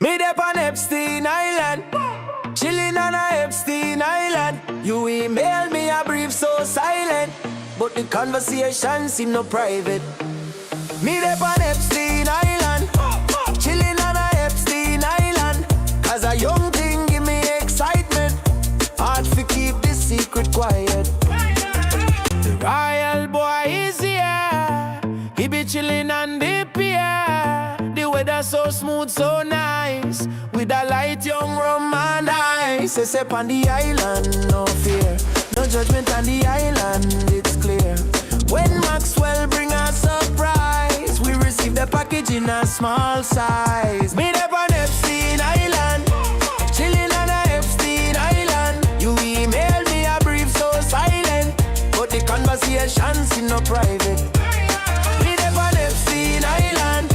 Me dep on Epstein Island, chilling on a Epstein Island. You email me a brief so silent, but the conversation seem no private. Me dep on Epstein Island, chilling on a Epstein Island. As a young thing give me excitement, hard to keep this secret quiet. The royal boy is here, he be chilling on the pier. The weather so smooth, so nice, with a light young rum and ice. Say step on the island, no fear, no judgment on the island, it's clear. When Maxwell bring a surprise, we receive the package in a small size. Me up on Epstein Island, chilling on a Epstein Island. You email me a brief so silent, but the conversation seem no private. Me up on Epstein Island,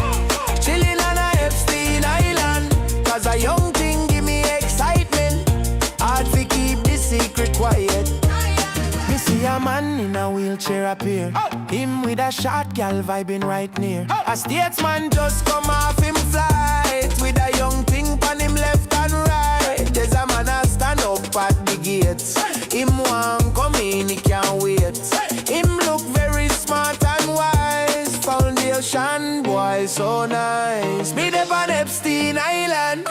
chilling on a Epstein Island. Cause a young thing give me excitement, hard to keep this secret quiet. Me see a man in a wheelchair appear, him with a short gal vibing right near. A statesman just come off him flight, with a young thing on him left and right. There's a man a stand up at the gates, him want come in, he can't wait. Him look very smart and wise, foundation boy so nice. Me up on Epstein Island,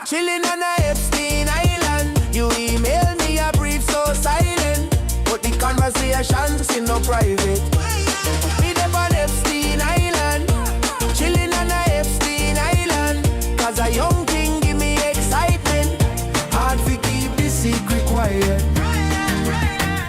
chilling on a Epstein Island. You email me a brief so silent, but the conversations in no private. Me up on Epstein Island, chilling on a Epstein Island. Cause a young king give me excitement, hard to keep this secret quiet.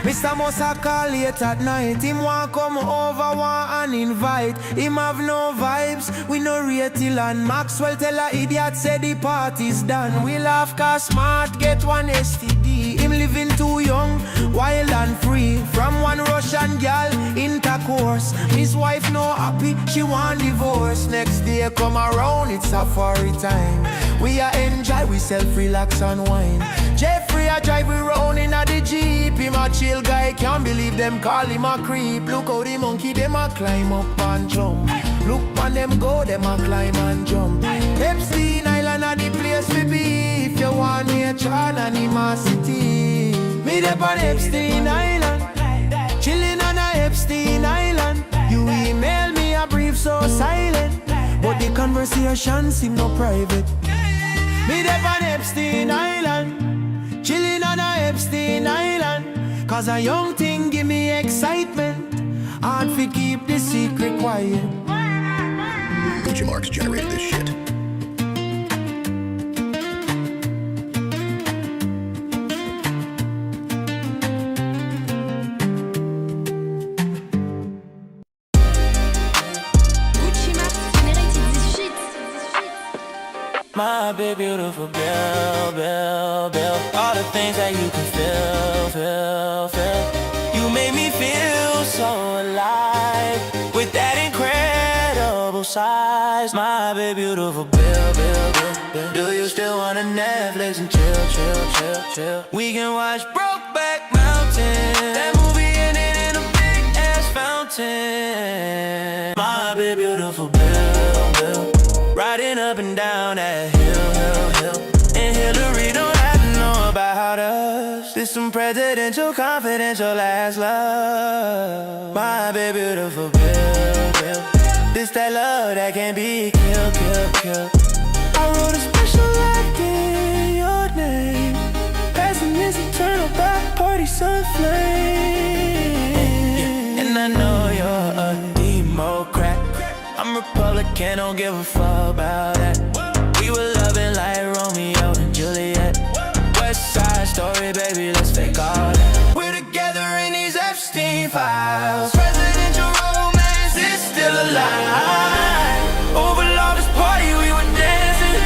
Mr. Musa call late at night, him want come over, want and invite. Him have no vibes, we no rate till. And Maxwell tell a idiot say the party's done. We laugh cause smart get one STD. Him living too young, wild and free. From one Russian gal, intercourse. His wife no happy, she want divorce. Next day come around, it's safari time. We a enjoy, we self-relax and wine. Jeffrey a drive we round in a the Jeep. Him a chill guy, can't believe them call him a creep. Look how the monkey them a climb up and jump. Look on them go, them a climb and jump. Epstein Island a the place to be, if you want nature and animosity. Me up on Epstein Island, chilling on a Epstein Island. You email me a brief so silent, but the conversation seem no private. Me up on Epstein Island, chilling on a Epstein Island. Cause a young thing give me excitement, hard to keep the secret quiet. AI-generated this shit. My big beautiful Bill, Bill, Bill. All the things that you can feel. You make me feel so alive, with that incredible size. My big beautiful Bill, Bill, Bill, Bill. Do you still wanna Netflix and chill? We can watch Brokeback Mountain, that movie in a big ass fountain. My big beautiful Bill, Bill. Riding up and down that hill. And Hillary don't have to know about us. This some presidential, confidential ass love. My baby, beautiful Bill. This that love that can be killed. I wrote a special act in your name. Passing this eternal back party sun flame. And I know you're a Democrat, I'm Republican, don't give a fuck about that. We were loving like Romeo and Juliet. West Side Story, baby, let's fake all that. We're together in these Epstein files. Presidential romance is still alive. Over this party, we were dancing.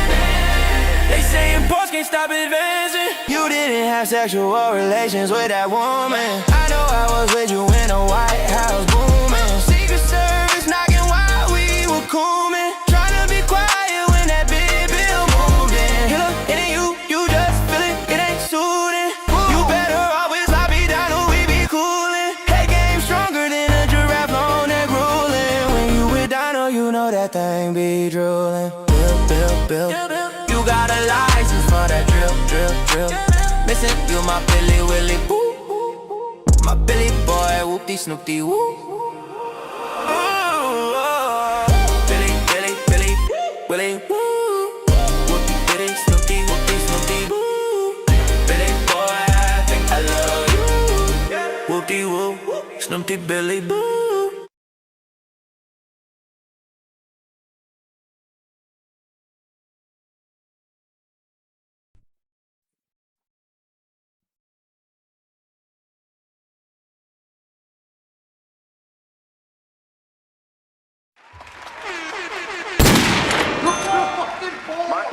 They saying boys can't stop advancing. You didn't have sexual relations with that woman. I know I was with you in a White House booming. Secret Service knocking while we were coolin'. Tryna be quiet when that big bill moved in. You look, it ain't you just feel it ain't suiting. You better always lie me down or we be coolin'. Hey, game stronger than a giraffe on that grueling. When you with Dino, you know that thing be drooling. Bill, you real. Missing you, my Billy Willy, boo. My Billy boy, whoop-dee snoop-dee, woo. Billy, Billy, Billy, Willy, woo. Whoop-dee, Billy, Snoop-dee, whoop-dee, Snoop-dee, woo. Billy boy, I think I love you. Whoop-dee, woo, Snoop-dee, Billy, boo.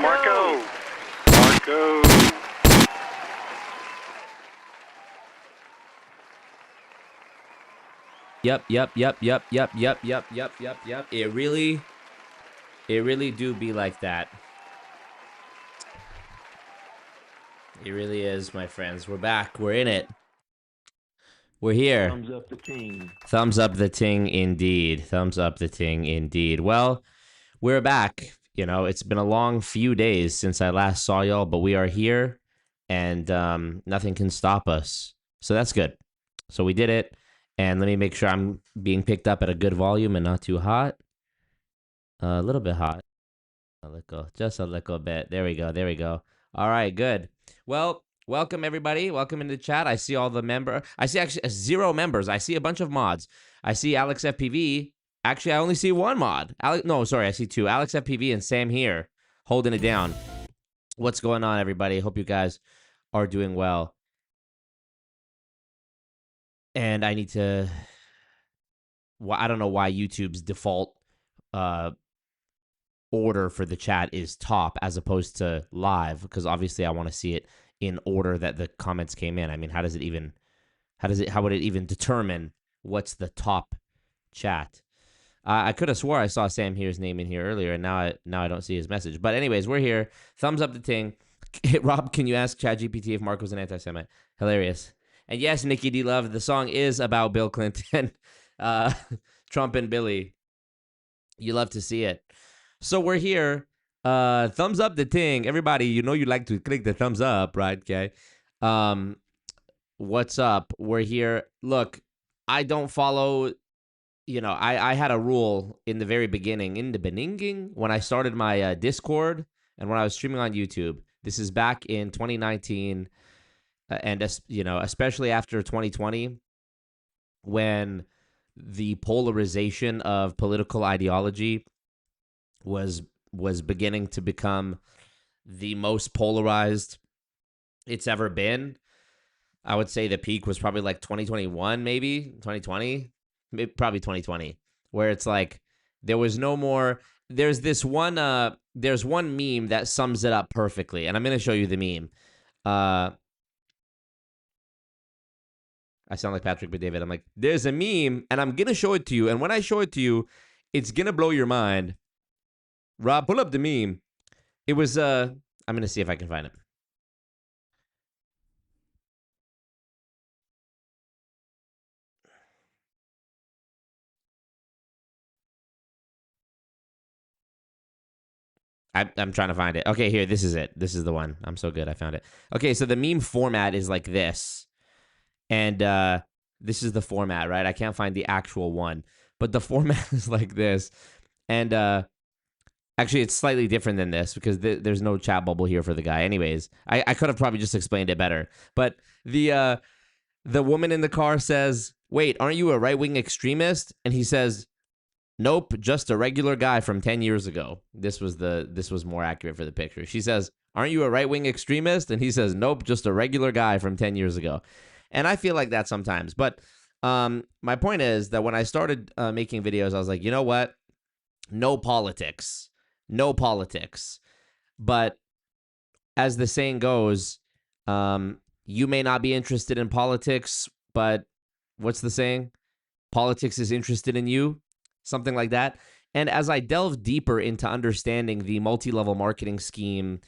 Marco. Yep. It really do be like that. It really is, my friends. We're back. We're in it. We're here. Thumbs up the ting. Thumbs up the ting, indeed. Thumbs up the ting, indeed. Well, we're back. You know, it's been a long few days since I last saw y'all, but we are here, and nothing can stop us. So that's good. So we did it, and let me make sure I'm being picked up at a good volume and not too hot. A little bit hot. Just a little bit. There we go. All right, good. Well, welcome everybody. Welcome into the chat. I see all the I see actually 0 members. I see a bunch of mods. I see Alex FPV. Actually, I only see 1 mod. I see 2. Alex FPV and Sam here holding it down. What's going on, everybody? Hope you guys are doing well. And I need to... Well, I don't know why YouTube's default order for the chat is top as opposed to live, because obviously I want to see it in order that the comments came in. I mean, how would it even determine what's the top chat? I could have swore I saw Sam Here's name in here earlier, and now I don't see his message. But anyways, we're here. Thumbs up the ting. Rob, can you ask ChatGPT if Mark was an anti-Semite? Hilarious. And yes, Nikki D. Love, the song is about Bill Clinton, Trump and Billy. You love to see it. So we're here. Thumbs up the ting. Everybody, you know you like to click the thumbs up, right? Okay. What's up? We're here. Look, I don't follow... You know, I had a rule in the very beginning, when I started my Discord and when I was streaming on YouTube. This is back in 2019, and you know, especially after 2020, when the polarization of political ideology was beginning to become the most polarized it's ever been. I would say the peak was probably like 2021, maybe 2020. Probably 2020, where it's like there was no more. There's one meme that sums it up perfectly, and I'm going to show you the meme. I sound like Patrick Bet-David. I'm like, there's a meme, and I'm going to show it to you, and when I show it to you, it's going to blow your mind. Rob, pull up the meme. It was, I'm going to see if I can find it. I'm trying to find it. Okay, here, this is it. This is the one. I'm so good. I found it. Okay, so the meme format is like this. And this is the format, right? I can't find the actual one. But the format is like this. And actually, it's slightly different than this because there's no chat bubble here for the guy. Anyways, I could have probably just explained it better. But the woman in the car says, "Wait, aren't you a right-wing extremist?" And he says, "Nope, just a regular guy from 10 years ago." This was more accurate for the picture. She says, "Aren't you a right-wing extremist?" And he says, "Nope, just a regular guy from 10 years ago." And I feel like that sometimes. But my point is that when I started making videos, I was like, you know what? No politics. No politics. But as the saying goes, you may not be interested in politics, but what's the saying? Politics is interested in you. Something like that. And as I delve deeper into understanding the multi-level marketing scheme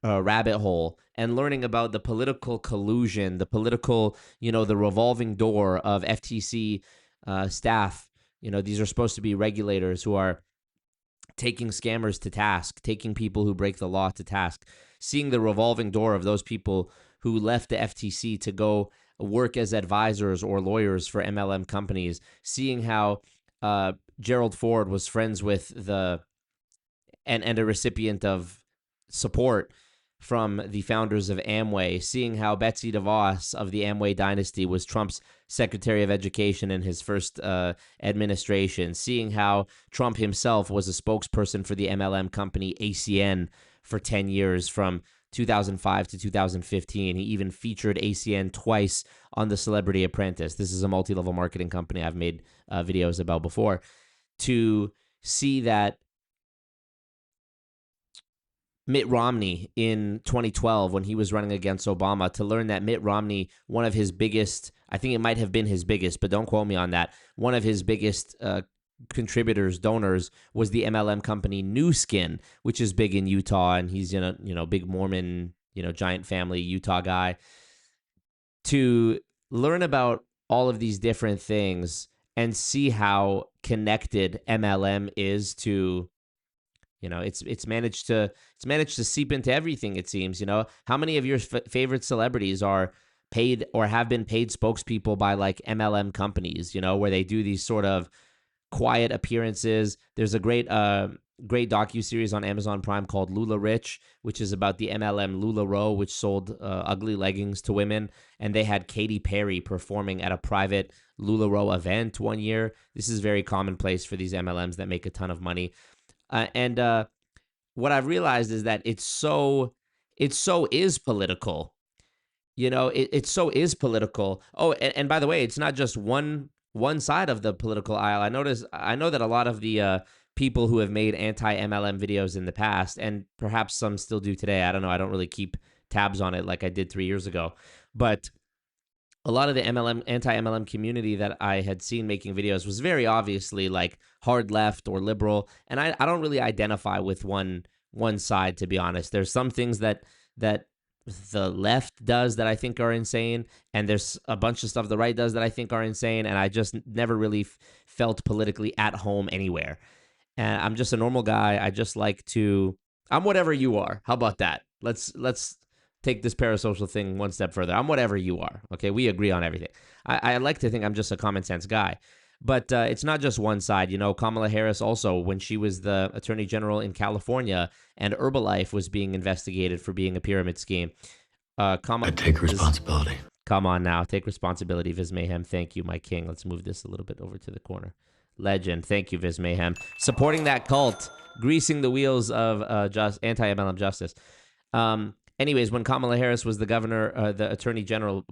rabbit hole and learning about the political collusion, the political, the revolving door of FTC staff, these are supposed to be regulators who are taking scammers to task, taking people who break the law to task, seeing the revolving door of those people who left the FTC to go work as advisors or lawyers for MLM companies, seeing how Gerald Ford was friends with and a recipient of support from the founders of Amway, seeing how Betsy DeVos of the Amway dynasty was Trump's Secretary of Education in his first administration, seeing how Trump himself was a spokesperson for the MLM company ACN for 10 years from 2005 to 2015. He even featured ACN twice on The Celebrity Apprentice. This is a multi-level marketing company I've made videos about before. To see that Mitt Romney in 2012 when he was running against Obama, to learn that Mitt Romney, one of his biggest, I think it might have been his biggest, but don't quote me on that, one of his biggest contributors, donors, was the MLM company New Skin, which is big in Utah, and he's big Mormon, giant family Utah guy. To learn about all of these different things and see how connected MLM is to, it's managed to seep into everything, it seems. How many of your favorite celebrities are paid or have been paid spokespeople by like MLM companies, where they do these sort of quiet appearances? There's a great docuseries on Amazon Prime called Lula Rich, which is about the MLM LuLaRoe, which sold ugly leggings to women. And they had Katy Perry performing at a private LuLaRoe event one year. This is very commonplace for these MLMs that make a ton of money. And what I've realized is that it so is political. It so is political. Oh, and by the way, it's not just one side of the political aisle. I know that a lot of the people who have made anti-MLM videos in the past, and perhaps some still do today, I don't know, I don't really keep tabs on it like I did 3 years ago, but a lot of the anti-MLM community that I had seen making videos was very obviously like hard left or liberal, and I don't really identify with one side, to be honest. There's some things that the left does that I think are insane, and there's a bunch of stuff the right does that I think are insane, and I just never really felt politically at home anywhere. And I'm just a normal guy. I just like to, I'm whatever you are. How about that? Let's take this parasocial thing one step further. I'm whatever you are. Okay, we agree on everything. I like to think I'm just a common sense guy. But it's not just one side. Kamala Harris also, when she was the attorney general in California and Herbalife was being investigated for being a pyramid scheme. I take responsibility. Come on now. Take responsibility, Viz Mayhem. Thank you, my king. Let's move this a little bit over to the corner. Legend. Thank you, Viz Mayhem. Supporting that cult. Greasing the wheels of anti-MLM justice. Anyways, when Kamala Harris was the governor, the attorney general,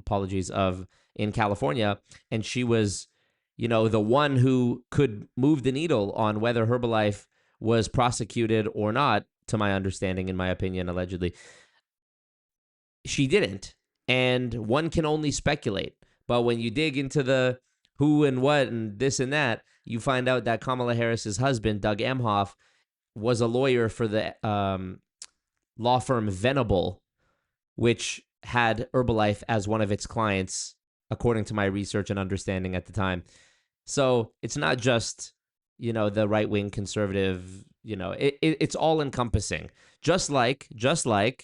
in California, and she was, the one who could move the needle on whether Herbalife was prosecuted or not, to my understanding, in my opinion, allegedly, she didn't. And one can only speculate. But when you dig into the who and what and this and that, you find out that Kamala Harris's husband, Doug Emhoff, was a lawyer for the law firm Venable, which had Herbalife as one of its clients, according to my research and understanding at the time. So it's not just, the right-wing conservative, it's all-encompassing. Just like,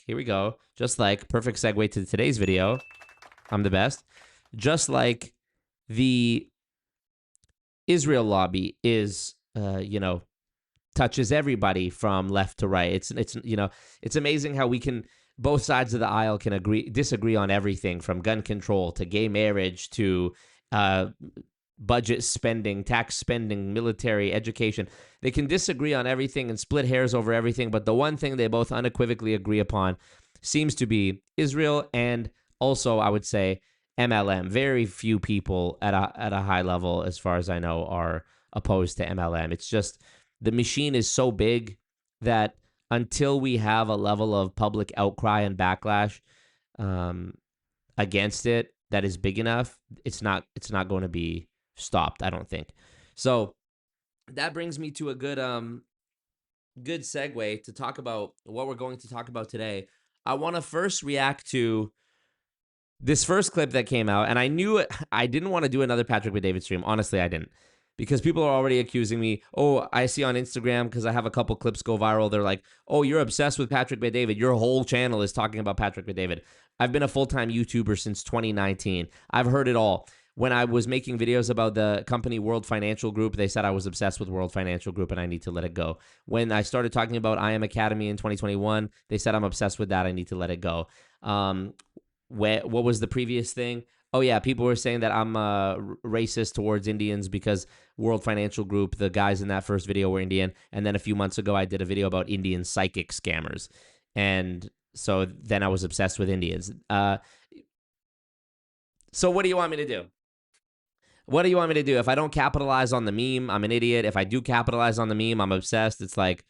here we go, perfect segue to today's video, I'm the best, just like the Israel lobby is, touches everybody from left to right. It's amazing how we can, both sides of the aisle can disagree on everything from gun control to gay marriage to budget spending, tax spending, military, education. They can disagree on everything and split hairs over everything, but the one thing they both unequivocally agree upon seems to be Israel and also, I would say, MLM. Very few people at a high level, as far as I know, are opposed to MLM. It's just the machine is so big that until we have a level of public outcry and backlash against it that is big enough, it's not going to be stopped, I don't think. So that brings me to a good segue to talk about what we're going to talk about today. I want to first react to this first clip that came out, and I knew I didn't want to do another Patrick Bet-David stream. Honestly, I didn't. because people are already accusing me. Oh, I see on Instagram, because I have a couple clips go viral. They're like, oh, you're obsessed with Patrick Bet-David. Your whole channel is talking about Patrick Bet-David. I've been a full-time YouTuber since 2019. I've heard it all. When I was making videos about the company World Financial Group, they said I was obsessed with World Financial Group and I need to let it go. When I started talking about I Am Academy in 2021, they said I'm obsessed with that. I need to let it go. What was the previous thing? Oh, yeah, people were saying that I'm racist towards Indians because World Financial Group, the guys in that first video were Indian. And then a few months ago, I did a video about Indian psychic scammers. And so then I was obsessed with Indians. So what do you want me to do? What do you want me to do? If I don't capitalize on the meme, I'm an idiot. If I do capitalize on the meme, I'm obsessed. It's like,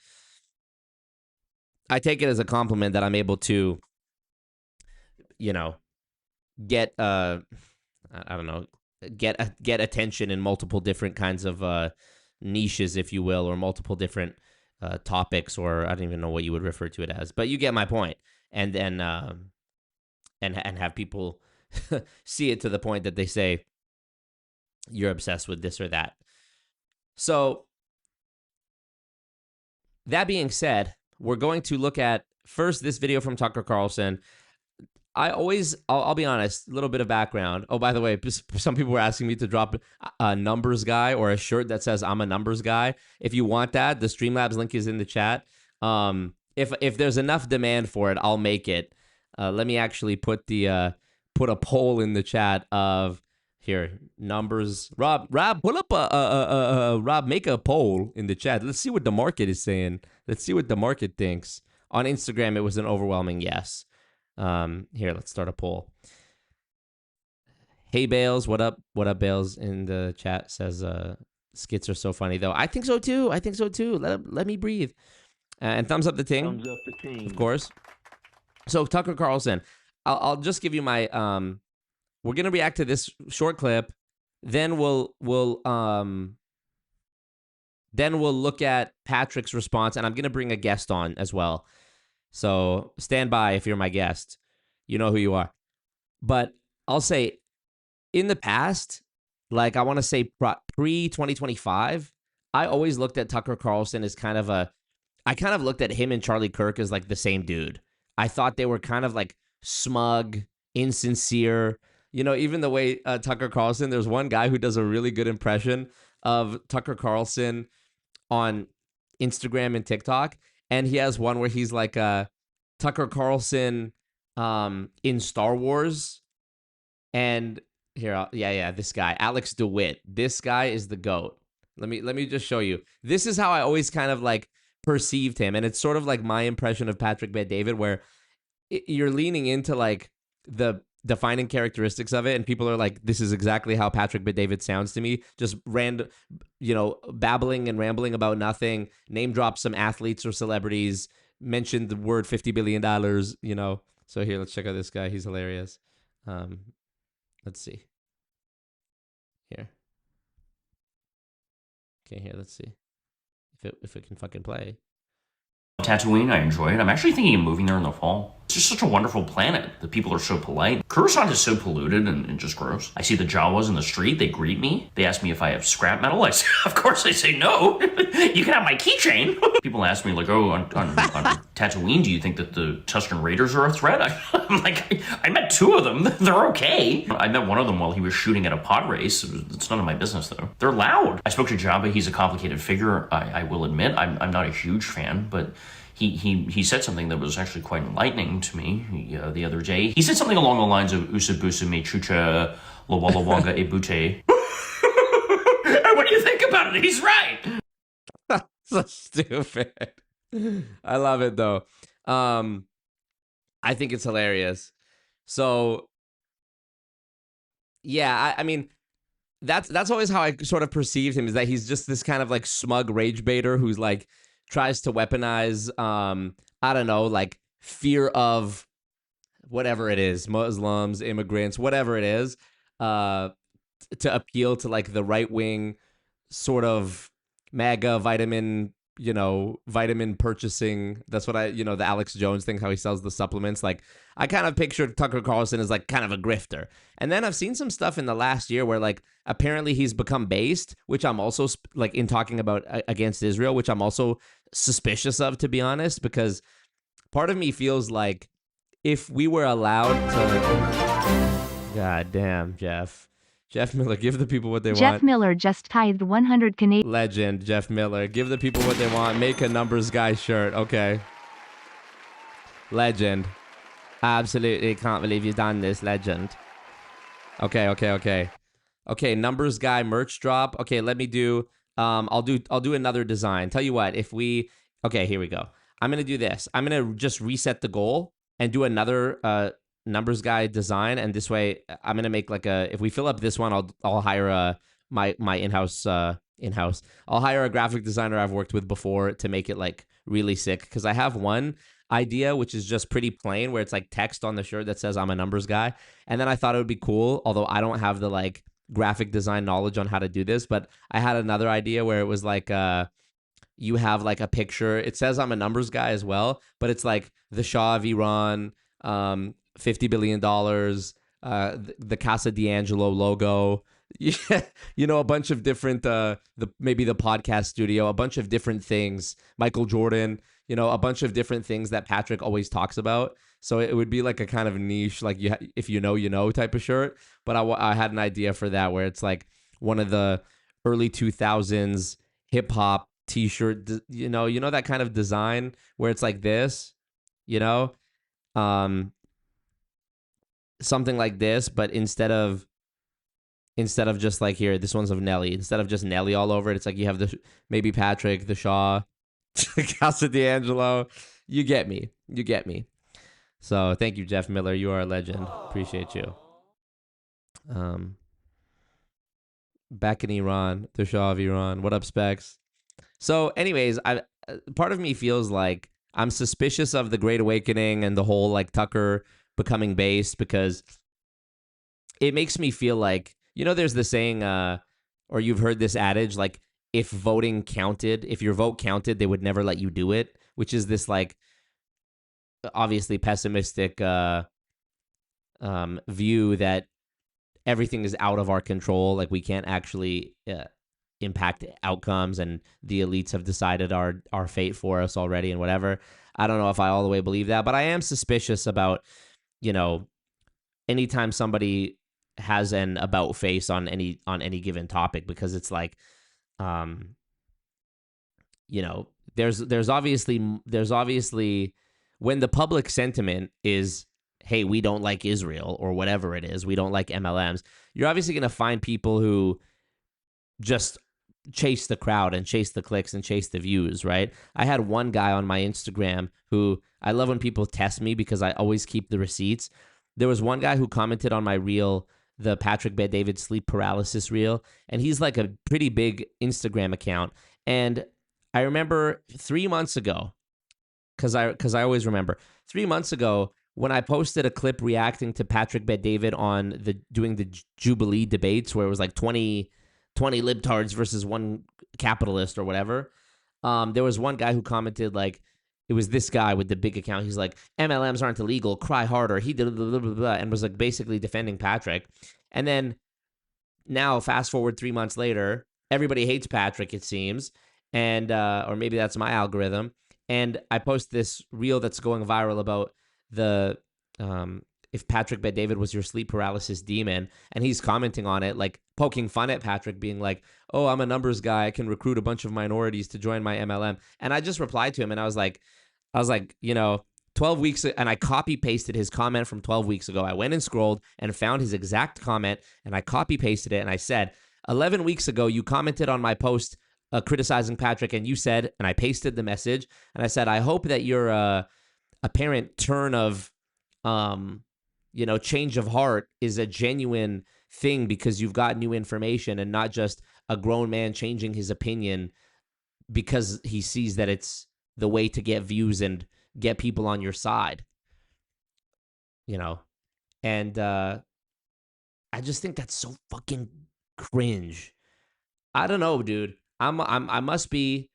I take it as a compliment that I'm able to, you know, get I don't know, get attention in multiple different kinds of niches, if you will, or multiple different topics, or I don't even know what you would refer to it as, but you get my point. And then and have people see it to the point that they say you're obsessed with this or that. So that being said, we're going to look at first this video from Tucker Carlson. I'll be honest, a little bit of background. Oh, by the way, some people were asking me to drop a numbers guy or a shirt that says I'm a numbers guy. If you want that, the Streamlabs link is in the chat. If there's enough demand for it, I'll make it. Let me actually put a poll in the chat of here numbers. Rob, pull up Rob, make a poll in the chat. Let's see what the market is saying. Let's see what the market thinks. On Instagram, it was an overwhelming yes. Here, let's start a poll. Hey Bales, what up? What up, Bales? In the chat says skits are so funny though. I think so too. Let me breathe. And thumbs up the ting. Thumbs up the team. Of course. So Tucker Carlson, I'll just give you my we're gonna react to this short clip, then we'll look at Patrick's response, and I'm gonna bring a guest on as well. So stand by if you're my guest. You know who you are. But I'll say, in the past, like I want to say pre-2025, I always looked at Tucker Carlson as I kind of looked at him and Charlie Kirk as like the same dude. I thought they were kind of like smug, insincere. You know, even the way Tucker Carlson, there's one guy who does a really good impression of Tucker Carlson on Instagram and TikTok. And he has one where he's like Tucker Carlson in Star Wars. And here, this guy, Alex DeWitt. This guy is the GOAT. Let me just show you. This is how I always kind of like perceived him. And it's sort of like my impression of Patrick Bet-David, where you're leaning into like the defining characteristics of it, and people are like, this is exactly how Patrick Bet-David sounds to me. Just babbling and rambling about nothing, name drop some athletes or celebrities, mention the word $50 billion, So here, let's check out this guy. He's hilarious. Let's see. Here. Okay, here, let's see. If it can fucking play. Tatooine, I enjoy it. I'm actually thinking of moving there in the fall. It's just such a wonderful planet. The people are so polite. Coruscant is so polluted and just gross. I see the Jawas in the street. They greet me. They ask me if I have scrap metal. I say, of course I say no. You can have my keychain. People ask me like, oh, on Tatooine, do you think that the Tusken Raiders are a threat? I'm like, I met two of them. They're okay. I met one of them while he was shooting at a pod race. It's none of my business though. They're loud. I spoke to Jabba. He's a complicated figure. I will admit, I'm not a huge fan, but he said something that was actually quite enlightening to me the other day. He said something along the lines of Usabusa me chucha lawanga ebute. And what do you think about it? He's right. So stupid. I love it though. I think it's hilarious. So yeah, I mean, that's always how I sort of perceived him, is that he's just this kind of like smug rage baiter who's like tries to weaponize I don't know, like fear of whatever it is, Muslims, immigrants, whatever it is, to appeal to like the right wing sort of MAGA vitamin, vitamin purchasing. That's what the Alex Jones thing, how he sells the supplements. Like, I kind of pictured Tucker Carlson as like kind of a grifter. And then I've seen some stuff in the last year where like apparently he's become based, which I'm also like in talking about against Israel, which I'm also suspicious of, to be honest, because part of me feels like if we were allowed to, God damn, Jeff Miller, give the people what they want. Jeff Miller just tithed 100 Canadian. Legend, Jeff Miller. Give the people what they want. Make a numbers guy shirt. Okay. Legend. Absolutely can't believe you've done this, legend. Okay, numbers guy merch drop. Okay, let me do I'll do another design. Tell you what, okay, here we go. I'm going to do this. I'm going to just reset the goal and do another numbers guy design, and this way I'm going to make like if we fill up this one, I'll hire my in-house I'll hire a graphic designer I've worked with before to make it like really sick, because I have one idea which is just pretty plain, where it's like text on the shirt that says I'm a numbers guy. And then I thought it would be cool, although I don't have the like graphic design knowledge on how to do this, but I had another idea where it was like you have like a picture, it says I'm a numbers guy as well, but it's like the Shah of Iran, $50 billion, the Casa D'Angelo logo, yeah, a bunch of different maybe the podcast studio, a bunch of different things, Michael Jordan, a bunch of different things that Patrick always talks about. So it would be like a kind of niche, like if type of shirt. But I had an idea for that, where it's like one of the early 2000s hip hop t-shirt, that kind of design where it's like this, something like this, but instead of just like here, this one's of Nelly. Instead of just Nelly all over it, it's like you have maybe Patrick, the Shaw, Casa D'Angelo. You get me. So thank you, Jeff Miller. You are a legend. Appreciate you. Back in Iran, the Shah of Iran. What up, Specs? So anyways, part of me feels like I'm suspicious of the Great Awakening and the whole like Tucker becoming based, because it makes me feel like, there's the saying, or you've heard this adage, like if your vote counted, they would never let you do it, which is this like obviously pessimistic view that everything is out of our control. Like we can't actually impact outcomes, and the elites have decided our fate for us already and whatever. I don't know if I all the way believe that, but I am suspicious about, anytime somebody has an about face on any given topic, because it's like, there's obviously when the public sentiment is, hey, we don't like Israel or whatever it is, we don't like MLMs, you're obviously going to find people who just chase the crowd and chase the clicks and chase the views, right? I had one guy on my Instagram who, I love when people test me because I always keep the receipts. There was one guy who commented on my reel, the Patrick Bet-David sleep paralysis reel, and he's like a pretty big Instagram account. And I remember 3 months ago, because I always remember 3 months ago, when I posted a clip reacting to Patrick Bet-David on doing the Jubilee debates, where it was like 20 libtards versus one capitalist or whatever. There was one guy who commented, like, it was this guy with the big account. He's like, MLMs aren't illegal, cry harder. He did blah, blah, blah, blah, and was like basically defending Patrick. And then now fast forward 3 months later, everybody hates Patrick, it seems. And, or maybe that's my algorithm. And I post this reel that's going viral about if Patrick Bet-David was your sleep paralysis demon, and he's commenting on it, like poking fun at Patrick, being like, oh, I'm a numbers guy, I can recruit a bunch of minorities to join my MLM. And I just replied to him, and I was like, 12 weeks, and I copy pasted his comment from 12 weeks ago. I went and scrolled and found his exact comment, and I copy pasted it, and I said, 11 weeks ago, you commented on my post criticizing Patrick, and you said, and I pasted the message, and I said, I hope that your apparent turn of change of heart is a genuine thing, because you've got new information and not just a grown man changing his opinion because he sees that it's the way to get views and get people on your side. And I just think that's so fucking cringe. I don't know, dude. I must be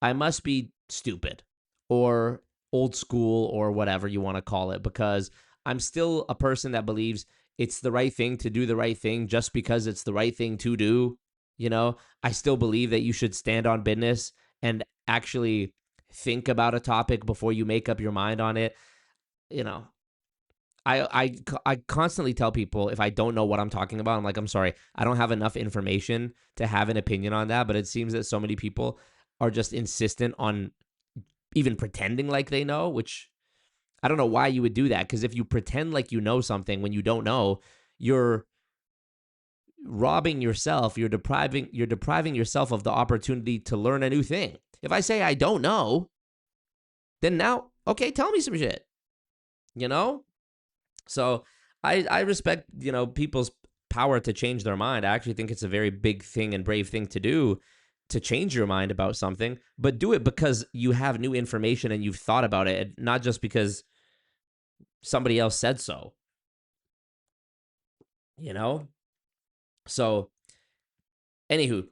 I must be stupid or old school or whatever you want to call it, because I'm still a person that believes it's the right thing to do the right thing just because it's the right thing to do. You know, I still believe that you should stand on business and actually think about a topic before you make up your mind on it. You know, I constantly tell people if I don't know what I'm talking about, I'm like, I'm sorry, I don't have enough information to have an opinion on that. But it seems that so many people are just insistent on even pretending like they know, which I don't know why you would do that. Because if you pretend like you know something when you don't know, you're robbing yourself. You're depriving yourself of the opportunity to learn a new thing. If I say I don't know, then now, okay, tell me some shit. You know? So I respect, people's power to change their mind. I actually think it's a very big thing and brave thing to do, to change your mind about something, but do it because you have new information and you've thought about it, not just because somebody else said so, you know? So, anywho,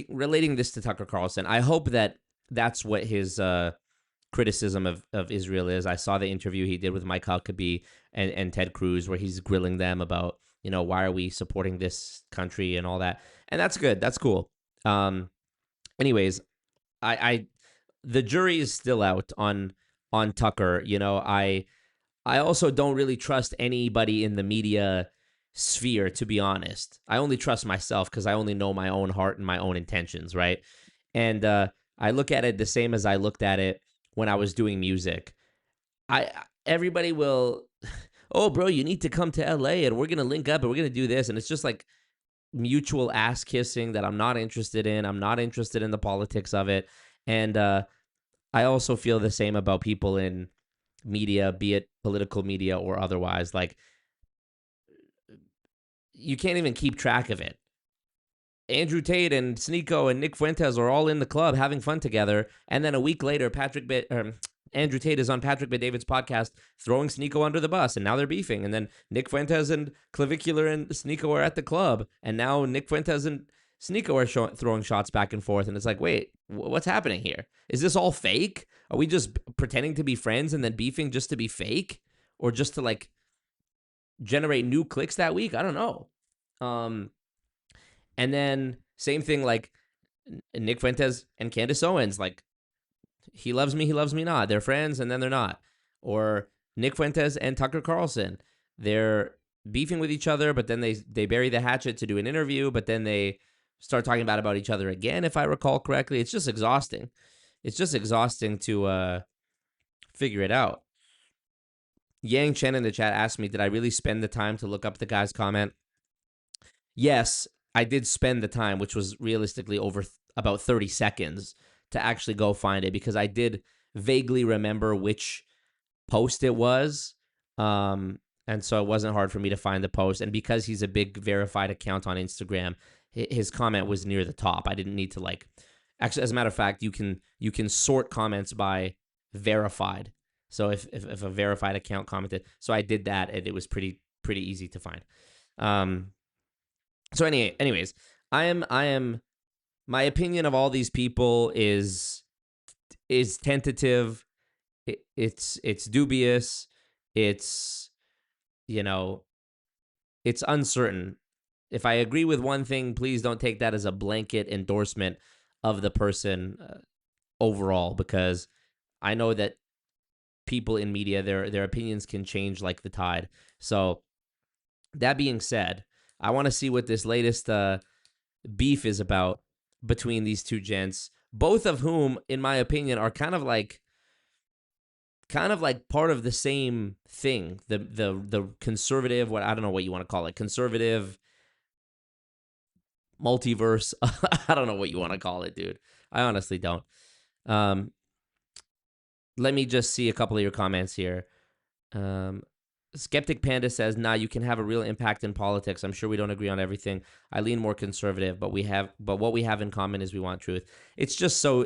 relating this to Tucker Carlson, I hope that that's what his criticism of Israel is. I saw the interview he did with Mike Huckabee and Ted Cruz, where he's grilling them about, why are we supporting this country and all that. And that's good. That's cool. Anyways, I the jury is still out on Tucker. I also don't really trust anybody in the media sphere, to be honest. I only trust myself because I only know my own heart and my own intentions, right? And I look at it the same as I looked at it when I was doing music. Everybody will, oh, bro, you need to come to LA and we're going to link up and we're going to do this. And it's just like mutual ass kissing that I'm not interested in. I'm not interested in the politics of it. And I also feel the same about people in media, be it political media or otherwise. Like, you can't even keep track of it. Andrew Tate and Sneeko and Nick Fuentes are all in the club having fun together, and then a week later, Andrew Tate is on Patrick Bet-David's podcast throwing Sneeko under the bus, and now they're beefing. And then Nick Fuentes and Clavicular and Sneeko are at the club, and now Nick Fuentes and Sneeko are throwing shots back and forth. And it's like, wait, what's happening here? Is this all fake? Are we just pretending to be friends and then beefing just to be fake, or just to like generate new clicks that week? I don't know. And then same thing, like Nick Fuentes and Candace Owens, like he loves me not. They're friends and then they're not. Or Nick Fuentes and Tucker Carlson, they're beefing with each other, but then they bury the hatchet to do an interview, but then they start talking about each other again, if I recall correctly. It's just exhausting. It's just exhausting to figure it out. Yang Chen in the chat asked me, did I really spend the time to look up the guy's comment? Yes, I did spend the time, which was realistically over about 30 seconds to actually go find it, because I did vaguely remember which post it was. And so it wasn't hard for me to find the post. And because he's a big verified account on Instagram, his comment was near the top. I didn't need to actually, as a matter of fact, you can sort comments by verified. So if a verified account commented, so I did that, and it was pretty easy to find. So anyways, I am my opinion of all these people is tentative. It's dubious. It's it's uncertain. If I agree with one thing, please don't take that as a blanket endorsement of the person overall, because I know that people in media, their opinions can change like the tide. So that being said, I want to see what this latest beef is about between these two gents, both of whom, in my opinion, are kind of like part of the same thing. The conservative, I don't know what you want to call it, conservative multiverse. I don't know what you want to call it, dude. I honestly don't. Let me just see a couple of your comments here. Skeptic Panda says, nah, you can have a real impact in politics. I'm sure we don't agree on everything. I lean more conservative, but what we have in common is we want truth. It's just so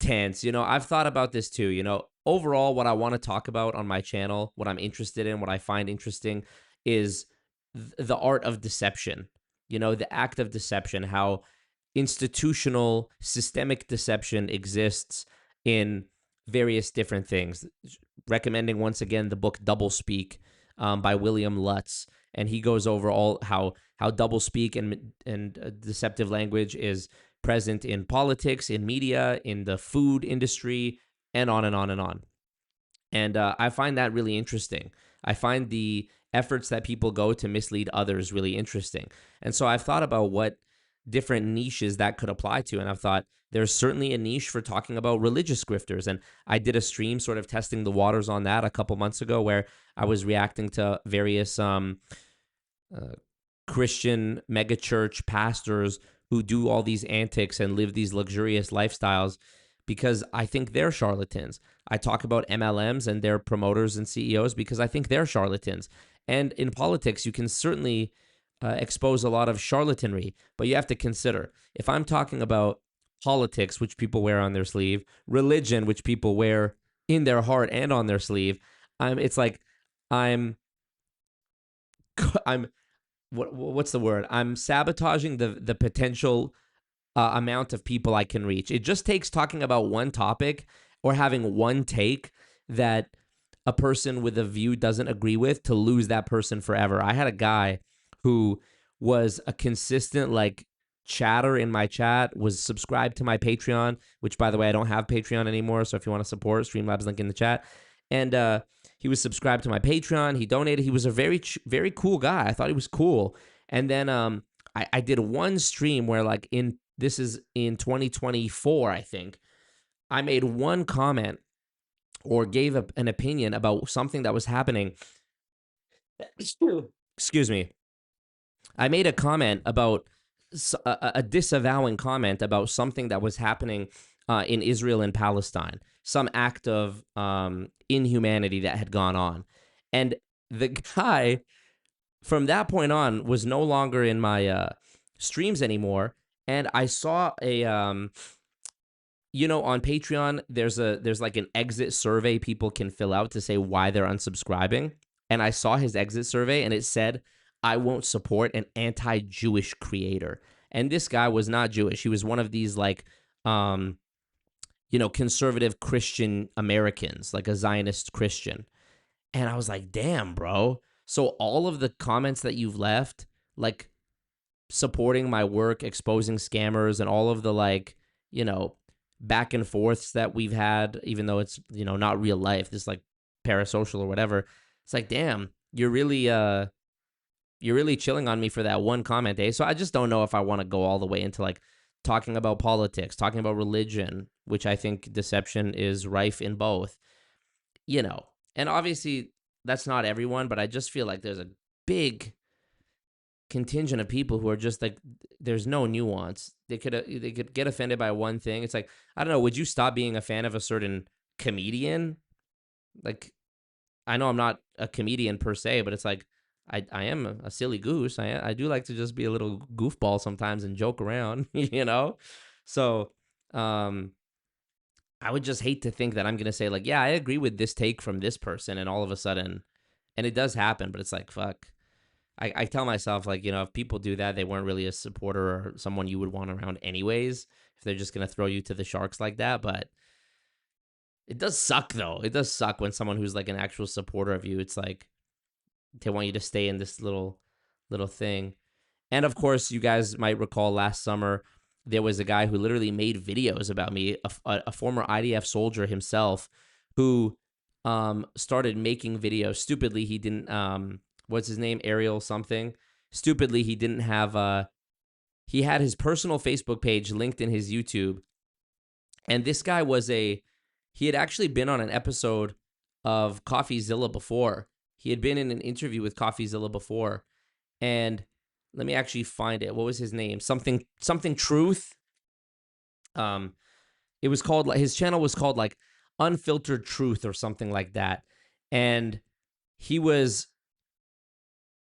tense. I've thought about this too. Overall, what I want to talk about on my channel, what I'm interested in, what I find interesting is the art of deception. The act of deception, how institutional systemic deception exists in various different things. Recommending once again the book Doublespeak by William Lutz, and he goes over all how doublespeak and deceptive language is present in politics, in media, in the food industry, and on and on and on. And I find that really interesting. I find the efforts that people go to mislead others really interesting. And so I've thought about what different niches that could apply to. And I've thought there's certainly a niche for talking about religious grifters. And I did a stream sort of testing the waters on that a couple months ago, where I was reacting to various Christian megachurch pastors who do all these antics and live these luxurious lifestyles, because I think they're charlatans. I talk about MLMs and their promoters and CEOs because I think they're charlatans. And in politics, you can certainly expose a lot of charlatanry, but you have to consider, if I'm talking about politics, which people wear on their sleeve, religion, which people wear in their heart and on their sleeve, it's like I'm what's the word? I'm sabotaging the potential amount of people I can reach. It just takes talking about one topic or having one take that a person with a view doesn't agree with to lose that person forever. I had a guy who was a consistent like chatter in my chat, was subscribed to my Patreon, which by the way, I don't have Patreon anymore. So if you want to support, Streamlabs link in the chat. And he was subscribed to my Patreon. He donated. He was a very, very cool guy. I thought he was cool. And then I did one stream where like this is in 2024, I think. I made one comment or gave an opinion about something that was happening. Excuse me. I made a comment about a disavowing comment about something that was happening in Israel and Palestine, some act of inhumanity that had gone on. And the guy from that point on was no longer in my streams anymore. And I saw a, on Patreon, there's like an exit survey people can fill out to say why they're unsubscribing. And I saw his exit survey and it said, I won't support an anti-Jewish creator. And this guy was not Jewish. He was one of these like, conservative Christian Americans, like a Zionist Christian. And I was like, damn, bro. So all of the comments that you've left, like supporting my work, exposing scammers, and all of the like, back and forths that we've had, even though it's, not real life, this like parasocial or whatever. It's like, damn, you're really chilling on me for that one comment, eh? So I just don't know if I want to go all the way into like talking about politics, talking about religion, which I think deception is rife in both, And obviously that's not everyone, but I just feel like there's a big contingent of people who are just like, there's no nuance. They could get offended by one thing. It's like, I don't know, would you stop being a fan of a certain comedian? Like, I know I'm not a comedian per se, but it's like, I am a silly goose. I do like to just be a little goofball sometimes and joke around, So, I would just hate to think that I'm going to say like, yeah, I agree with this take from this person. And all of a sudden, and it does happen, but it's like, fuck. I tell myself like, if people do that, they weren't really a supporter or someone you would want around anyways, if they're just going to throw you to the sharks like that. But it does suck though. It does suck when someone who's like an actual supporter of you, it's like, they want you to stay in this little thing. And of course, you guys might recall last summer, there was a guy who literally made videos about me, a former IDF soldier himself, who started making videos. Stupidly, he didn't, what's his name? Ariel something. Stupidly, he didn't have, he had his personal Facebook page linked in his YouTube. And this guy he had actually been on an episode of CoffeeZilla before. He had been in an interview with CoffeeZilla before, and let me actually find it. What was his name? Something Truth. It was called, his channel was called like Unfiltered Truth or something like that, and he was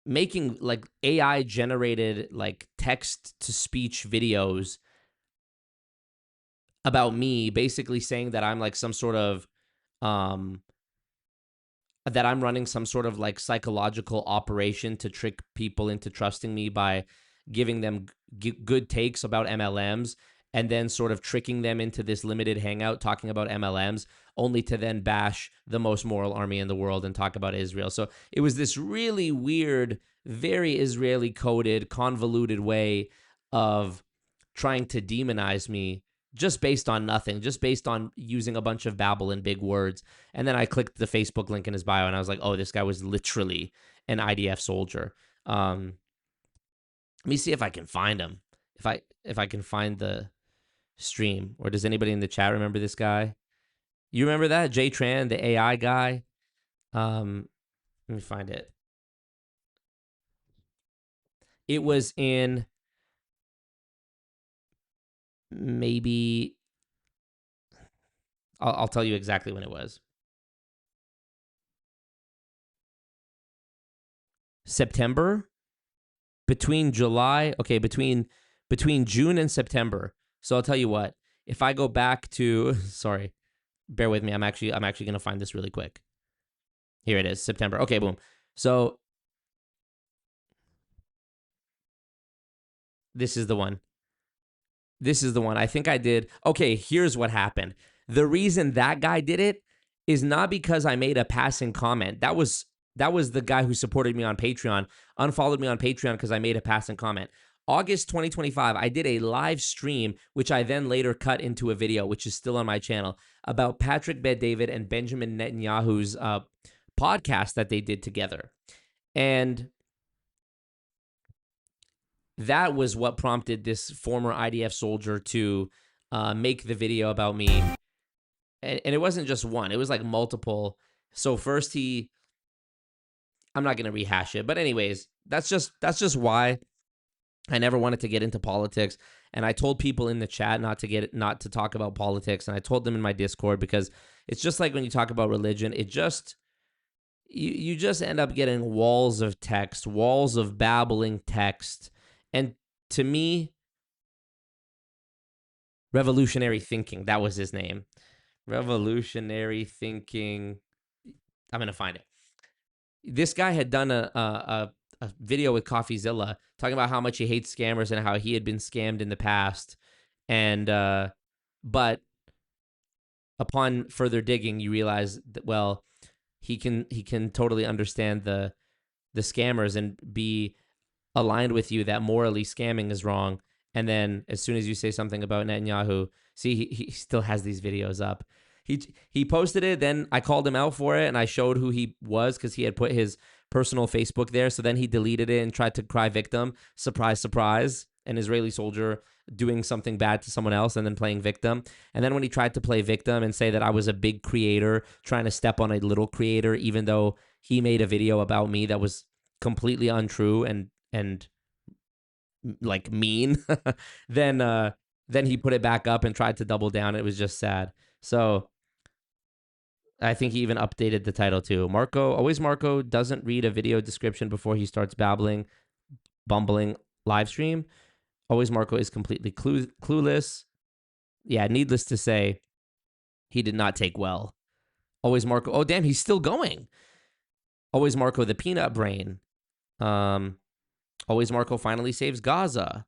making like AI generated like text to speech videos about me, basically saying that I'm like some sort of that I'm running some sort of like psychological operation to trick people into trusting me by giving them good takes about MLMs, and then sort of tricking them into this limited hangout talking about MLMs, only to then bash the most moral army in the world and talk about Israel. So it was this really weird, very Israeli coded, convoluted way of trying to demonize me just based on nothing, just based on using a bunch of babble and big words. And then I clicked the Facebook link in his bio and I was like, oh, this guy was literally an IDF soldier. Let me see if I can find him. If I can find the stream, or does anybody in the chat remember this guy? You remember that Jay Tran, the AI guy? Let me find it. It was in maybe I'll tell you exactly when it was. September, between July, okay, between June and September. So I'll tell you what. If I go back to, sorry, bear with me. I'm actually going to find this really quick. Here it is, September. Okay, boom. So this is the one. This is the one. I think I did. Okay, here's what happened. The reason that guy did it is not because I made a passing comment. That was the guy who supported me on Patreon, unfollowed me on Patreon because I made a passing comment. August 2025, I did a live stream, which I then later cut into a video, which is still on my channel, about Patrick Bet-David and Benjamin Netanyahu's podcast that they did together. And that was what prompted this former IDF soldier to make the video about me. And it wasn't just one. It was like multiple. So first I'm not going to rehash it. But anyways, that's just why I never wanted to get into politics. And I told people in the chat not to talk about politics. And I told them in my Discord, because it's just like when you talk about religion, it just, you just end up getting walls of text, walls of babbling text. And to me, revolutionary thinking, that was his name. Revolutionary thinking. I'm going to find it. This guy had done a video with CoffeeZilla talking about how much he hates scammers and how he had been scammed in the past. And but upon further digging, you realize that, well, he can totally understand the scammers and be aligned with you that morally scamming is wrong. And then as soon as you say something about Netanyahu, see, he still has these videos up. He posted it, then I called him out for it, and I showed who he was because he had put his personal Facebook there. So then he deleted it and tried to cry victim. Surprise, surprise. An Israeli soldier doing something bad to someone else and then playing victim. And then when he tried to play victim and say that I was a big creator trying to step on a little creator, even though he made a video about me that was completely untrue and like mean, then he put it back up and tried to double down. It was just sad. So I think he even updated the title too. Marco doesn't read a video description before he starts bumbling live stream. Always Marco is completely clueless. Yeah, needless to say, he did not take well. Always Marco. Oh, damn, he's still going. Always Marco, the peanut brain. Always Marco finally saves Gaza.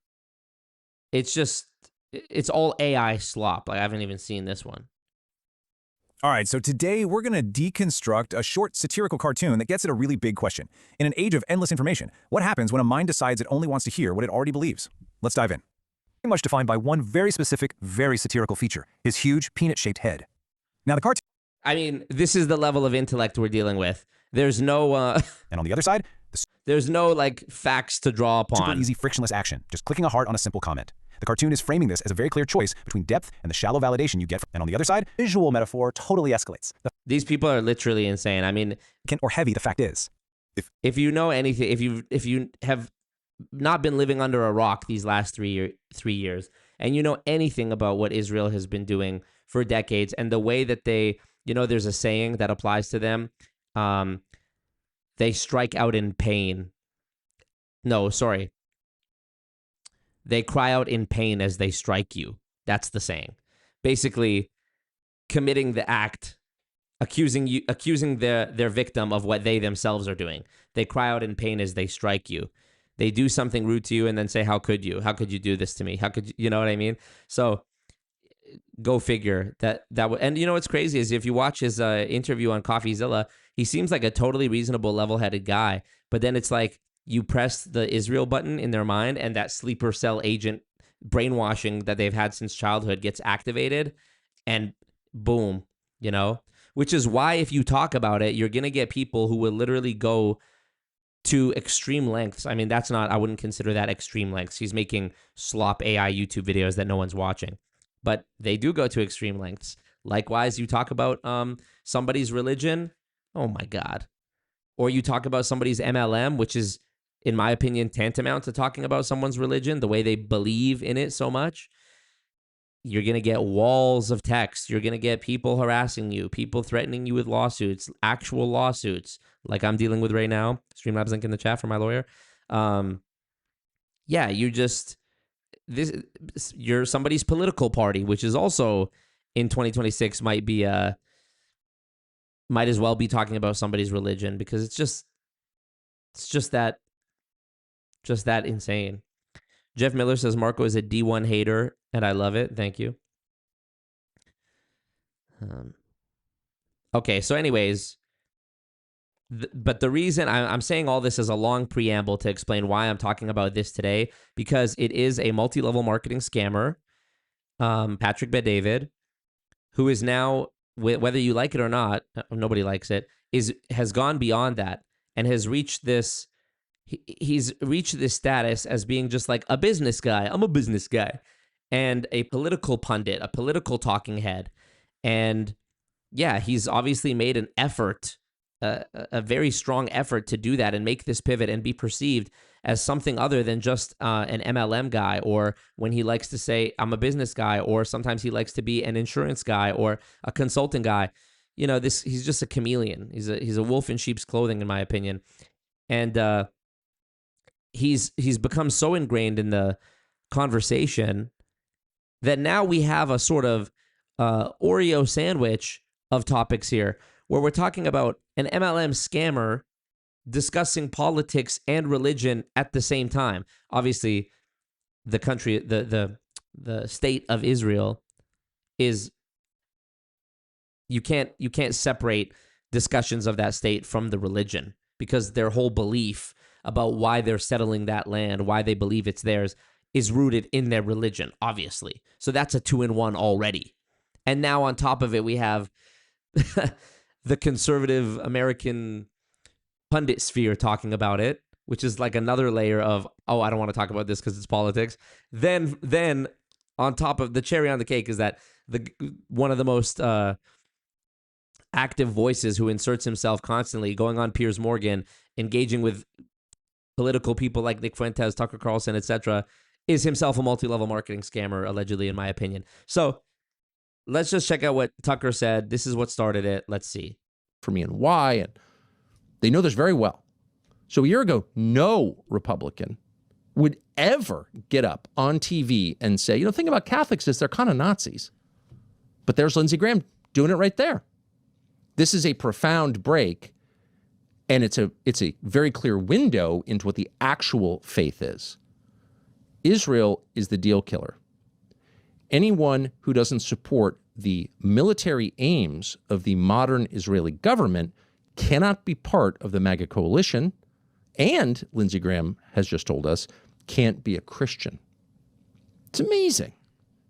It's all AI slop. Like, I haven't even seen this one. All right, so today we're going to deconstruct a short satirical cartoon that gets at a really big question. In an age of endless information, what happens when a mind decides it only wants to hear what it already believes? Let's dive in. Pretty much defined by one very specific, very satirical feature, his huge peanut-shaped head. Now the cartoon... I mean, this is the level of intellect we're dealing with. There's no... and on the other side, there's no, like, facts to draw upon. Super easy, frictionless action, just clicking a heart on a simple comment. The cartoon is framing this as a very clear choice between depth and the shallow validation you get. And on the other side, visual metaphor totally escalates. These people are literally insane. I mean, or heavy the fact is. If you know anything, if you have not been living under a rock these last 3 years, and you know anything about what Israel has been doing for decades, and the way that they, there's a saying that applies to them, they strike out in pain. No, sorry. They cry out in pain as they strike you. That's the saying. Basically, committing the act, accusing their victim of what they themselves are doing. They cry out in pain as they strike you. they do something rude to you and then say, how could you? How could you do this to me? How could you, you know what I mean? So go figure and you know what's crazy is if you watch his interview on CoffeeZilla, he seems like a totally reasonable, level-headed guy, but then it's like you press the Israel button in their mind and that sleeper cell agent brainwashing that they've had since childhood gets activated, and boom, you know, which is why if you talk about it, you're going to get people who will literally go to extreme lengths. I mean, I wouldn't consider that extreme lengths. He's making slop AI YouTube videos that no one's watching, but they do go to extreme lengths. Likewise, you talk about somebody's religion. Oh my God. Or you talk about somebody's MLM, which is, in my opinion, tantamount to talking about someone's religion, the way they believe in it so much. You're going to get walls of text. You're going to get people harassing you, people threatening you with lawsuits, actual lawsuits, like I'm dealing with right now. Streamlabs link in the chat for my lawyer. Yeah, you're somebody's political party, which is also in 2026 might as well be talking about somebody's religion, because it's just that insane. Jeff Miller says Marco is a D1 hater, and I love it. Thank you. Okay, so anyways, but the reason I'm saying all this is a long preamble to explain why I'm talking about this today, because it is a multi-level marketing scammer, Patrick Bet-David, who is now, whether you like it or not, nobody likes it, has gone beyond that and has reached this. He's reached this status as being just like a business guy. I'm a business guy, and a political pundit, a political talking head. And yeah, he's obviously made an effort, a very strong effort to do that and make this pivot and be perceived as something other than just an MLM guy, or when he likes to say, I'm a business guy, or sometimes he likes to be an insurance guy or a consulting guy. You know, he's just a chameleon. He's a wolf in sheep's clothing, in my opinion. And he's become so ingrained in the conversation that now we have a sort of Oreo sandwich of topics here, where we're talking about an MLM scammer discussing politics and religion at the same time. Obviously, the country, the state of Israel is, you can't separate discussions of that state from the religion, because their whole belief about why they're settling that land, why they believe it's theirs, is rooted in their religion, obviously. So that's a 2-in-1 already. And now on top of it, we have the conservative American pundit sphere talking about it, which is like another layer of, oh, I don't want to talk about this because it's politics. Then on top of the cherry on the cake is that one of the most active voices who inserts himself constantly, going on Piers Morgan, engaging with political people like Nick Fuentes, Tucker Carlson, etc., is himself a multi-level marketing scammer, allegedly, in my opinion. So let's just check out what Tucker said. This is what started it. Let's see. For me and why, and they know this very well. So a year ago, no Republican would ever get up on TV and say, you know, the thing about Catholics is they're kind of Nazis. But there's Lindsey Graham doing it right there. This is a profound break, and it's a very clear window into what the actual faith is. Israel is the deal killer. Anyone who doesn't support the military aims of the modern Israeli government cannot be part of the MAGA coalition, and, Lindsey Graham has just told us, can't be a Christian. It's amazing.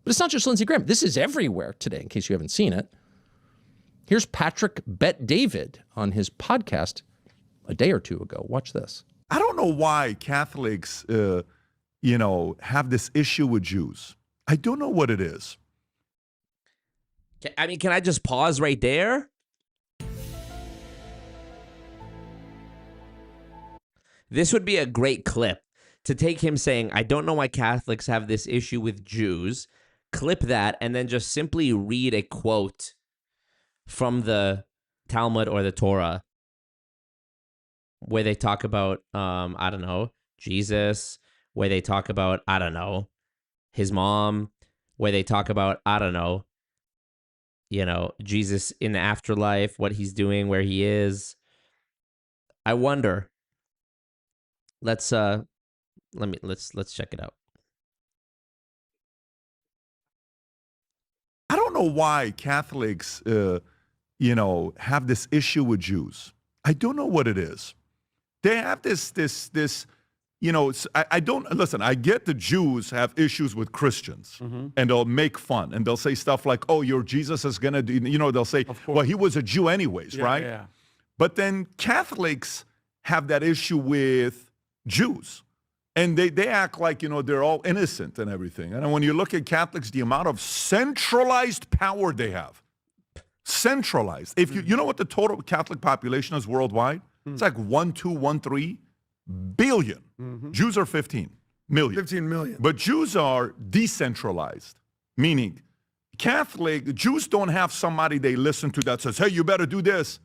But it's not just Lindsey Graham. This is everywhere today, in case you haven't seen it. Here's Patrick Bet-David on his podcast a day or two ago. Watch this. I don't know why Catholics, have this issue with Jews. I don't know what it is. I mean, can I just pause right there? This would be a great clip to take him saying, I don't know why Catholics have this issue with Jews, clip that, and then just simply read a quote from the Talmud or the Torah where they talk about, I don't know, Jesus, where they talk about, I don't know, his mom, where they talk about, I don't know, Jesus in the afterlife, what he's doing, where he is. I wonder. Let's Let's check it out. I don't know why Catholics, have this issue with Jews. I don't know what it is. They have this, I don't, listen, I get the Jews have issues with Christians and they'll make fun and they'll say stuff like, oh, your Jesus is going to do, they'll say, well, he was a Jew anyways, right? Yeah. But then Catholics have that issue with Jews. And they act like, they're all innocent and everything. And when you look at Catholics, the amount of centralized power they have. Centralized. If you know what the total Catholic population is worldwide? It's like 1.213 billion. Jews are 15 million. 15 million. But Jews are decentralized, meaning Jews don't have somebody they listen to that says, hey, you better do this.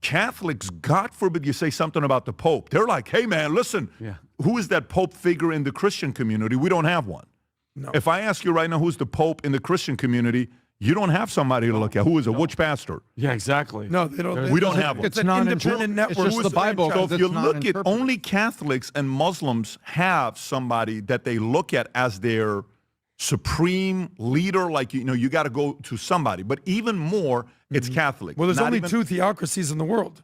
Catholics, God forbid you say something about the Pope. They're like, hey, man, listen, who is that Pope figure in the Christian community? We don't have one. No. If I ask you right now who's the Pope in the Christian community, you don't have somebody to look at. Who is a witch pastor? Yeah, exactly. No, they don't. We don't have one. It's an independent network. It's just the Bible. So if you It's not look at interpreted. only Catholics and Muslims have somebody that they look at as their supreme leader, like, you got to go to somebody. But even more, it's Catholic. Well, there's Not only even- two theocracies in the world: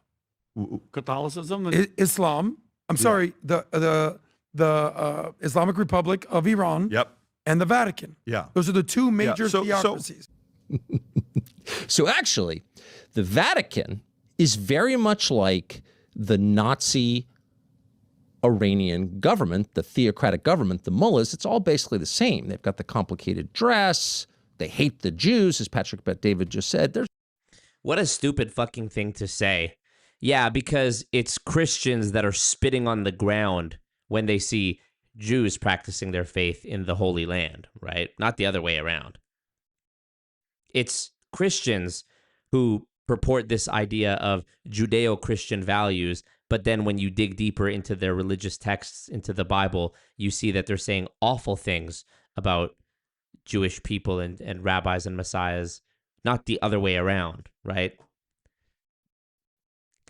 Catholicism. And Islam. I'm sorry, the Islamic Republic of Iran. Yep. And the Vatican. Yeah. Those are the two major So- theocracies. So actually, the Vatican is very much like the Nazi Iranian government, the theocratic government, the mullahs. It's all basically the same. They've got the complicated dress. They hate the Jews, as Patrick Bet-David just said. There's What a stupid fucking thing to say. Yeah, because it's Christians that are spitting on the ground when they see Jews practicing their faith in the Holy Land, right? Not the other way around. It's Christians who purport this idea of Judeo-Christian values, but then when you dig deeper into their religious texts, into the Bible, you see that they're saying awful things about Jewish people and rabbis and messiahs, not the other way around, right?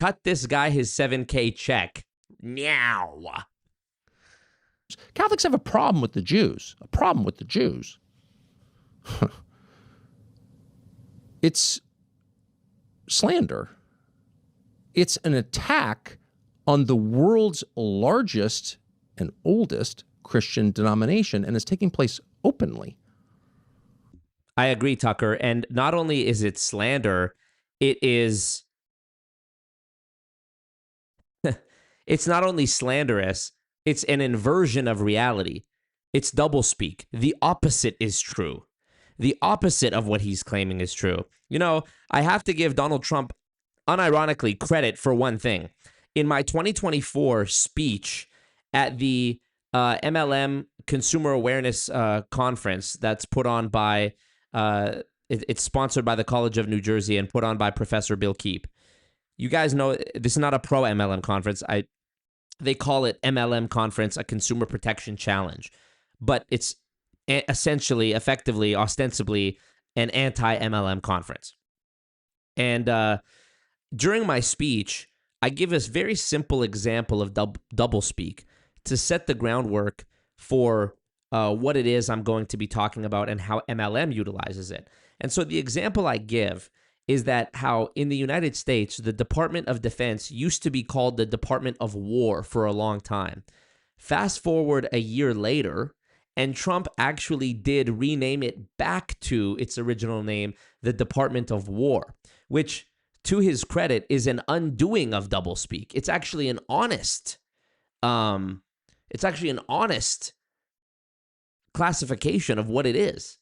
Cut this guy his $7K check. Now. Catholics have a problem with the Jews. A problem with the Jews. It's slander. It's an attack on the world's largest and oldest Christian denomination, and it's taking place openly. I agree, Tucker. And not only is it slander, it is... it's not only slanderous, it's an inversion of reality. It's doublespeak. The opposite is true. The opposite of what he's claiming is true. You know, I have to give Donald Trump, unironically, credit for one thing. In my 2024 speech at the MLM Consumer Awareness Conference that's put on by, it's sponsored by the College of New Jersey and put on by Professor Bill Keep. You guys know this is not a pro-MLM conference. They call it MLM Conference, a Consumer Protection Challenge. But it's essentially, effectively, ostensibly, an anti-MLM conference. And during my speech, I give a very simple example of doublespeak to set the groundwork for what it is I'm going to be talking about and how MLM utilizes it. And so the example I give is that how in the United States, the Department of Defense used to be called the Department of War for a long time. Fast forward a year later, and Trump actually did rename it back to its original name, the Department of War, which, to his credit, is an undoing of doublespeak. It's actually an honest, classification of what it is.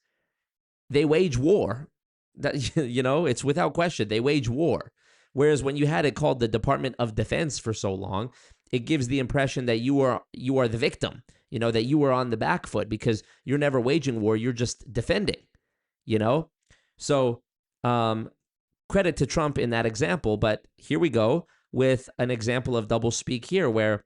They wage war. That, you know, it's without question. They wage war. Whereas when you had it called the Department of Defense for so long, it gives the impression that you are the victim. You know, that you were on the back foot because you're never waging war. You're just defending. You know, so credit to Trump in that example. But here we go with an example of doublespeak here, where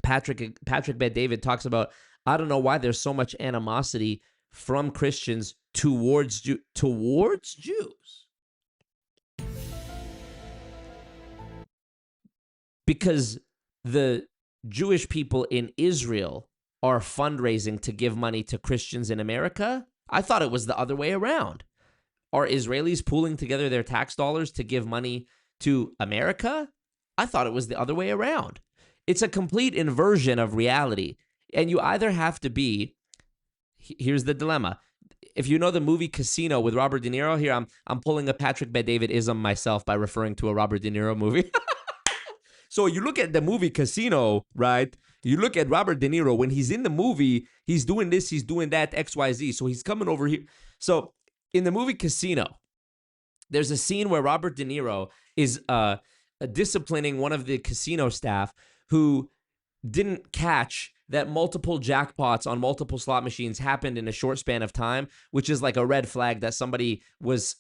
Patrick Bet-David talks about, I don't know why there's so much animosity from Christians towards Jews. Because the Jewish people in Israel are fundraising to give money to Christians in America? I thought it was the other way around. Are Israelis pooling together their tax dollars to give money to America? I thought it was the other way around. It's a complete inversion of reality. And you either have to be, here's the dilemma. If you know the movie Casino with Robert De Niro, here I'm pulling a Patrick Bet-David-ism myself by referring to a Robert De Niro movie. So you look at the movie Casino, right? You look at Robert De Niro. When he's in the movie, he's doing this, he's doing that, XYZ. So he's coming over here. So in the movie Casino, there's a scene where Robert De Niro is disciplining one of the casino staff who didn't catch that multiple jackpots on multiple slot machines happened in a short span of time, which is like a red flag that somebody was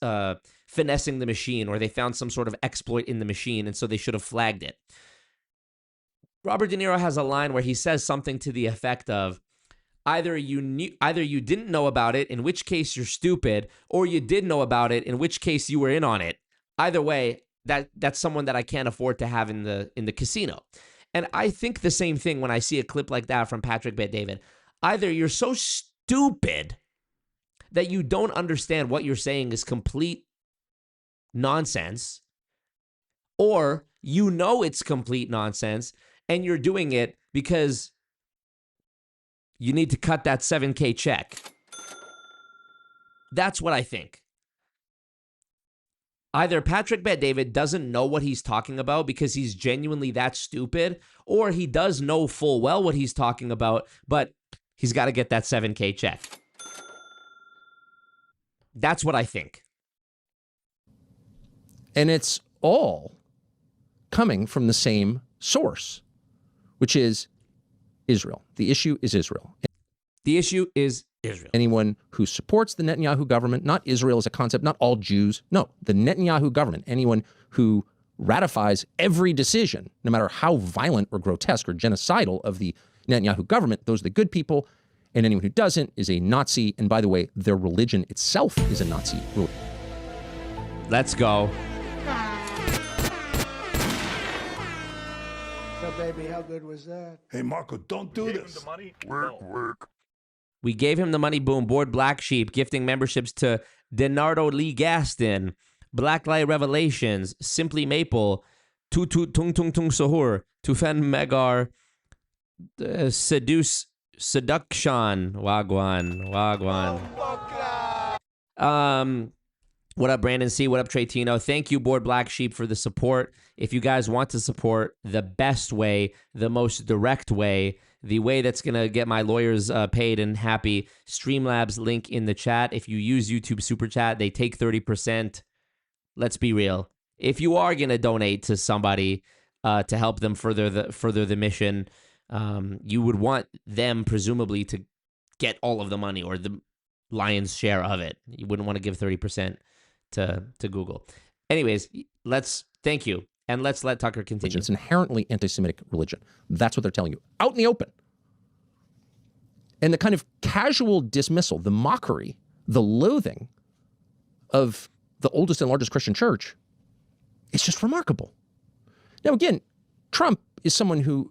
finessing the machine, or they found some sort of exploit in the machine, and so they should have flagged it. Robert De Niro has a line where he says something to the effect of, either you didn't know about it, in which case you're stupid, or you did know about it, in which case you were in on it. Either way, that's someone that I can't afford to have in the casino. And I think the same thing when I see a clip like that from Patrick Bet-David. Either you're so stupid that you don't understand what you're saying is complete nonsense, or you know it's complete nonsense and you're doing it because you need to cut that $7K check. That's what I think. Either Patrick Bet-David doesn't know what he's talking about because he's genuinely that stupid, or he does know full well what he's talking about, but he's got to get that $7K check. That's what I think. And it's all coming from the same source, which is Israel. The issue is Israel. The issue is Israel. Anyone who supports the Netanyahu government, not Israel as a concept, not all Jews, no, the Netanyahu government, anyone who ratifies every decision, no matter how violent or grotesque or genocidal of the Netanyahu government, those are the good people, and anyone who doesn't is a Nazi, and by the way, their religion itself is a Nazi religion. Let's go. So, baby, how good was that? Hey, Marco, don't do this. The money? Work. We gave him the money, boom, board Black Sheep, gifting memberships to Denardo Lee Gaston, Blacklight Revelations, Simply Maple, Tung Tung Tung Sahur, Tufen Megar, Seduction, Wagwan. What up, Brandon C? What up, Tretino? Thank you, Board Black Sheep, for the support. If you guys want to support the best way, the most direct way, the way that's going to get my lawyers paid and happy, Streamlabs link in the chat. If you use YouTube Super Chat, they take 30%. Let's be real. If you are going to donate to somebody to help them further the mission, you would want them presumably to get all of the money or the lion's share of it. You wouldn't want to give 30% to Google. Anyways, thank you. And let's let Tucker continue. It's inherently anti-Semitic religion. That's what they're telling you. Out in the open. And the kind of casual dismissal, the mockery, the loathing of the oldest and largest Christian church, it's just remarkable. Now, again, Trump is someone who,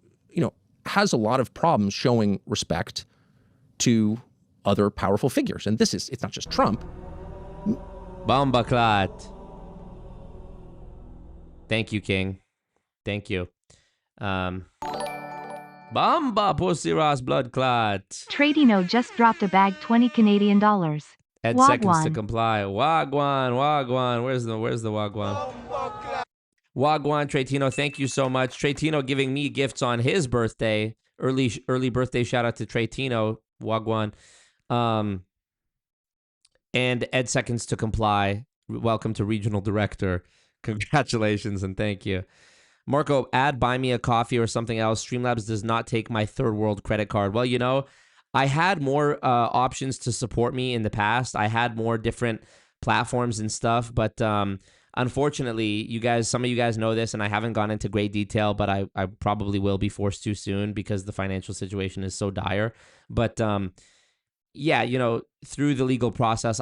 has a lot of problems showing respect to other powerful figures. And it's not just Trump. Bombaklat. Thank you, King. Thank you. Bamba Pussy Ross Blood Clot. Tradino just dropped a bag $20 Canadian. Add seconds to comply. Wagwan. Where's the Wagwan? Wagwan Tretino, thank you so much. Tretino giving me gifts on his birthday. Early birthday shout out to Tretino. Wagwan. And Ed seconds to comply. Welcome to Regional Director. Congratulations and thank you. Marco, buy me a coffee or something else. Streamlabs does not take my third world credit card. Well, I had more options to support me in the past. I had more different platforms and stuff, but unfortunately, some of you guys know this, and I haven't gone into great detail, but I probably will be forced to soon because the financial situation is so dire. But yeah, through the legal process,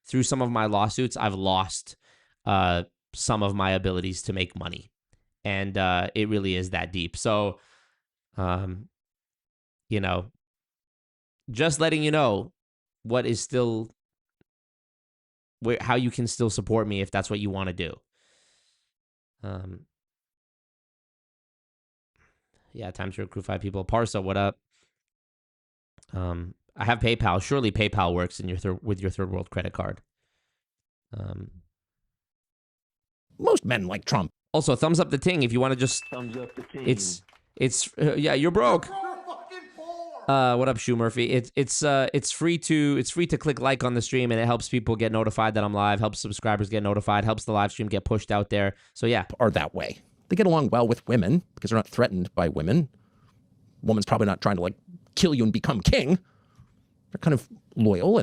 through some of my lawsuits, I've lost some of my abilities to make money. And it really is that deep. So you know, just letting you know what is still how you can still support me if that's what you want to do. Yeah, time to recruit 5 people. Parsa, what up? I have PayPal. Surely PayPal works in your with your third world credit card. Most men like Trump. Also, thumbs up the ting if you want to just. Thumbs up the team. It's yeah, you're broke. What up, Shoe Murphy? It's free to click like on the stream, and it helps people get notified that I'm live. Helps subscribers get notified. Helps the live stream get pushed out there. So yeah, Are that way. They get along well with women because they're not threatened by women. Woman's probably not trying to like kill you and become king. They're kind of loyal,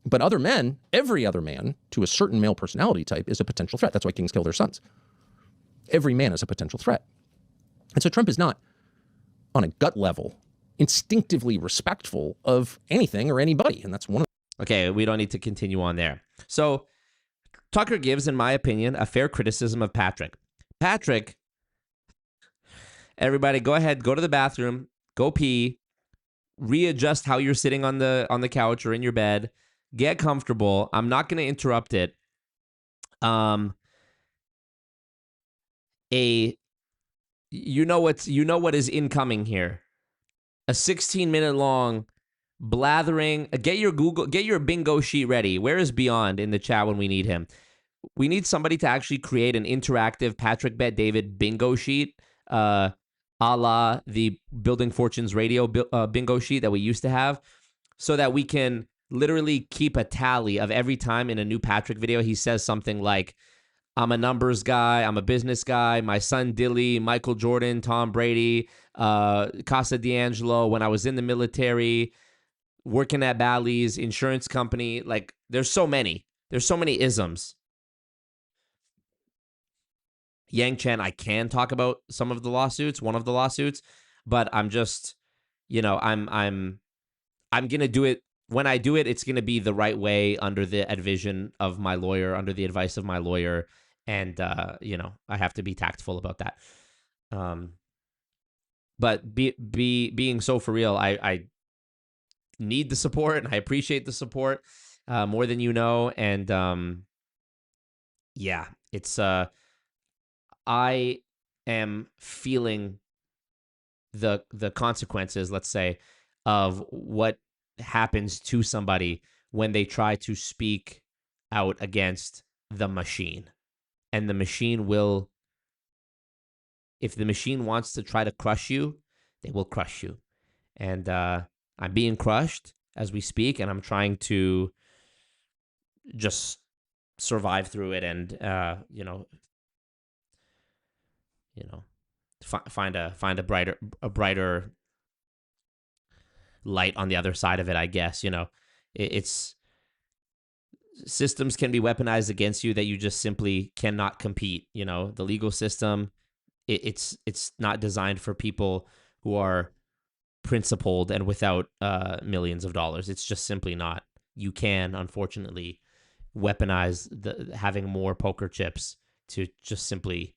but other men, every other man to a certain male personality type is a potential threat. That's why kings kill their sons. Every man is a potential threat. And so Trump is not, on a gut level, instinctively respectful of anything or anybody. And that's one of okay, we don't need to continue on there. So Tucker gives, in my opinion, a fair criticism of Patrick. Patrick, everybody go ahead, go to the bathroom, go pee, readjust how you're sitting on the couch or in your bed, get comfortable. I'm not going to interrupt it. You know what is incoming here. A 16-minute long blathering. Get your bingo sheet ready. Where is Beyond in the chat when we need him? We need somebody to actually create an interactive Patrick Bet David bingo sheet, a la the Building Fortunes radio bingo sheet that we used to have, so that we can literally keep a tally of every time in a new Patrick video he says something like, I'm a numbers guy, I'm a business guy, my son Dilly, Michael Jordan, Tom Brady, Casa D'Angelo, when I was in the military, working at Bally's, insurance company. Like, there's so many isms. Yang Chen, I can talk about some of the lawsuits, one of the lawsuits, but I'm just, I'm gonna do it. When I do it, it's gonna be the right way under the advision of my lawyer, under the advice of my lawyer, and I have to be tactful about that. But being so for real, I need the support, and I appreciate the support more than you know, and yeah, it's I am feeling the consequences, let's say, of what happens to somebody when they try to speak out against the machine. And the machine will, if the machine wants to try to crush you, they will crush you. And I'm being crushed as we speak, and I'm trying to just survive through it and find a brighter light on the other side of it, I guess. It's systems can be weaponized against you that you just simply cannot compete. The legal system, it's not designed for people who are principled and without millions of dollars. It's just simply not. You can, unfortunately, weaponize having more poker chips to just simply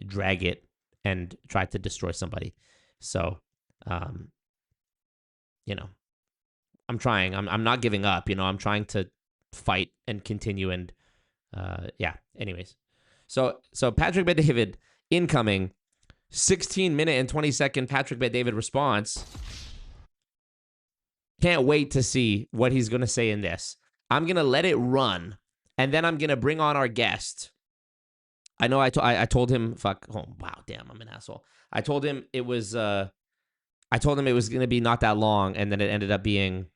drag it and try to destroy somebody. So, I'm trying. I'm not giving up. I'm trying to fight and continue. And yeah. Anyways, so Patrick Bet David incoming, 16-minute and 20-second Patrick Bet David response. Can't wait to see what he's gonna say in this. I'm gonna let it run, and then I'm gonna bring on our guest. I know I told him, fuck, oh, wow, damn, I'm an asshole. I told him it was going to be not that long, and then it ended up being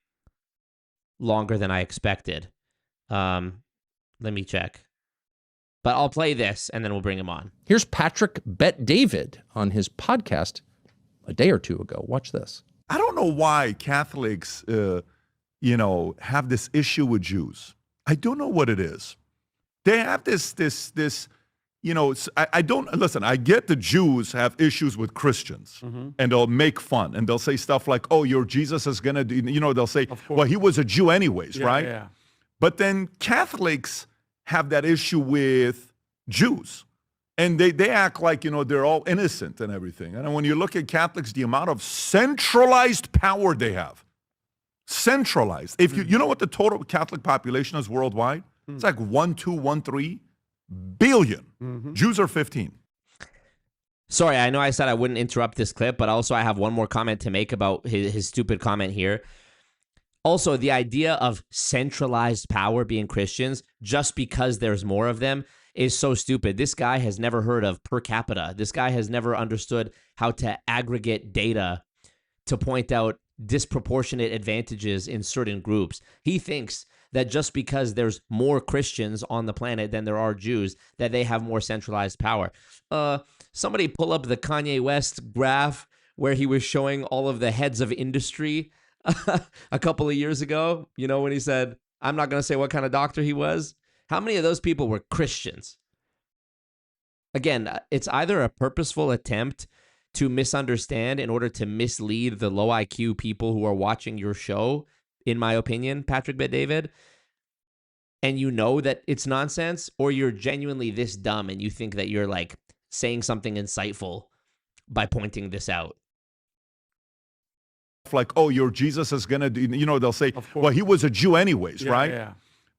longer than I expected. Let me check. But I'll play this, and then we'll bring him on. Here's Patrick Bet David on his podcast a day or two ago. Watch this. I don't know why Catholics, have this issue with Jews. I don't know what it is. They have this. I don't listen. I get the Jews have issues with Christians, and they'll make fun, and they'll say stuff like, "Oh, your Jesus is gonna do." They'll say, "Well, he was a Jew anyways, right?" Yeah. But then Catholics have that issue with Jews, And they act like, they're all innocent and everything. And when you look at Catholics, the amount of centralized power they have. Centralized. If you know what the total Catholic population is worldwide? It's like 1.213 billion. Jews are 15. Sorry, I know I said I wouldn't interrupt this clip, but also I have one more comment to make about his stupid comment here. Also, the idea of centralized power being Christians just because there's more of them is so stupid. This guy has never heard of per capita. This guy has never understood how to aggregate data to point out disproportionate advantages in certain groups. He thinks that just because there's more Christians on the planet than there are Jews, that they have more centralized power. Somebody pull up the Kanye West graph where he was showing all of the heads of industry a couple of years ago, when he said, I'm not going to say what kind of doctor he was. How many of those people were Christians? Again, it's either a purposeful attempt to misunderstand in order to mislead the low IQ people who are watching your show, in my opinion, Patrick Bet-David, and you know that it's nonsense, or you're genuinely this dumb and you think that you're like saying something insightful by pointing this out. Like, oh, your Jesus is going to do, they'll say, well, he was a Jew anyways, right? Yeah.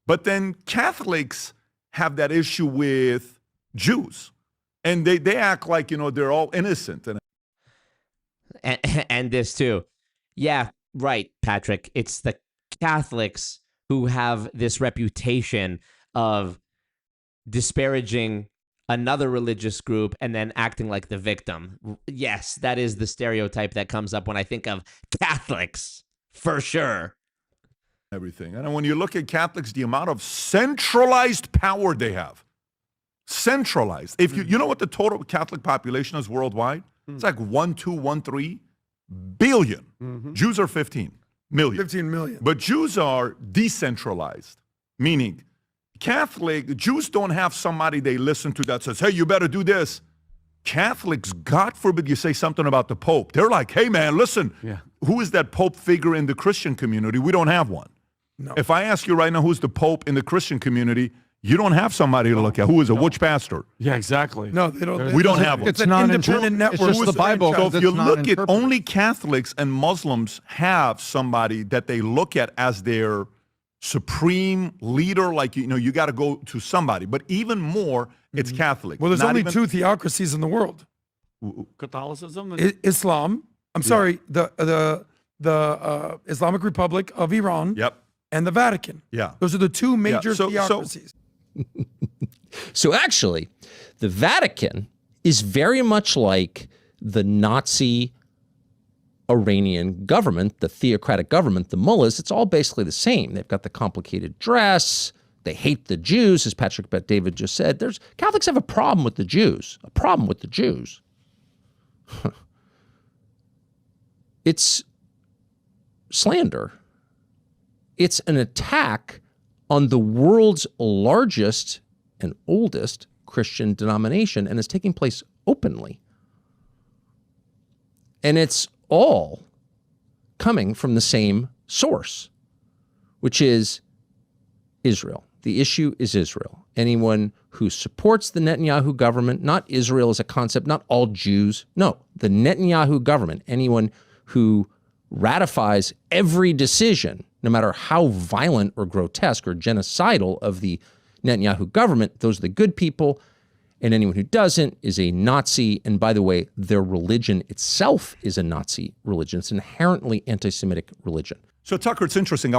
But then Catholics have that issue with Jews. And they act like, they're all innocent. And this too. Yeah, right, Patrick. It's the Catholics who have this reputation of disparaging another religious group and then acting like the victim. Yes, that is the stereotype that comes up when I think of Catholics, for sure. Everything. And when you look at Catholics, the amount of centralized power they have. Centralized. If you know what the total Catholic population is worldwide? It's like 1.213 billion. Jews are 15 million. 15 million. But Jews are decentralized, meaning Jews don't have somebody they listen to that says, hey, you better do this. Catholics, God forbid you say something about the Pope. They're like, hey, man, listen, who is that Pope figure in the Christian community? We don't have one. No. If I ask you right now who's the Pope in the Christian community, you don't have somebody to look at. Who is a witch pastor? Yeah, exactly. No, they don't. We don't have one. It's an independent network. It's just the Bible. So if that's you not look at interpreted. only Catholics and Muslims have somebody that they look at as their supreme leader, like, you got to go to somebody. But even more, it's Catholic. Well, there's Not only even- two theocracies in the world. Catholicism and Islam. I'm sorry, the Islamic Republic of Iran. Yep. And the Vatican. Yeah. Those are the two major So- theocracies. So actually, the Vatican is very much like the Nazi Iranian government, the theocratic government, the mullahs. It's all basically the same. They've got the complicated dress. They hate the Jews, as Patrick Bet-David just said. Catholics have a problem with the Jews. A problem with the Jews. It's slander. It's an attack on the world's largest and oldest Christian denomination, and it's taking place openly. And it's all coming from the same source, which is Israel. The issue is Israel. Anyone who supports the Netanyahu government, not Israel as a concept, not all Jews, no, the Netanyahu government, anyone who ratifies every decision, no matter how violent or grotesque or genocidal of the Netanyahu government, those are the good people. And anyone who doesn't is a Nazi. And by the way, their religion itself is a Nazi religion. It's an inherently anti-Semitic religion. So Tucker, it's interesting.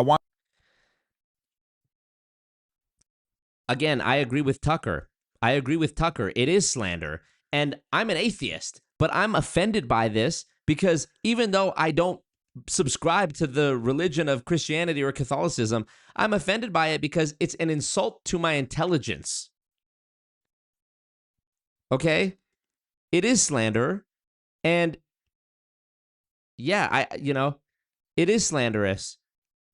Again, I agree with Tucker. It is slander. And I'm an atheist, but I'm offended by this because even though I don't subscribe to the religion of Christianity or Catholicism, I'm offended by it because it's an insult to my intelligence. Okay? It is slander. And yeah, it is slanderous.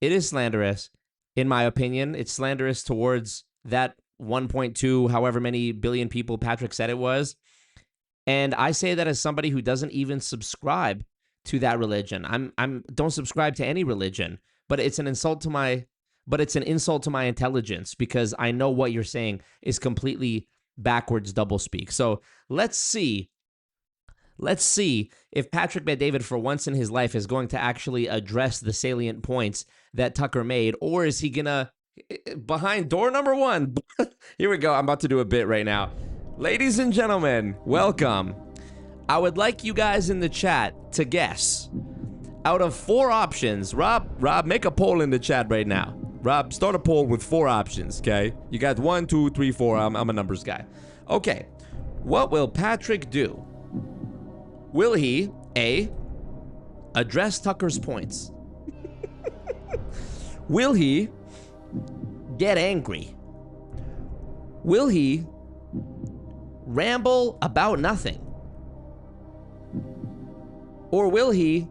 It is slanderous. In my opinion, it's slanderous towards that 1.2, however many billion people Patrick said it was. And I say that as somebody who doesn't even subscribe to that religion. I'm don't subscribe to any religion, but it's an insult to my intelligence because I know what you're saying is completely backwards doublespeak. So let's see. Let's see if Patrick Bet-David, for once in his life, is going to actually address the salient points that Tucker made, or is he gonna, behind door number one? Here we go. I'm about to do a bit right now. Ladies and gentlemen, welcome. I would like you guys in the chat to guess. Out of 4 options, Rob, make a poll in the chat right now. Rob, start a poll with 4 options, okay? You got 1, 2, 3, 4. I'm a numbers guy. Okay, what will Patrick do? Will he, A, address Tucker's points? Will he get angry? Will he ramble about nothing? Or will he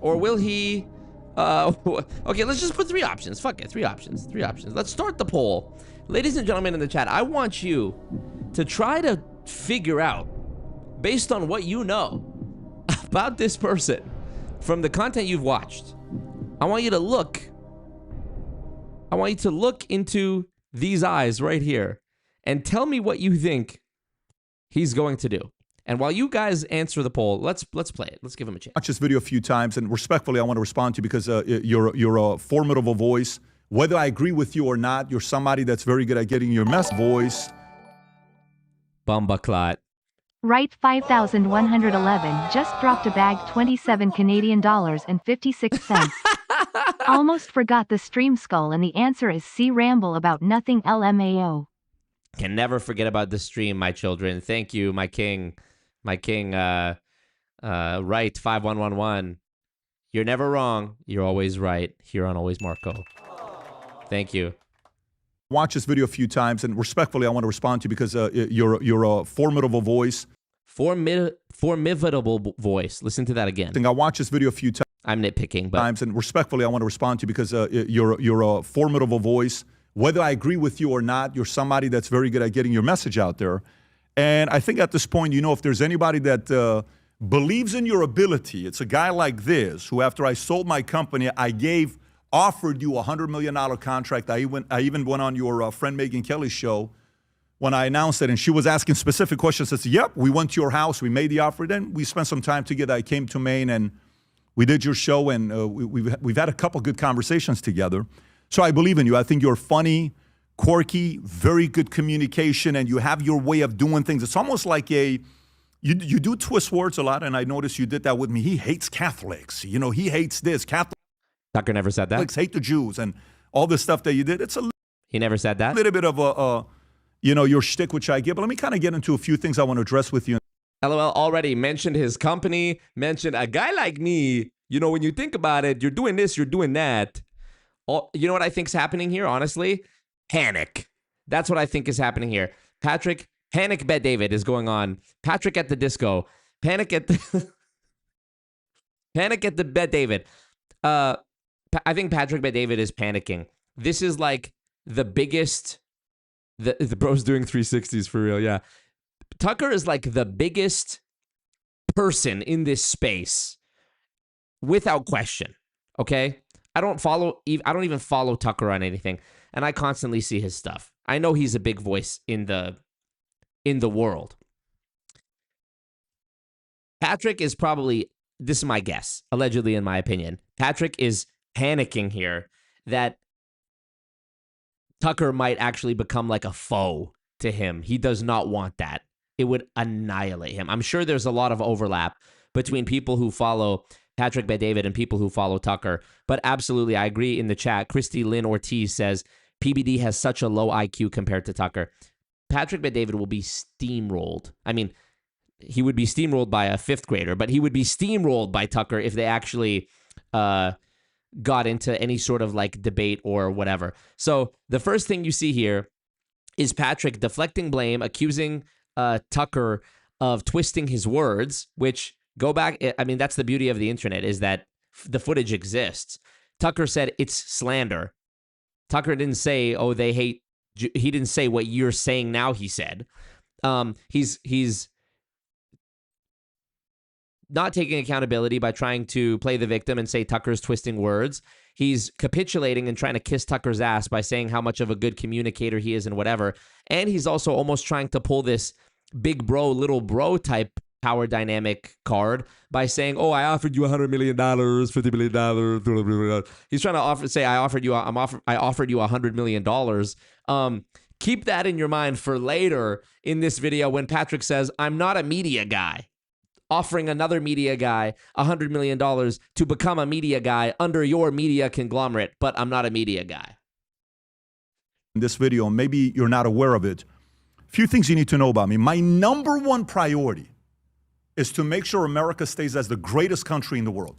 okay, let's just put 3 options. Fuck it, 3 options. Let's start the poll. Ladies and gentlemen in the chat, I want you to try to figure out, based on what you know about this person from the content you've watched, I want you to look into these eyes right here and tell me what you think he's going to do. And while you guys answer the poll, let's play it. Let's give him a chance. Watch this video a few times, and respectfully, I want to respond to you because you're a formidable voice. Whether I agree with you or not, you're somebody that's very good at getting your voice. Bumbaclot. Right 5,111 just dropped a bag 27 Canadian dollars and 56 cents. Almost forgot the stream skull, and the answer is C, ramble about nothing LMAO. Can never forget about the stream, my children. Thank you, my king. My king, right 5111. You're never wrong. You're always right. Here on Always Marco. Thank you. Watch this video a few times, and respectfully, I want to respond to you because you're a formidable voice. Formidable voice. Listen to that again. I watch this video a few times. I'm nitpicking, but And respectfully, I want to respond to you because you're a formidable voice. Whether I agree with you or not, you're somebody that's very good at getting your message out there. And I think at this point, if there's anybody that believes in your ability, it's a guy like this, who after I sold my company, offered you a $100 million contract. I even went on your friend Megyn Kelly's show when I announced it, and she was asking specific questions. I said, yep, we went to your house, we made the offer, then we spent some time together. I came to Maine, and we did your show, and we've had a couple good conversations together. So I believe in you. I think you're funny, quirky, very good communication, and you have your way of doing things. It's almost like you do twist words a lot, and I noticed you did that with me. He hates Catholics. He hates this. Catholics Tucker never said that. hate the Jews, and all this stuff that you did. It's a He never said that. little bit of your shtick, which I get. But let me kind of get into a few things I want to address with you. LOL already mentioned his company, mentioned a guy like me. When you think about it, you're doing this, you're doing that. You know what I think's happening here, honestly? Panic. That's what I think is happening here. Patrick, Panic Bet-David is going on. Patrick at the disco. Panic at the Bet-David. I think Patrick Bet-David is panicking. This is like the biggest... The bro's doing 360s for real, yeah. Tucker is like the biggest person in this space without question, okay? I don't even follow Tucker on anything, and I constantly see his stuff. I know he's a big voice in the world. Patrick is probably, this is my guess, allegedly in my opinion, Patrick is panicking here that Tucker might actually become like a foe to him. He does not want that. It would annihilate him. I'm sure there's a lot of overlap between people who follow Patrick Bet-David and people who follow Tucker. But absolutely, I agree in the chat. Christy Lynn Ortiz says, PBD has such a low IQ compared to Tucker. Patrick Bet-David will be steamrolled. I mean, he would be steamrolled by a 5th grader, but he would be steamrolled by Tucker if they actually got into any sort of like debate or whatever. So the first thing you see here is Patrick deflecting blame, accusing Tucker of twisting his words, which go back. I mean, that's the beauty of the internet, is that the footage exists. Tucker said it's slander. Tucker didn't say, oh, they hate. He didn't say what you're saying now, he said. He's not taking accountability by trying to play the victim and say Tucker's twisting words. He's capitulating and trying to kiss Tucker's ass by saying how much of a good communicator he is and whatever. And he's also almost trying to pull this big bro, little bro type power dynamic card by saying, "Oh, I offered you $100 million, $50 million." He's trying to say, I offered you $100 million. Keep that in your mind for later in this video when Patrick says, "I'm not a media guy," offering another media guy $100 million to become a media guy under your media conglomerate, but I'm not a media guy. In this video, maybe you're not aware of it. A few things you need to know about me. My number one priority is to make sure America stays as the greatest country in the world.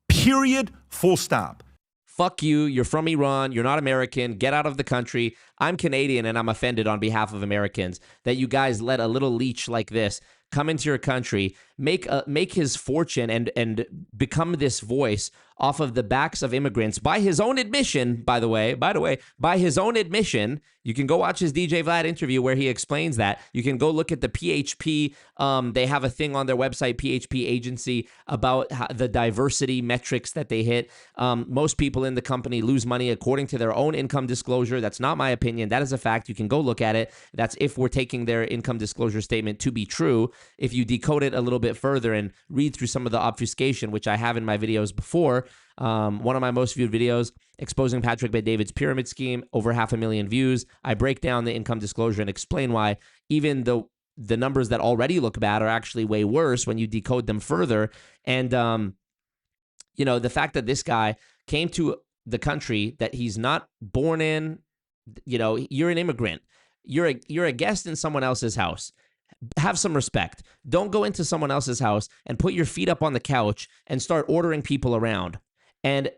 Period. Full stop. Fuck you. You're from Iran. You're not American. Get out of the country. I'm Canadian, and I'm offended on behalf of Americans that you guys let a little leech like this come into your country, make his fortune and become this voice off of the backs of immigrants by his own admission, by the way, by his own admission. You can go watch his DJ Vlad interview where he explains that. You can go look at the PHP. They have a thing on their website, PHP Agency, about the diversity metrics that they hit. Most people in the company lose money according to their own income disclosure. That's not my opinion. That is a fact. You can go look at it. That's if we're taking their income disclosure statement to be true. If you decode it a little bit further and read through some of the obfuscation, which I have in my videos before, one of my most viewed videos, exposing Patrick Bet-David's pyramid scheme, over 500,000 views. I break down the income disclosure and explain why even though the numbers that already look bad are actually way worse when you decode them further. And, the fact that this guy came to the country that he's not born in, you're an immigrant. You're a guest in someone else's house. Have some respect. Don't go into someone else's house and put your feet up on the couch and start ordering people around. And,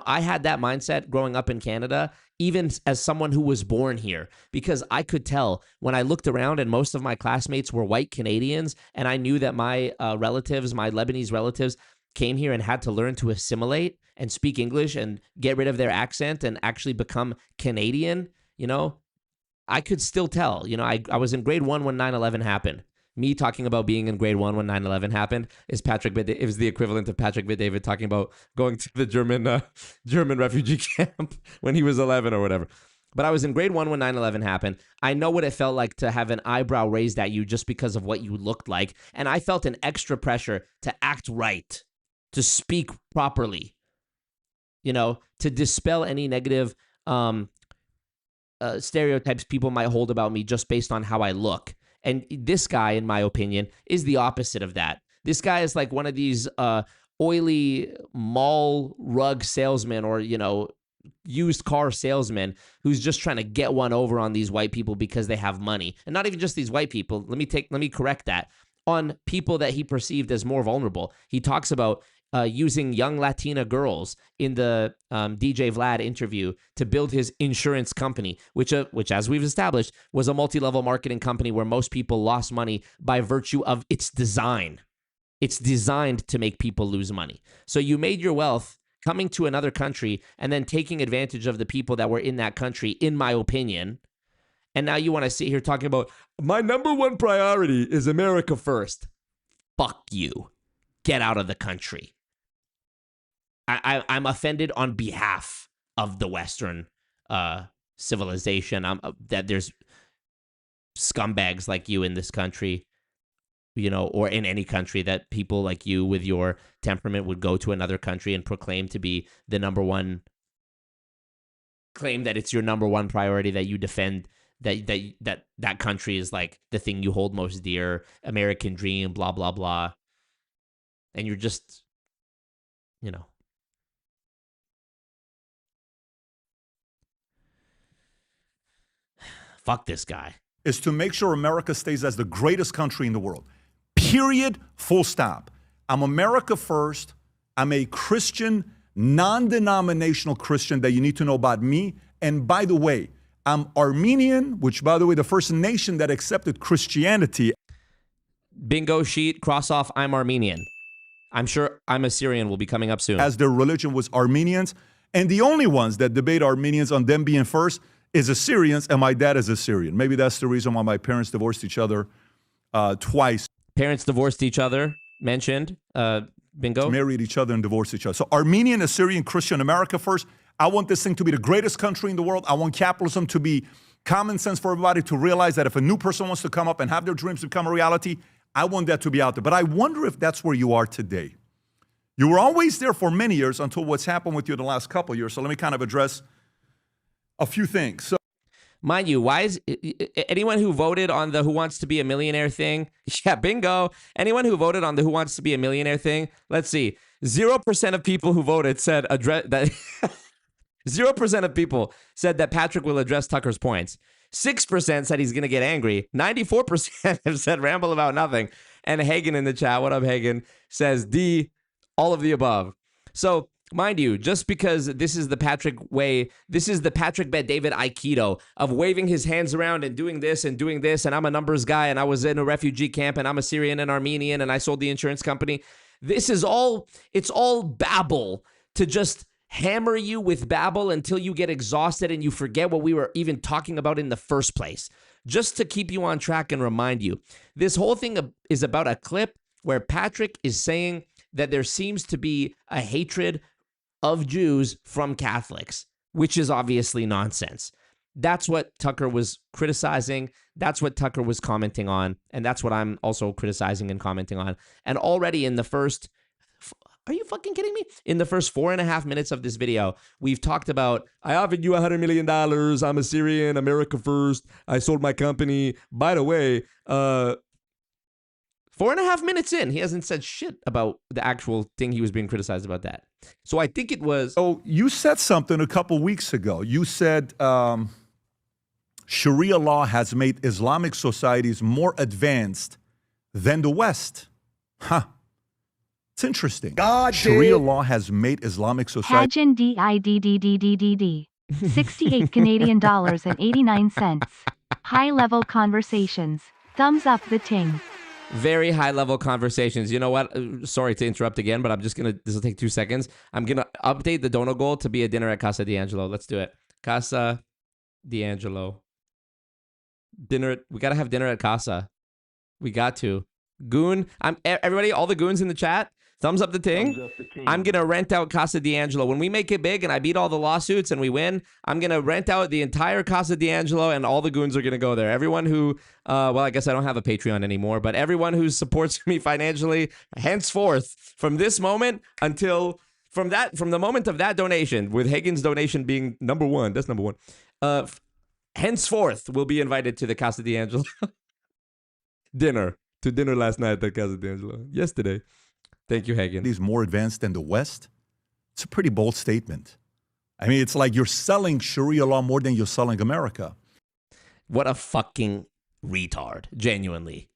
I had that mindset growing up in Canada, even as someone who was born here, because I could tell when I looked around and most of my classmates were white Canadians, and I knew that my relatives, my Lebanese relatives, came here and had to learn to assimilate and speak English and get rid of their accent and actually become Canadian, I could still tell. I was in grade 1 when 9/11 happened. Me talking about being in grade 1 when 9/11 happened is it was the equivalent of Patrick Bet-David talking about going to the German refugee camp when he was 11 or whatever. But I was in grade 1 when 9/11 happened. I know what it felt like to have an eyebrow raised at you just because of what you looked like. And I felt an extra pressure to act right, to speak properly, to dispel any negative stereotypes people might hold about me just based on how I look. And this guy, in my opinion, is the opposite of that. This guy is like one of these oily mall rug salesmen or, used car salesmen who's just trying to get one over on these white people because they have money. And not even just these white people. Let me correct that. On people that he perceived as more vulnerable. He talks about using young Latina girls in the DJ Vlad interview to build his insurance company, which as we've established, was a multi-level marketing company where most people lost money by virtue of its design. It's designed to make people lose money. So you made your wealth coming to another country and then taking advantage of the people that were in that country, in my opinion. And now you want to sit here talking about, my number one priority is America first. Fuck you. Get out of the country. I'm offended on behalf of the Western civilization. That there's scumbags like you in this country, or in any country, that people like you with your temperament would go to another country and proclaim to be the number one, claim that it's your number one priority, that you defend, that country is like the thing you hold most dear, American dream, blah, blah, blah. And you're just, fuck this guy. Is to make sure America stays as the greatest country in the world. Period. Full stop. I'm America first. I'm a Christian, non-denominational Christian that you need to know about me. And by the way, I'm Armenian, which, by the way, the first nation that accepted Christianity. Bingo sheet, cross off, I'm Armenian. I'm sure I'm Assyrian will be coming up soon. As their religion was Armenians. And the only ones that debate Armenians on them being first is Assyrians, and my dad is Assyrian. Maybe that's the reason why my parents divorced each other twice. Parents divorced each other, mentioned. Bingo. married each other and divorced each other. So Armenian, Assyrian, Christian, America first. I want this thing to be the greatest country in the world. I want capitalism to be common sense for everybody to realize that if a new person wants to come up and have their dreams become a reality, I want that to be out there. But I wonder if that's where you are today. You were always there for many years until what's happened with you the last couple of years. So let me kind of address a few things. So, Mind you, why is anyone who voted on the Who Wants to Be a Millionaire thing? Yeah, bingo. Anyone who voted on the Who Wants to Be a Millionaire thing? Let's see. 0% of people who voted said address that 0% of people said that Patrick will address Tucker's points. 6% said he's going to get angry. 94% have said ramble about nothing. And Hagen in the chat, what up, Hagen, says D, all of the above. So, mind you, just because this is the Patrick way, this is the Patrick Bet David Aikido of waving his hands around and doing this, and I'm a numbers guy, and I was in a refugee camp, and I'm a Syrian and Armenian, and I sold the insurance company. This is all, it's all babble to just hammer you with babble until you get exhausted and you forget what we were even talking about in the first place. Just to keep you on track and remind you, this whole thing is about a clip where Patrick is saying that there seems to be a hatred of Jews from Catholics, which is obviously nonsense. That's what Tucker was criticizing. That's what Tucker was commenting on. And that's what I'm also criticizing and commenting on. And already in the first, are you fucking kidding me? In the first 4.5 minutes of this video, we've talked about, I offered you $100 million. I'm a Syrian, America first. I sold my company. By the way, 4.5 minutes in, he hasn't said shit about the actual thing he was being criticized about that. So I think it was... So you said something a couple weeks ago. You said Sharia law has made Islamic societies more advanced than the West. Huh. It's interesting. Sharia law has made Islamic societies... Hajin DIDDDDD. 68 Canadian dollars and 89 cents. High-level conversations. Thumbs up the ting. Very high-level conversations. You know what? Sorry to interrupt again, but I'm just going to... This will take 2 seconds. I'm going to update the donor goal to be a dinner at Casa D'Angelo. Let's do it. Casa D'Angelo. Dinner... We got to have dinner at Casa. We got to. Goon. Everybody, all the goons in the chat, thumbs up the ting. I'm going to rent out Casa D'Angelo. When we make it big and I beat all the lawsuits and we win, I'm going to rent out the entire Casa D'Angelo and all the goons are going to go there. Everyone who, well, I guess I don't have a Patreon anymore, but everyone who supports me financially, henceforth, from this moment until, from the moment of that donation, with Hagen's donation being number one, that's number one, henceforth will be invited to the Casa D'Angelo dinner. To dinner last night at Casa D'Angelo. Yesterday. Thank you, Hagen. Is more advanced than the West? It's a pretty bold statement. I mean, it's like you're selling Sharia law more than you're selling America. What a fucking retard. Genuinely.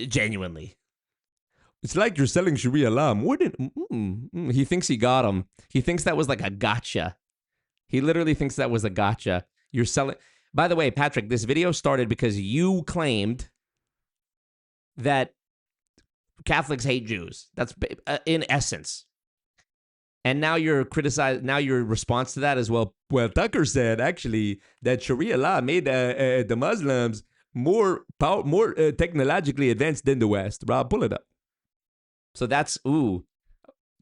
Genuinely. It's like you're selling Sharia law more than... He thinks he got him. He thinks that was like a gotcha. He literally thinks that was a gotcha. You're selling... By the way, Patrick, this video started because you claimed that Catholics hate Jews. That's in essence. And now you're criticized. Now your response to that is, well, Tucker said actually that Sharia law made the Muslims more technologically advanced than the West. Rob, pull it up. So that's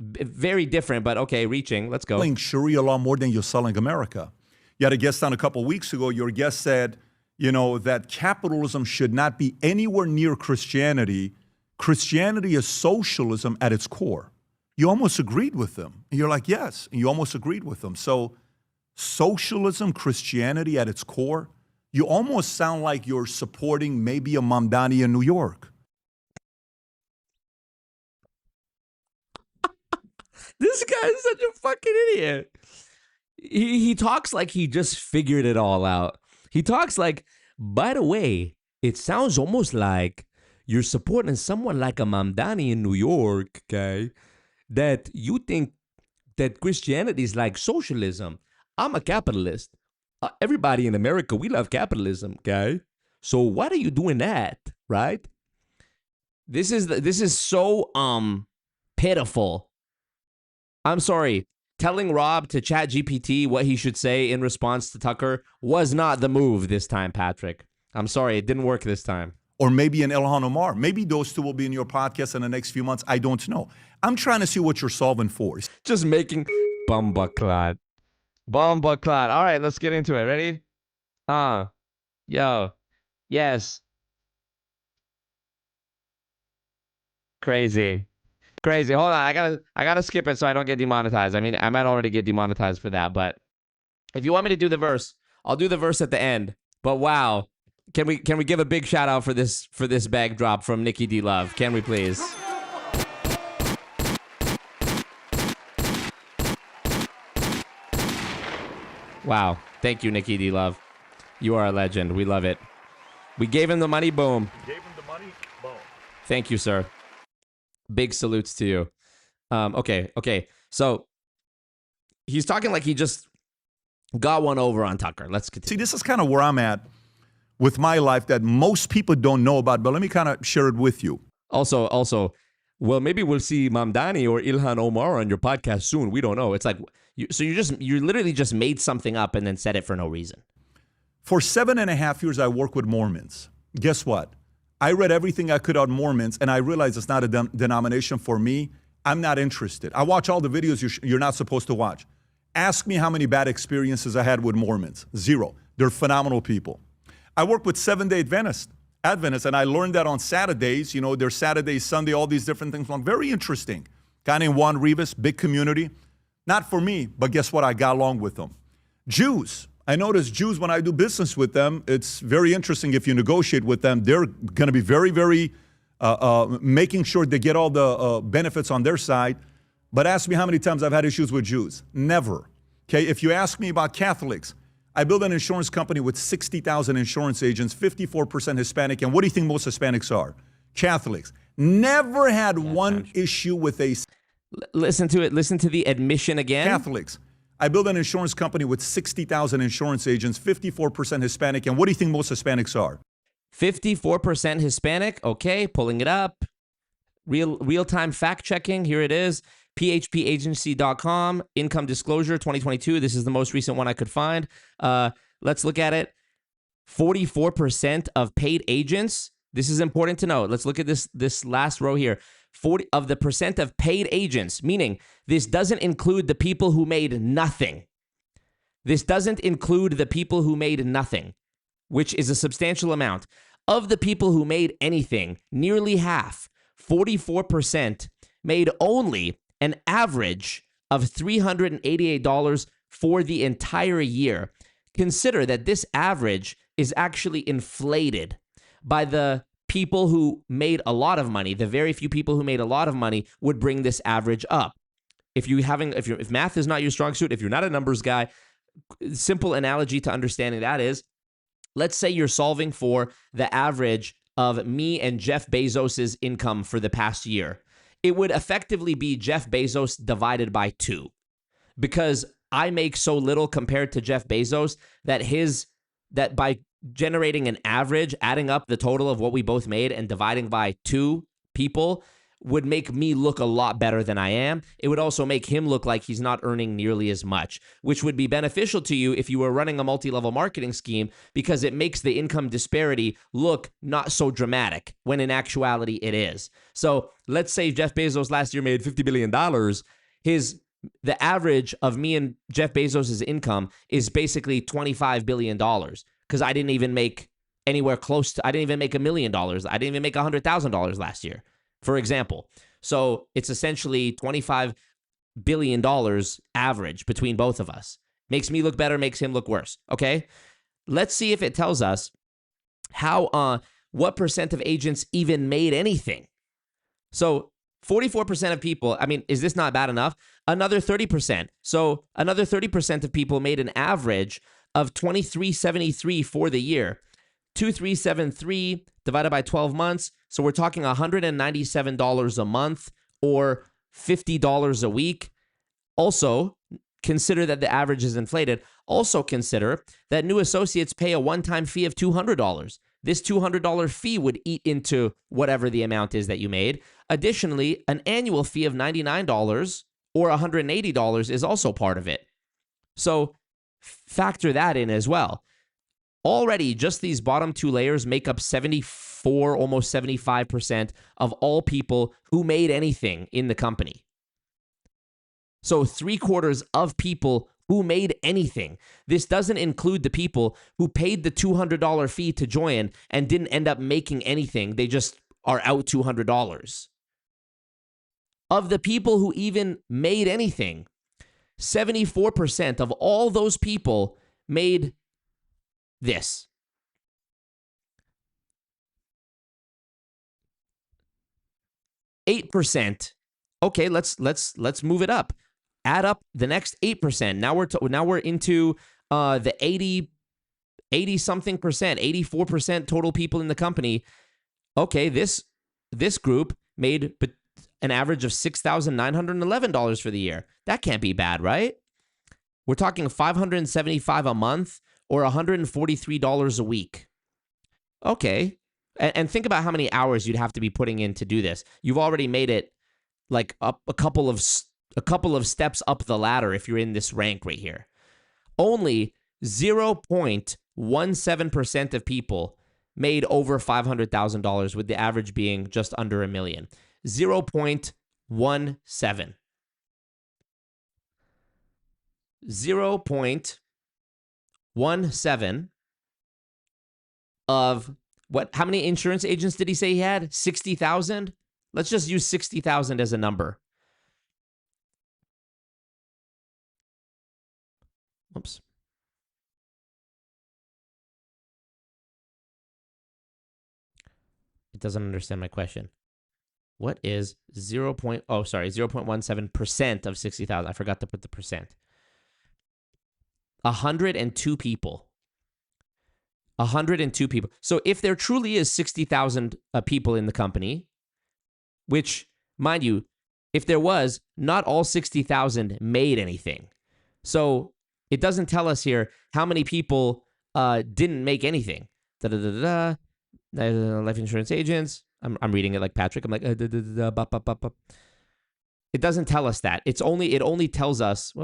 very different, but okay, reaching. Let's go. Selling Sharia law more than you're selling America. You had a guest on a couple weeks ago. Your guest said, you know, that capitalism should not be anywhere near Christianity. Christianity is socialism at its core. You almost agreed with them. And you're like, yes. And you almost agreed with them. So socialism, Christianity at its core, you almost sound like you're supporting maybe a Mamdani in New York. This guy is such a fucking idiot. He talks like he just figured it all out. He talks like, by the way, it sounds almost like you're supporting someone like a Mamdani in New York, okay? That you think that Christianity is like socialism. I'm a capitalist. Everybody in America, we love capitalism, okay? So why are you doing that, right? This is so pitiful. I'm sorry. Telling Rob to chat GPT what he should say in response to Tucker was not the move this time, Patrick. I'm sorry, it didn't work this time. or maybe an Ilhan Omar. Maybe those two will be in your podcast in the next few months. I don't know. I'm trying to see what you're solving for. Just making Bumbaclot. Bumbaclot. All right, let's get into it. Ready? Yo. Yes. Crazy. Crazy. Hold on. I gotta skip it so I don't get demonetized. I mean, I might already get demonetized for that, but if you want me to do the verse, I'll do the verse at the end. But wow. Can we give a big shout out for this bag drop from Nikki D Love? Can we please? Wow. Thank you, Nikki D Love. You are a legend. We love it. We gave him the money. Boom. Gave him the money. Boom. Thank you, sir. Big salutes to you. Okay. So he's talking like he just got one over on Tucker. Let's continue. See, this is kind of where I'm at with my life that most people don't know about, but let me kind of share it with you. Also, well, maybe we'll see Mamdani or Ilhan Omar on your podcast soon. We don't know. It's like, you literally just made something up and then said it for no reason. For 7.5 years, I worked with Mormons. Guess what? I read everything I could on Mormons, and I realized it's not a denomination for me. I'm not interested. I watch all the videos you're not supposed to watch. Ask me how many bad experiences I had with Mormons. 0. They're phenomenal people. I work with Seventh-day Adventists, and I learned that on Saturdays, there's Saturday, Sunday, all these different things. Very interesting. Guy named Juan Rivas, big community. Not for me, but guess what? I got along with them. Jews. I notice Jews, when I do business with them, it's very interesting if you negotiate with them. They're going to be very, very making sure they get all the benefits on their side. But ask me how many times I've had issues with Jews. Never. Okay, if you ask me about Catholics, I built an insurance company with 60,000 insurance agents, 54% Hispanic. And what do you think most Hispanics are? Catholics. Never had one issue with a... Listen to it. Listen to the admission again. Catholics. I built an insurance company with 60,000 insurance agents, 54% Hispanic. And what do you think most Hispanics are? 54% Hispanic. Okay, pulling it up. Real-time fact-checking. Here it is. phpagency.com. Income disclosure 2022. This is the most recent one I could find. Let's look at it. 44% of paid agents. This is important to know. Let's look at this last row here. 40% of the percent of paid agents, meaning this doesn't include the people who made nothing. This doesn't include the people who made nothing, which is a substantial amount. Of the people who made anything, nearly half, 44%, made only an average of $388 for the entire year. Consider that this average is actually inflated by the people who made a lot of money. The very few people who made a lot of money would bring this average up. If math is not your strong suit, if you're not a numbers guy, simple analogy to understanding that is, let's say you're solving for the average of me and Jeff Bezos's income for the past year. It would effectively be Jeff Bezos divided by 2, because I make so little compared to Jeff Bezos that by generating an average, adding up the total of what we both made and dividing by 2 people would make me look a lot better than I am. It would also make him look like he's not earning nearly as much, which would be beneficial to you if you were running a multi-level marketing scheme, because it makes the income disparity look not so dramatic when in actuality it is. So let's say Jeff Bezos last year made $50 billion. The average of me and Jeff Bezos' income is basically $25 billion, because I didn't even make anywhere close to, I didn't even make $1 million. I didn't even make $100,000 last year, for example. So it's essentially $25 billion average between both of us. Makes me look better, makes him look worse. Okay. Let's see if it tells us what percent of agents even made anything. So 44% of people, I mean, is this not bad enough? Another 30%. So another 30% of people made an average of $23.73 for the year. 2,373 divided by 12 months. So we're talking $197 a month or $50 a week. Also, consider that the average is inflated. Also consider that new associates pay a one-time fee of $200. This $200 fee would eat into whatever the amount is that you made. Additionally, an annual fee of $99 or $180 is also part of it. So factor that in as well. Already, just these bottom two layers make up 74, almost 75% of all people who made anything in the company. So 3/4 of people who made anything. This doesn't include the people who paid the $200 fee to join and didn't end up making anything. They just are out $200. Of the people who even made anything, 74% of all those people made this. %. Okay, let's move it up. Add up the next 8%. Now we're into the 80 something percent, 84% total people in the company. Okay, this group made an average of $6,911 for the year. That can't be bad, right? We're talking $575 a month or $143 a week. Okay. And think about how many hours you'd have to be putting in to do this. You've already made it like up a couple of steps up the ladder if you're in this rank right here. Only 0.17% of people made over $500,000, with the average being just under $1 million. 0.17. 0.17 of what? How many insurance agents did he say he had? 60,000? Let's just use 60,000 as a number. Oops. It doesn't understand my question. What is 0.17% of 60,000? I forgot to put the percent. 102 people. 102 people. So if there truly is 60,000 people in the company, which, mind you, if there was, not all 60,000 made anything. So it doesn't tell us here how many people didn't make anything. Life insurance agents. I'm reading it like Patrick. I'm like, it doesn't tell us that. It only tells us,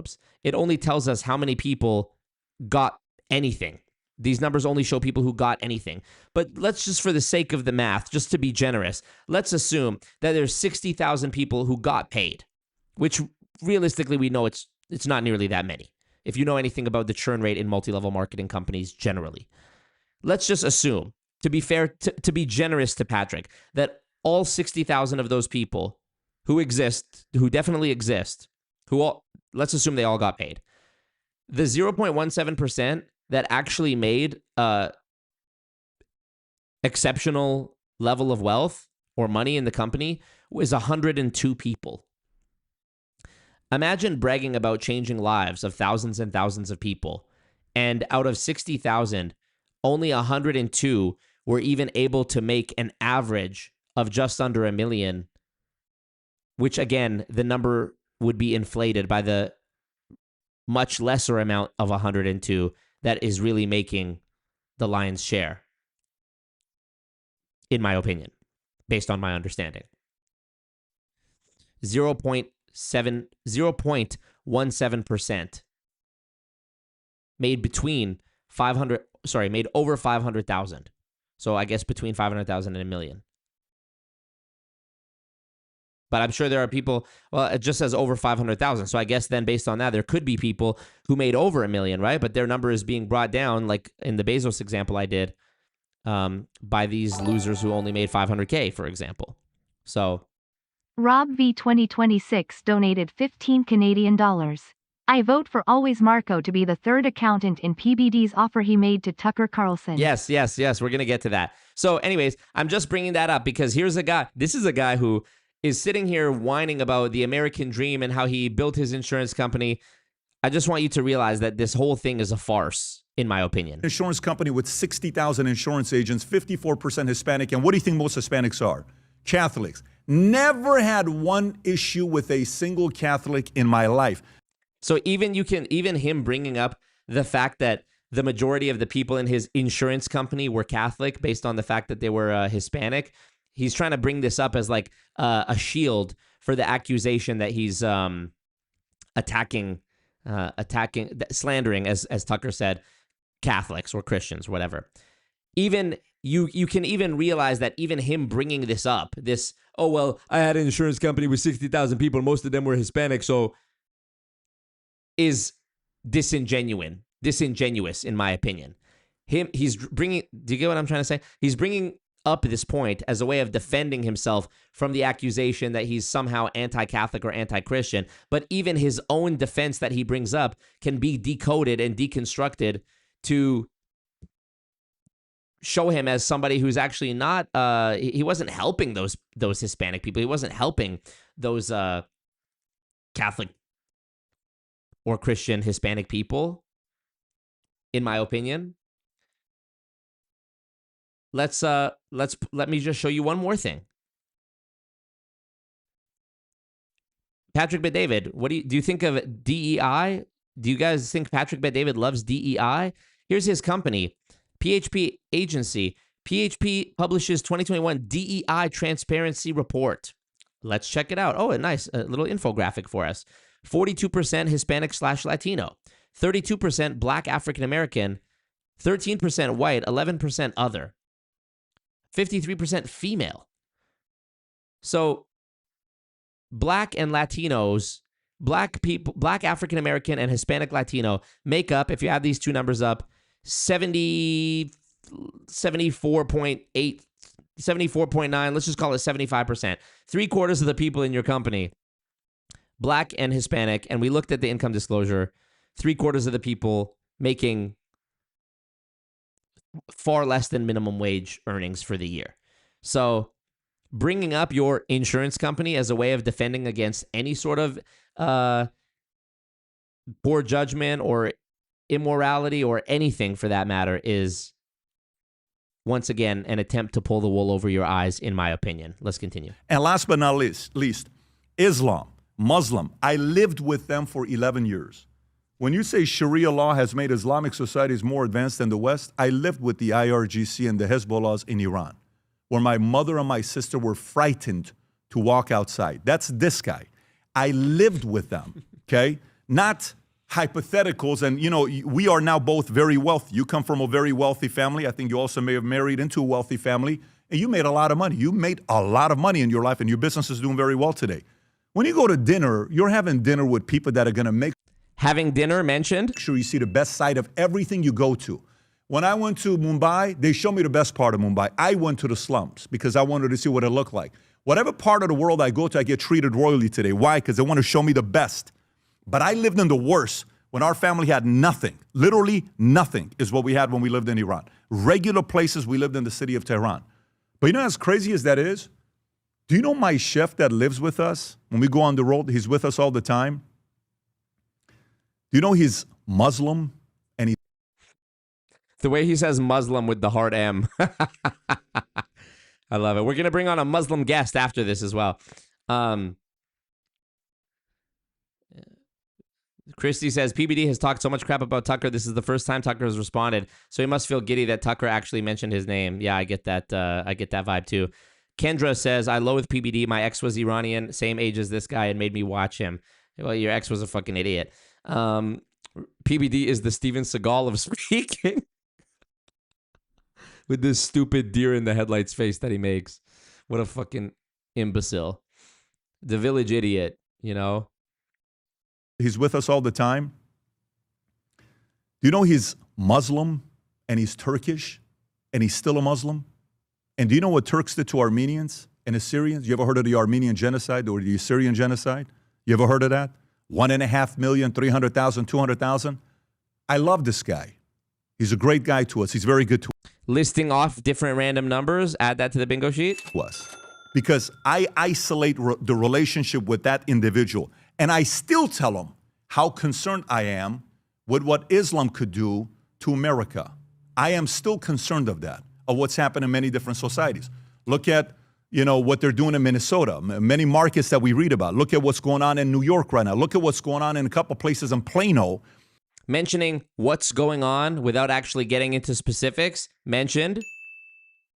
it only tells us how many people got anything. These numbers only show people who got anything. But let's just, for the sake of the math, just to be generous, let's assume that there's 60,000 people who got paid, which realistically we know it's not nearly that many. If you know anything about the churn rate in multi-level marketing companies generally. Let's just assume, to be fair, to be generous to Patrick, that all 60,000 of those people who exist, who definitely exist, let's assume they all got paid. The 0.17% that actually made exceptional level of wealth or money in the company was 102 people. Imagine bragging about changing lives of thousands and thousands of people, and out of 60,000, only 102 were even able to make an average of just under $1 million, which again, the number would be inflated by the much lesser amount of 102 that is really making the lion's share, in my opinion, based on my understanding. 0.17% made made over 500,000. So I guess between 500,000 and $1 million. But I'm sure there are people, well, it just says over 500,000. So I guess then based on that, there could be people who made over $1 million, right? But their number is being brought down, like in the Bezos example I did, by these losers who only made 500K, for example. So Rob V 2026 donated 15 Canadian dollars. I vote for Always Marco to be the third accountant in PBD's offer he made to Tucker Carlson. Yes. We're going to get to that. So anyways, I'm just bringing that up because here's a guy. This is a guy who is sitting here whining about the American dream and how he built his insurance company. I just want you to realize that this whole thing is a farce, in my opinion. Insurance company with 60,000 insurance agents, 54% Hispanic. And what do you think most Hispanics are? Catholics. Never had one issue with a single Catholic in my life. So even him bringing up the fact that the majority of the people in his insurance company were Catholic based on the fact that they were Hispanic, he's trying to bring this up as like a shield for the accusation that he's slandering, as Tucker said, Catholics or Christians, whatever. Even you can even realize that even him bringing this up, this, oh, well, I had an insurance company with 60,000 people, most of them were Hispanic, so is disingenuous in my opinion. He's bringing, do you get what I'm trying to say? He's bringing up this point as a way of defending himself from the accusation that he's somehow anti-Catholic or anti-Christian, but even his own defense that he brings up can be decoded and deconstructed to show him as somebody who's actually not, he wasn't helping those Hispanic people. He wasn't helping those Catholic or Christian Hispanic people, in my opinion. Let me just show you one more thing. Patrick Bet-David, what do you think of DEI? Do you guys think Patrick Bet-David loves DEI? Here's his company, PHP Agency. PHP publishes 2021 DEI Transparency Report. Let's check it out. Oh, a nice little infographic for us. 42% Hispanic/Latino, 32% Black African American, 13% white, 11% other, 53% female. So Black and Latinos, Black people, Black African American and Hispanic Latino make up, if you add these two numbers up, 74.8, 74.9, let's just call it 75%. 3/4 of the people in your company, Black and Hispanic, and we looked at the income disclosure, 3/4 of the people making far less than minimum wage earnings for the year. So bringing up your insurance company as a way of defending against any sort of poor judgment or immorality or anything for that matter is, once again, an attempt to pull the wool over your eyes, in my opinion. Let's continue. And last but not least, Islam, Muslim. I lived with them for 11 years. When you say Sharia law has made Islamic societies more advanced than the West, I lived with the IRGC and the Hezbollahs in Iran, where my mother and my sister were frightened to walk outside. That's this guy. I lived with them, okay? Not hypotheticals. And, you know, we are now both very wealthy. You come from a very wealthy family. I think you also may have married into a wealthy family, and you made a lot of money. You made a lot of money in your life, and your business is doing very well today. When you go to dinner, you're having dinner with people that are going to make having dinner mentioned. Sure you see the best side of everything you go to. When I went to Mumbai, they showed me the best part of Mumbai. I went to the slums because I wanted to see what it looked like. Whatever part of the world I go to, I get treated royally today. Why? Because they want to show me the best. But I lived in the worst when our family had nothing. Literally nothing is what we had when we lived in Iran. Regular places, we lived in the city of Tehran. But you know, as crazy as that is, do you know my chef that lives with us? When we go on the road, he's with us all the time. Do you know he's Muslim? And he The way he says Muslim with the hard M. I love it. We're going to bring on a Muslim guest after this as well. Christy says, PBD has talked so much crap about Tucker. This is the first time Tucker has responded. So he must feel giddy that Tucker actually mentioned his name. Yeah, I get that. I get that vibe too. Kendra says, I loathe PBD. My ex was Iranian, same age as this guy, and made me watch him. Well, your ex was a fucking idiot. PBD is the Steven Seagal of speaking. With this stupid deer in the headlights face that he makes. What a fucking imbecile. The village idiot, you know? He's with us all the time. Do you know he's Muslim and he's Turkish and he's still a Muslim? And do you know what Turks did to Armenians and Assyrians? You ever heard of the Armenian genocide or the Assyrian genocide? You ever heard of that? 1.5 million, 300,000, 200,000. I love this guy. He's a great guy to us. He's very good to Listing off different random numbers, add that to the bingo sheet. us. Because I isolate the relationship with that individual. And I still tell him how concerned I am with what Islam could do to America. I am still concerned of that, of what's happened in many different societies. Look at, you know, what they're doing in Minnesota, many markets that we read about. Look at what's going on in New York right now. Look at what's going on in a couple places in Plano. Mentioning what's going on without actually getting into specifics, mentioned.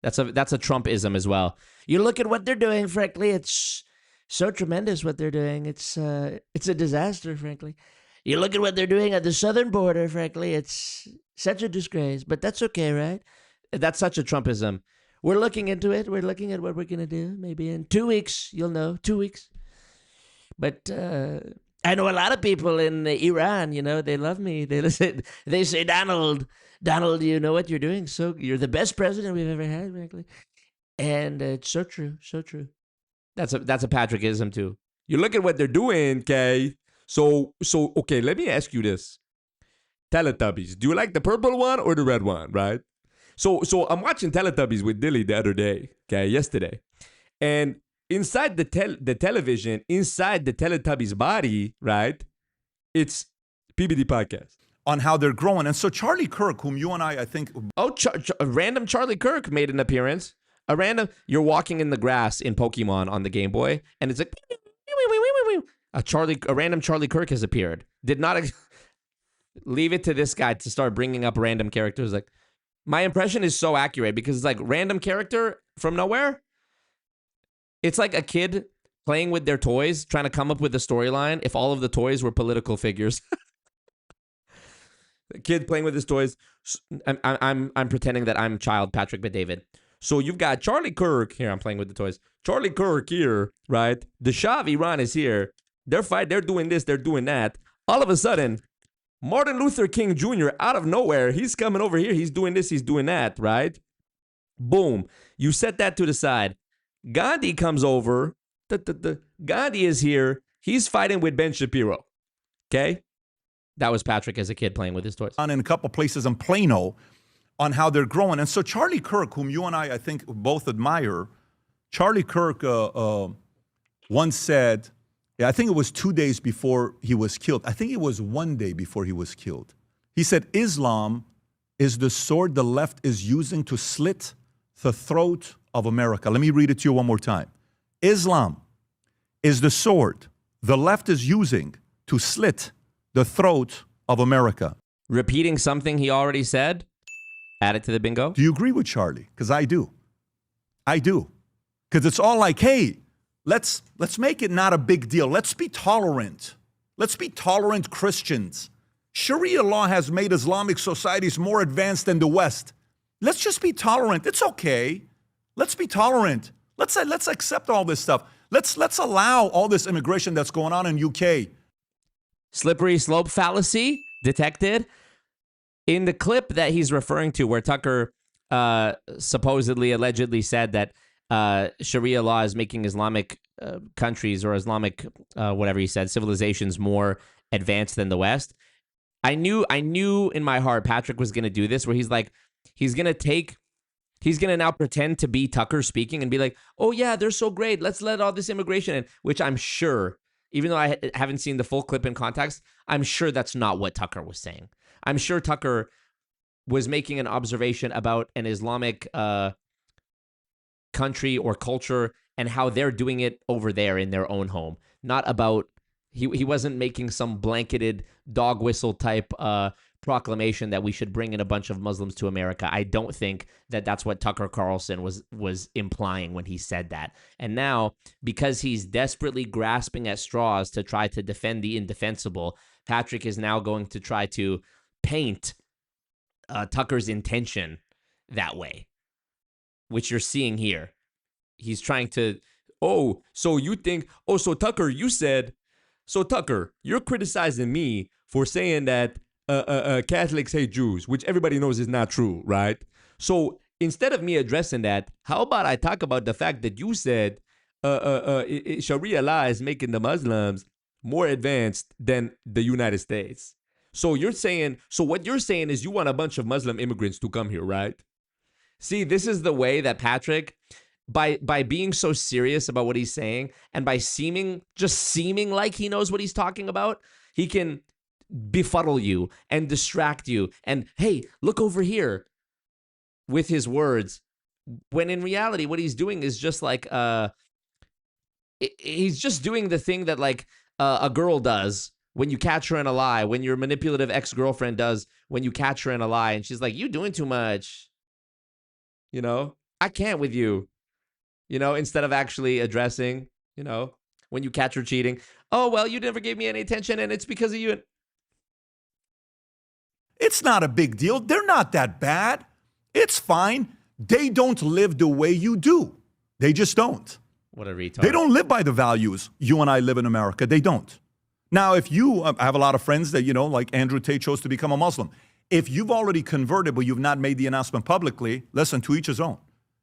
That's a Trumpism as well. You look at what they're doing, frankly, it's so tremendous what they're doing. It's a disaster, frankly. You look at what they're doing at the southern border, frankly, it's Such a disgrace, but that's okay, right? That's such a Trumpism. We're looking into it. We're looking at what we're going to do. Maybe in 2 weeks, you'll know. 2 weeks. But I know a lot of people in Iran, you know, they love me. They listen. They say, Donald, you know what you're doing. So you're the best president we've ever had, frankly. And it's so true, so true. That's a Patrickism too. You look at what they're doing, okay? So okay, let me ask you this. Teletubbies. Do you like the purple one or the red one, right? So I'm watching Teletubbies with Dilly the other day, okay, yesterday. And inside the television, inside the Teletubbies body, right? It's PBD podcast. On how they're growing. And so Charlie Kirk, whom you and I think... Oh, a random Charlie Kirk made an appearance. You're walking in the grass in Pokemon on the Game Boy, and it's like... A random Charlie Kirk has appeared. Did not... Leave it to this guy to start bringing up random characters. Like, my impression is so accurate because it's like random character from nowhere. It's like a kid playing with their toys, trying to come up with a storyline if all of the toys were political figures. The kid playing with his toys. I'm pretending that I'm child Patrick Bet-David. So you've got Charlie Kirk here. I'm playing with the toys. Charlie Kirk here, right? The Shah of Iran is here. They're doing this. They're doing that. All of a sudden, Martin Luther King Jr. out of nowhere, he's coming over here. He's doing this. He's doing that, right? Boom. You set that to the side. Gandhi comes over. Gandhi is here. He's fighting with Ben Shapiro. Okay? That was Patrick as a kid playing with his toys. On in a couple places in Plano on how they're growing. And so Charlie Kirk, whom you and I think both admire, Charlie Kirk once said, I think it was 2 days before he was killed. I think it was 1 day before he was killed. He said, Islam is the sword the left is using to slit the throat of America. Let me read it to you one more time. Islam is the sword the left is using to slit the throat of America. Repeating something he already said? Add it to the bingo? Do you agree with Charlie? Because I do. I do. Because it's all like, hey, let's make it not a big deal. Let's be tolerant. Let's be tolerant Christians. Sharia law has made Islamic societies more advanced than the West. Let's just be tolerant. It's okay. Let's be tolerant. Let's accept all this stuff. Let's allow all this immigration that's going on in UK. Slippery slope fallacy detected. In the clip that he's referring to where Tucker supposedly, allegedly said that Sharia law is making Islamic countries or Islamic, whatever he said, civilizations more advanced than the West. I knew in my heart Patrick was going to do this, where he's like, he's going to now pretend to be Tucker speaking and be like, oh yeah, they're so great. Let's let all this immigration in, which I'm sure, even though I haven't seen the full clip in context, I'm sure that's not what Tucker was saying. I'm sure Tucker was making an observation about an Islamic country or culture and how they're doing it over there in their own home. Not about, he wasn't making some blanketed dog whistle type proclamation that we should bring in a bunch of Muslims to America. I don't think that that's what Tucker Carlson was implying when he said that. And now, because he's desperately grasping at straws to try to defend the indefensible, Patrick is now going to try to paint Tucker's intention that way, which you're seeing here. He's trying to, so Tucker, you said, so Tucker, you're criticizing me for saying that Catholics hate Jews, which everybody knows is not true, right? So instead of me addressing that, how about I talk about the fact that you said Sharia law is making the Muslims more advanced than the United States. So what you're saying is you want a bunch of Muslim immigrants to come here, right? See, this is the way that Patrick, by being so serious about what he's saying and by seeming like he knows what he's talking about, he can befuddle you and distract you and, hey, look over here with his words, when in reality what he's doing is just like he's just doing the thing that like a girl does when you catch her in a lie, when your manipulative ex-girlfriend does when you catch her in a lie and she's like, you doing too much, you know, I can't with you, you know, instead of actually addressing, you know, when you catch her cheating, oh well, you never gave me any attention and it's because of you. It's not a big deal. They're not that bad. It's fine. They don't live the way you do. They just don't. What a retard. They don't live by the values you and I live in America. They don't. Now, if you I have a lot of friends that, like Andrew Tate chose to become a Muslim. If you've already converted, but you've not made the announcement publicly, listen, to each his own.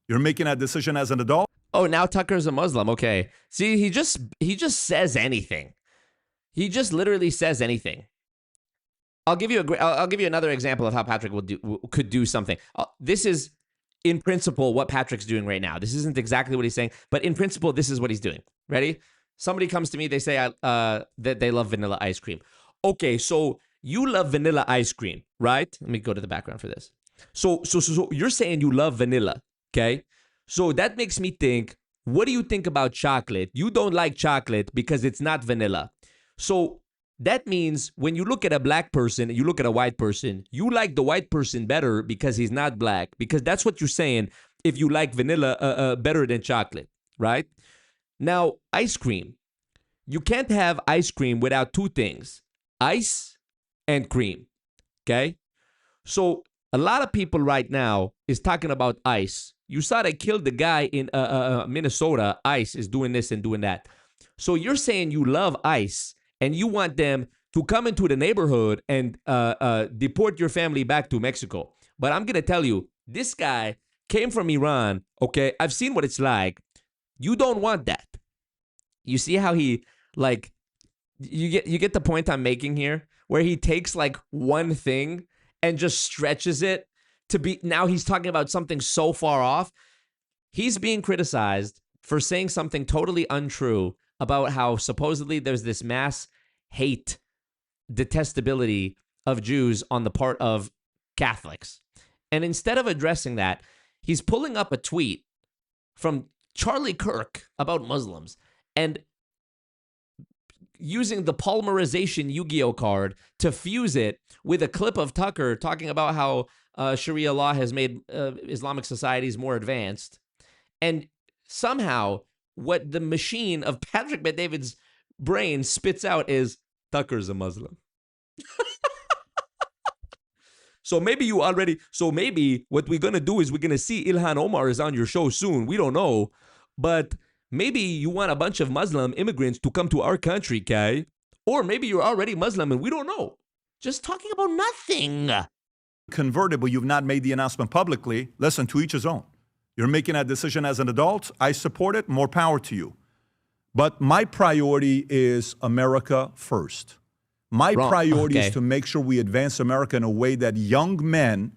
You're making that decision as an adult. Oh, now Tucker's a Muslim. Okay. See, he just says anything. He just literally says anything. I'll give you another example of how Patrick could do something. This is in principle what Patrick's doing right now. This isn't exactly what he's saying, but in principle, this is what he's doing. Ready? Somebody comes to me, they say that they love vanilla ice cream. Okay, so you love vanilla ice cream, right? Let me go to the background for this. So you're saying you love vanilla, okay? So that makes me think, what do you think about chocolate? You don't like chocolate because it's not vanilla. So that means when you look at a black person and you look at a white person, you like the white person better because he's not black, because that's what you're saying if you like vanilla better than chocolate, right? Now, ice cream. You can't have ice cream without two things, ice and cream, okay? So a lot of people right now is talking about ice. You saw they killed the guy in Minnesota. ICE is doing this and doing that. So you're saying you love ICE and you want them to come into the neighborhood and deport your family back to Mexico. But I'm going to tell you, this guy came from Iran, okay? I've seen what it's like. You don't want that. You see how he, like, you get the point I'm making here? Where he takes, like, one thing and just stretches it to be, now he's talking about something so far off. He's being criticized for saying something totally untrue about how supposedly there's this mass hate, detestability of Jews on the part of Catholics. And instead of addressing that, he's pulling up a tweet from Charlie Kirk about Muslims and using the polymerization Yu-Gi-Oh card to fuse it with a clip of Tucker talking about how Sharia law has made Islamic societies more advanced. And somehow what the machine of Patrick Bet-David's brain spits out is Tucker's a Muslim. So maybe what we're going to do is we're going to see Ilhan Omar is on your show soon. We don't know. But maybe you want a bunch of Muslim immigrants to come to our country, okay? Or maybe you're already Muslim and we don't know. Just talking about nothing. Converted, but you've not made the announcement publicly. Listen, to each his own. You're making that decision as an adult. I support it. More power to you. But my priority is America first. My priority is to make sure we advance America in a way that young men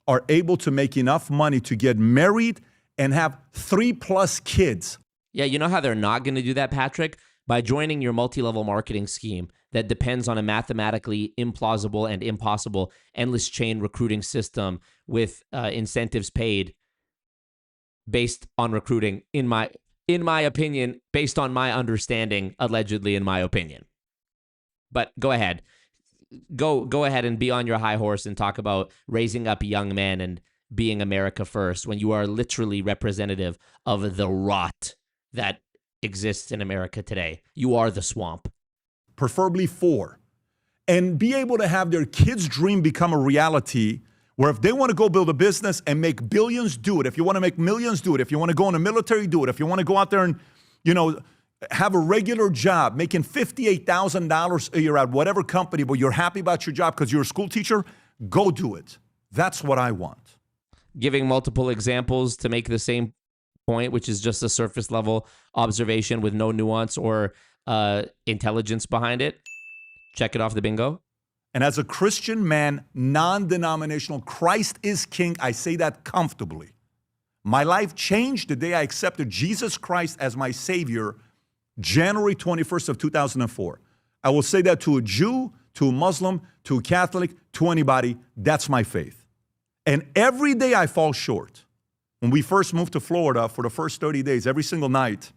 are able to make enough money to get married and have 3+ kids. Yeah, you know how they're not going to do that, Patrick? By joining your multi-level marketing scheme that depends on a mathematically implausible and impossible endless chain recruiting system with incentives paid based on recruiting, in my opinion, based on my understanding, allegedly in my opinion. But go ahead. Go ahead and be on your high horse and talk about raising up young men and being America first when you are literally representative of the rot that exists in America today. You are the swamp. Preferably 4. And be able to have their kids' dream become a reality where if they want to go build a business and make billions, do it. If you want to make millions, do it. If you want to go in the military, do it. If you want to go out there and, have a regular job, making $58,000 a year at whatever company, but you're happy about your job because you're a school teacher, go do it. That's what I want. Giving multiple examples to make the same point, which is just a surface level observation with no nuance or intelligence behind it. Check it off the bingo. And as a Christian man, non-denominational, Christ is king. I say that comfortably. My life changed the day I accepted Jesus Christ as my Savior, January 21st of 2004. I will say that to a Jew, to a Muslim, to a Catholic, to anybody. That's my faith. And every day I fall short. When we first moved to Florida for the first 30 days, every single night.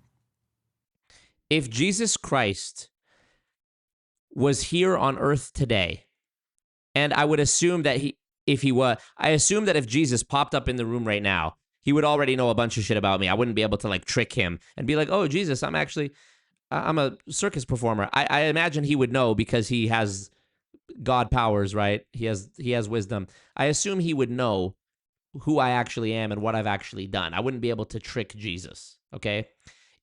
If Jesus Christ was here on earth today, and I would assume that I assume that if Jesus popped up in the room right now, he would already know a bunch of shit about me. I wouldn't be able to trick him and be like, oh, Jesus, I'm a circus performer. I imagine he would know because he has God powers, right? He has wisdom. I assume he would know who I actually am and what I've actually done. I wouldn't be able to trick Jesus, okay?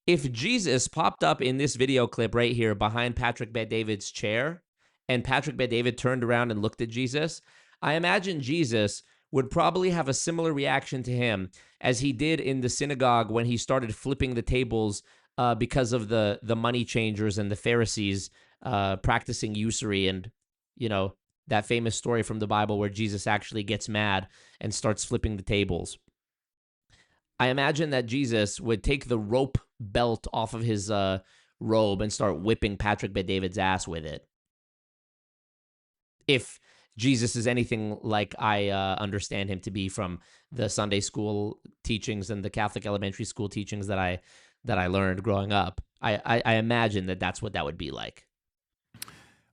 If Jesus popped up in this video clip right here behind Patrick Bet-David's chair, and Patrick Bet-David turned around and looked at Jesus, I imagine Jesus would probably have a similar reaction to him as he did in the synagogue when he started flipping the tables because of the money changers and the Pharisees practicing usury, and, you know, that famous story from the Bible where Jesus actually gets mad and starts flipping the tables. I imagine that Jesus would take the rope belt off of his robe and start whipping Patrick Bet-David's ass with it. If Jesus is anything like I understand him to be from the Sunday school teachings and the Catholic elementary school teachings that I learned growing up, I imagine that that's what that would be like.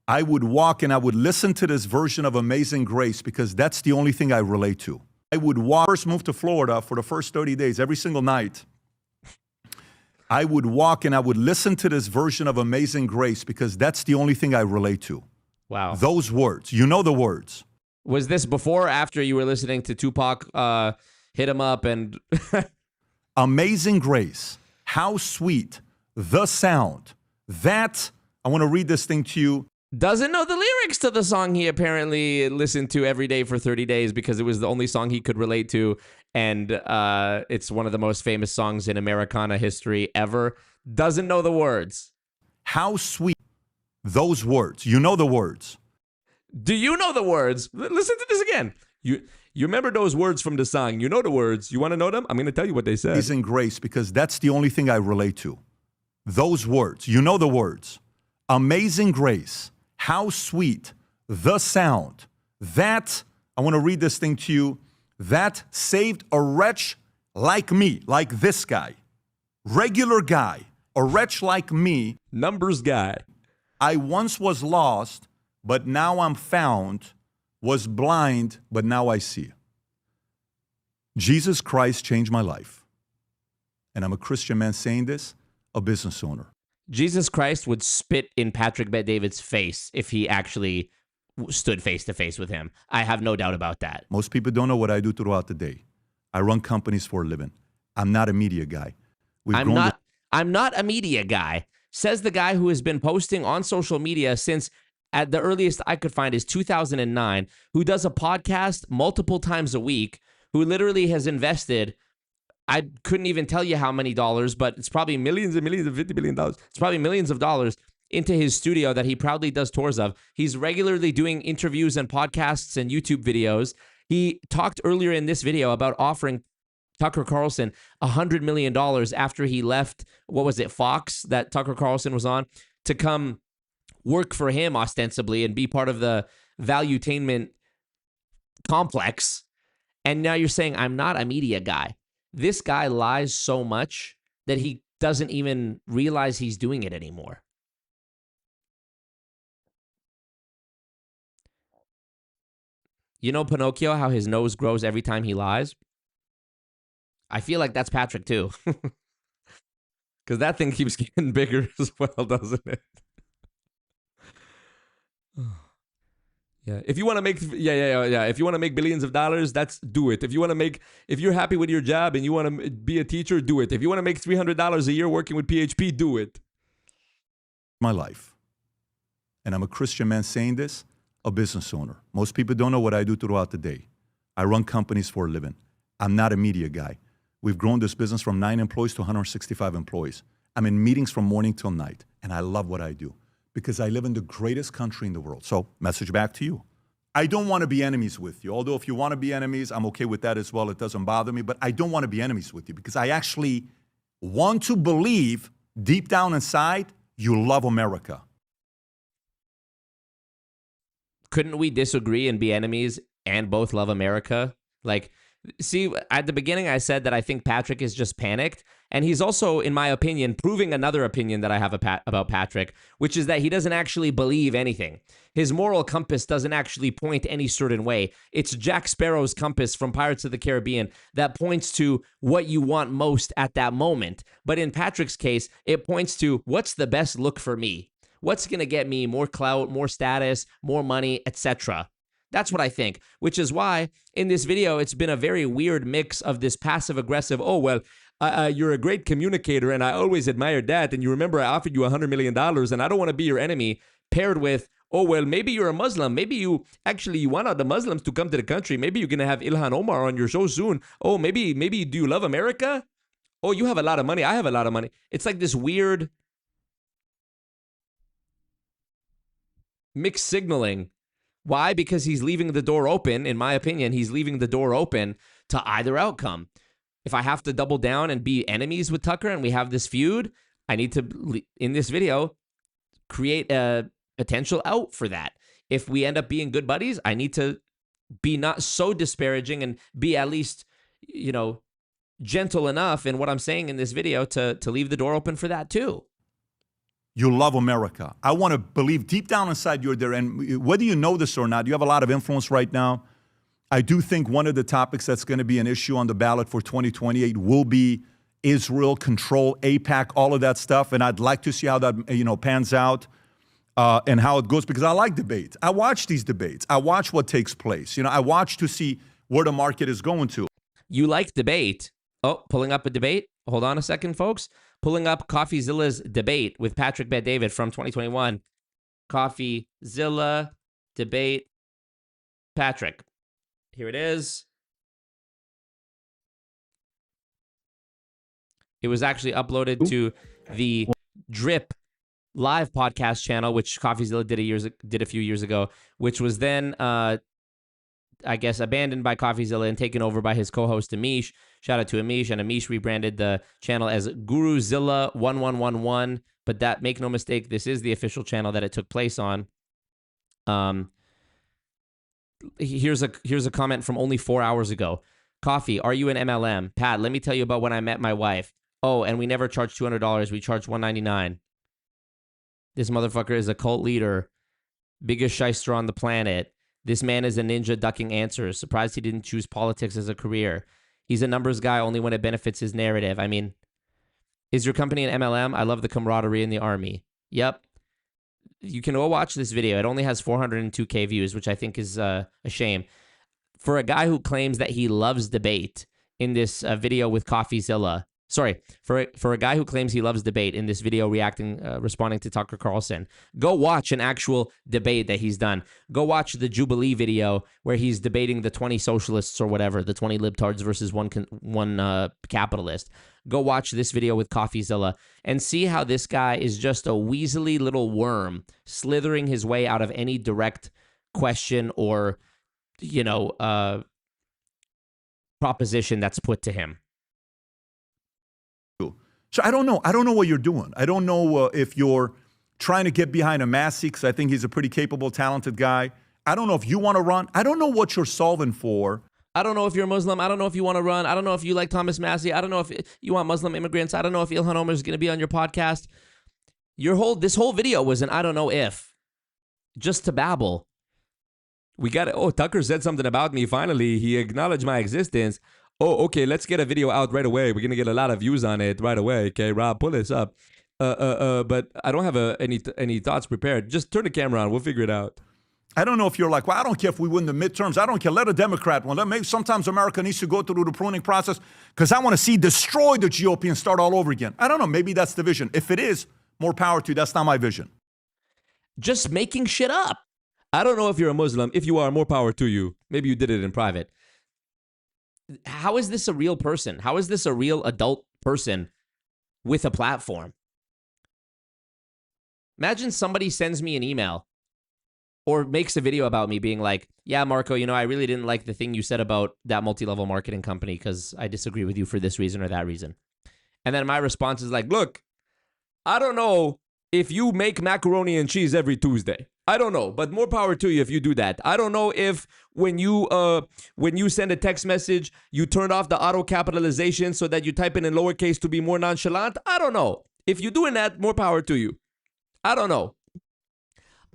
I would walk and I would listen to this version of Amazing Grace because that's the only thing I relate to. I would walk, first move to Florida for the first 30 days, every single night. I would walk and I would listen to this version of Amazing Grace because that's the only thing I relate to. Wow. Those words, you know the words. Was this before or after you were listening to Tupac hit him up and... Amazing Grace, how sweet the sound. That, I want to read this thing to you. Doesn't know the lyrics to the song he apparently listened to every day for 30 days because it was the only song he could relate to. And it's one of the most famous songs in Americana history ever. Doesn't know the words. How sweet those words. You know the words. Do you know the words? Listen to this again. You remember those words from the song. You know the words. You want to know them? I'm going to tell you what they said. Amazing Grace, because that's the only thing I relate to. Those words. You know the words. Amazing Grace. How sweet the sound. That, I want to read this thing to you, that saved a wretch like me, like this guy. Regular guy. A wretch like me. Numbers guy. I once was lost, but now I'm found, was blind, but now I see. Jesus Christ changed my life. And I'm a Christian man saying this, a business owner. Jesus Christ would spit in Patrick Bet-David's face if he actually stood face to face with him. I have no doubt about that. Most people don't know what I do throughout the day. I run companies for a living. I'm not a media guy. I'm not a media guy, says the guy who has been posting on social media since, at the earliest I could find, is 2009, who does a podcast multiple times a week, who literally has invested, I couldn't even tell you how many dollars, but it's probably millions and millions of $50 billion. It's probably millions of dollars into his studio that he proudly does tours of. He's regularly doing interviews and podcasts and YouTube videos. He talked earlier in this video about offering Tucker Carlson $100 million after he left, what was it, Fox, that Tucker Carlson was on, to come work for him ostensibly and be part of the valuetainment complex. And now you're saying I'm not a media guy. This guy lies so much that he doesn't even realize he's doing it anymore. You know Pinocchio, how his nose grows every time he lies? I feel like that's Patrick too. Because that thing keeps getting bigger as well, doesn't it? Yeah. If you want to make, if you want to make billions of dollars, do it. If you're happy with your job and you want to be a teacher, do it. If you want to make $300 a year working with PHP, do it. My life. And I'm a Christian man saying this, a business owner. Most people don't know what I do throughout the day. I run companies for a living. I'm not a media guy. We've grown this business from 9 employees to 165 employees. I'm in meetings from morning till night, and I love what I do because I live in the greatest country in the world. So, message back to you. I don't want to be enemies with you. Although if you want to be enemies, I'm okay with that as well. It doesn't bother me, but I don't want to be enemies with you because I actually want to believe deep down inside you love America. Couldn't we disagree and be enemies and both love America? Like, see, at the beginning I said that I think Patrick is just panicked, and he's also, in my opinion, proving another opinion that I have about Patrick, which is that he doesn't actually believe anything. His moral compass doesn't actually point any certain way. It's Jack Sparrow's compass from Pirates of the Caribbean that points to what you want most at that moment. But in Patrick's case, it points to what's the best look for me. What's going to get me more clout, more status, more money, etc.? That's what I think, which is why in this video, it's been a very weird mix of this passive aggressive, oh, well, you're a great communicator and I always admired that. And you remember I offered you $100 million and I don't want to be your enemy, paired with, oh, well, maybe you're a Muslim. Maybe you want the Muslims to come to the country. Maybe you're going to have Ilhan Omar on your show soon. Oh, maybe do you love America? Oh, you have a lot of money. I have a lot of money. It's like this weird mixed signaling. Why? Because he's leaving the door open. In my opinion, he's leaving the door open to either outcome. If I have to double down and be enemies with Tucker and we have this feud, I need to, in this video, create a potential out for that. If we end up being good buddies, I need to be not so disparaging and be at least, you know, gentle enough in what I'm saying in this video to leave the door open for that too. You love America. I want to believe deep down inside you're there. And whether you know this or not, you have a lot of influence right now. I do think one of the topics that's going to be an issue on the ballot for 2028 will be Israel, control, AIPAC, all of that stuff. And I'd like to see how that, pans out and how it goes, because I like debates. I watch these debates. I watch what takes place. I watch to see where the market is going to. You like debate. Oh, pulling up a debate. Hold on a second, folks. Pulling up CoffeeZilla's debate with Patrick Bet-David from 2021. CoffeeZilla debate. Patrick. Here it is. It was actually uploaded to the Drip live podcast channel, which CoffeeZilla did a few years ago, which was then, I guess, abandoned by CoffeeZilla and taken over by his co-host Amish. Shout out to Amish, and Amish rebranded the channel as GuruZilla 1111. But that, make no mistake, this is the official channel that it took place on. Here's a comment from only 4 hours ago. Coffee, are you an MLM? Pat, let me tell you about when I met my wife. Oh, and we never charged $200. We charged $199. This motherfucker is a cult leader. Biggest shyster on the planet. This man is a ninja ducking answers. Surprised he didn't choose politics as a career. He's a numbers guy only when it benefits his narrative. I mean, is your company an MLM? I love the camaraderie in the army. Yep. You can go watch this video. It only has 402K views, which I think is a shame. For a guy who claims that he loves debate in this video with CoffeeZilla. Sorry, for a guy who claims he loves debate in this video responding to Tucker Carlson, go watch an actual debate that he's done. Go watch the Jubilee video where he's debating the 20 socialists or whatever, the 20 libtards versus one capitalist. Go watch this video with CoffeeZilla and see how this guy is just a weaselly little worm slithering his way out of any direct question or, proposition that's put to him. So I don't know. I don't know what you're doing. I don't know if you're trying to get behind a Massey, because I think he's a pretty capable, talented guy. I don't know if you want to run. I don't know what you're solving for. I don't know if you're Muslim. I don't know if you want to run. I don't know if you like Thomas Massey. I don't know if you want Muslim immigrants. I don't know if Ilhan Omar is going to be on your podcast. This whole video was an I don't know if, just to babble. We got it. Oh, Tucker said something about me. Finally, he acknowledged my existence. Oh, okay, let's get a video out right away. We're going to get a lot of views on it right away. Okay, Rob, pull this up. But I don't have any thoughts prepared. Just turn the camera on. We'll figure it out. I don't know if you're like, well, I don't care if we win the midterms. I don't care. Let a Democrat win. Maybe sometimes America needs to go through the pruning process because I want to see destroy the GOP and start all over again. I don't know. Maybe that's the vision. If it is, more power to you. That's not my vision. Just making shit up. I don't know if you're a Muslim. If you are, more power to you. Maybe you did it in private. How is this a real person? How is this a real adult person with a platform? Imagine somebody sends me an email or makes a video about me being like, yeah, Marco, I really didn't like the thing you said about that multi-level marketing company because I disagree with you for this reason or that reason. And then my response is like, look, I don't know if you make macaroni and cheese every Tuesday. I don't know, but more power to you if you do that. I don't know if when you send a text message, you turn off the auto capitalization so that you type in lowercase to be more nonchalant. I don't know. If you're doing that, more power to you. I don't know.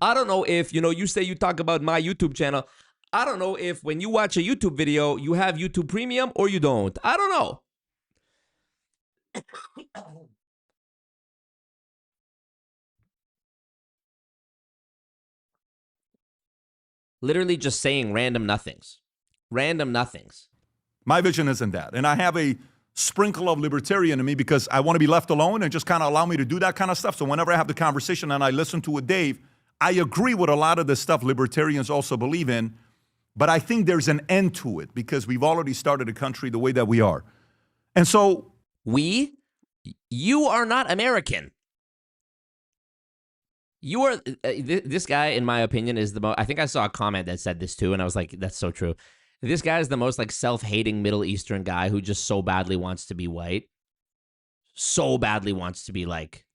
I don't know if, you say you talk about my YouTube channel. I don't know if when you watch a YouTube video, you have YouTube Premium or you don't. I don't know. Literally just saying random nothings. Random nothings. My vision isn't that. And I have a sprinkle of libertarian in me because I want to be left alone and just kind of allow me to do that kind of stuff. So whenever I have the conversation and I listen to it, Dave, I agree with a lot of the stuff libertarians also believe in, but I think there's an end to it because we've already started a country the way that we are. And so... You are not American. You are... this guy, in my opinion, is the most... I think I saw a comment that said this too, and I was like, that's so true. This guy is the most like self-hating Middle Eastern guy who just so badly wants to be white. So badly wants to be like...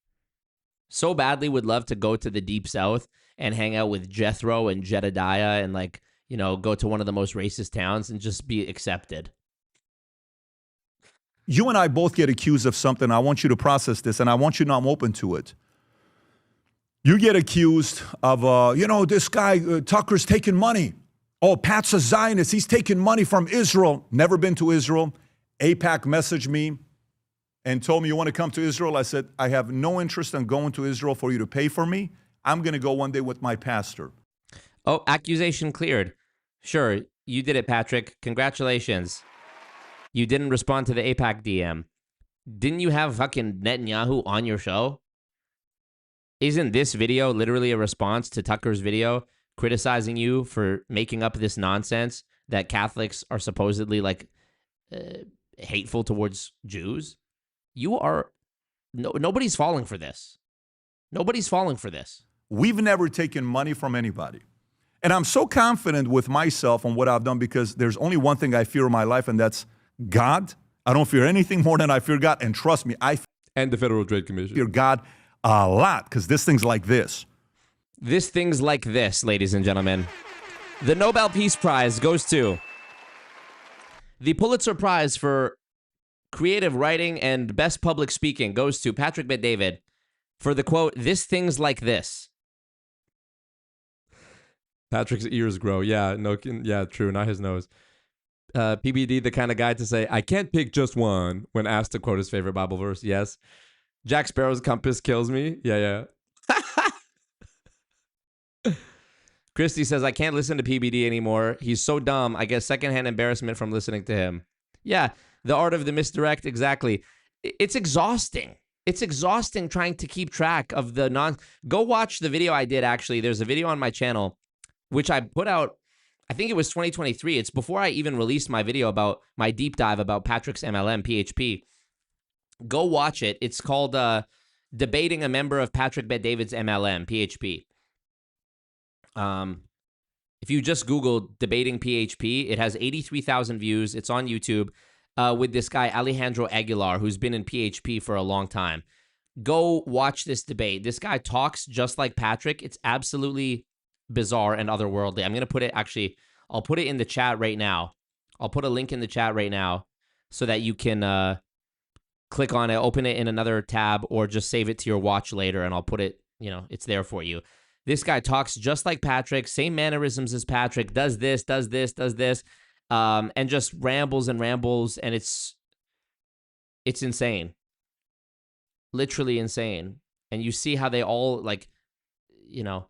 So badly would love to go to the Deep South and hang out with Jethro and Jedediah and like, you know, go to one of the most racist towns and just be accepted. You and I both get accused of something. I want you to process this, and I want you to know I'm open to it. You get accused of, you know, this guy, Tucker's taking money. Oh, Pat's a Zionist. He's taking money from Israel. Never been to Israel. AIPAC messaged me and told me, you want to come to Israel? I said, I have no interest in going to Israel for you to pay for me. I'm going to go one day with my pastor. Oh, accusation cleared. Sure, you did it, Patrick. Congratulations. You didn't respond to the AIPAC DM. Didn't you have fucking Netanyahu on your show? Isn't this video literally a response to Tucker's video criticizing you for making up this nonsense that Catholics are supposedly like hateful towards Jews? You are... nobody's falling for this. Nobody's falling for this. We've never taken money from anybody. And I'm so confident with myself on what I've done because there's only one thing I fear in my life, and that's God. I don't fear anything more than I fear God. And trust me, and the Federal Trade Commission. Fear God a lot because this thing's like this. This thing's like this, ladies and gentlemen. The Nobel Peace Prize goes to the Pulitzer Prize for creative writing and best public speaking goes to Patrick Bet-David for the quote, "This thing's like this." Patrick's ears grow. Yeah, no, yeah, true. Not his nose. PBD, the kind of guy to say, I can't pick just one when asked to quote his favorite Bible verse. Yes. Jack Sparrow's compass kills me. Yeah, yeah. Christy says, I can't listen to PBD anymore. He's so dumb. I get secondhand embarrassment from listening to him. Yeah, the art of the misdirect. Exactly. It's exhausting. It's exhausting trying to keep track of the Go watch the video I did, actually. There's a video on my channel, which I put out, I think it was 2023. It's before I even released my video about my deep dive about Patrick's MLM, PHP. Go watch it. It's called Debating a Member of Patrick Bet-David's MLM, PHP. If you just Google Debating PHP, it has 83,000 views. It's on YouTube with this guy, Alejandro Aguilar, who's been in PHP for a long time. Go watch this debate. This guy talks just like Patrick. It's absolutely bizarre and otherworldly. I'm going to put it, actually, I'll put it in the chat right now. I'll put a link in the chat right now so that you can click on it, open it in another tab, or just save it to your watch later, and I'll put it, you know, it's there for you. This guy talks just like Patrick, same mannerisms as Patrick, does this, and just rambles and rambles, and it's insane. Literally insane. And you see how they all, like, you know,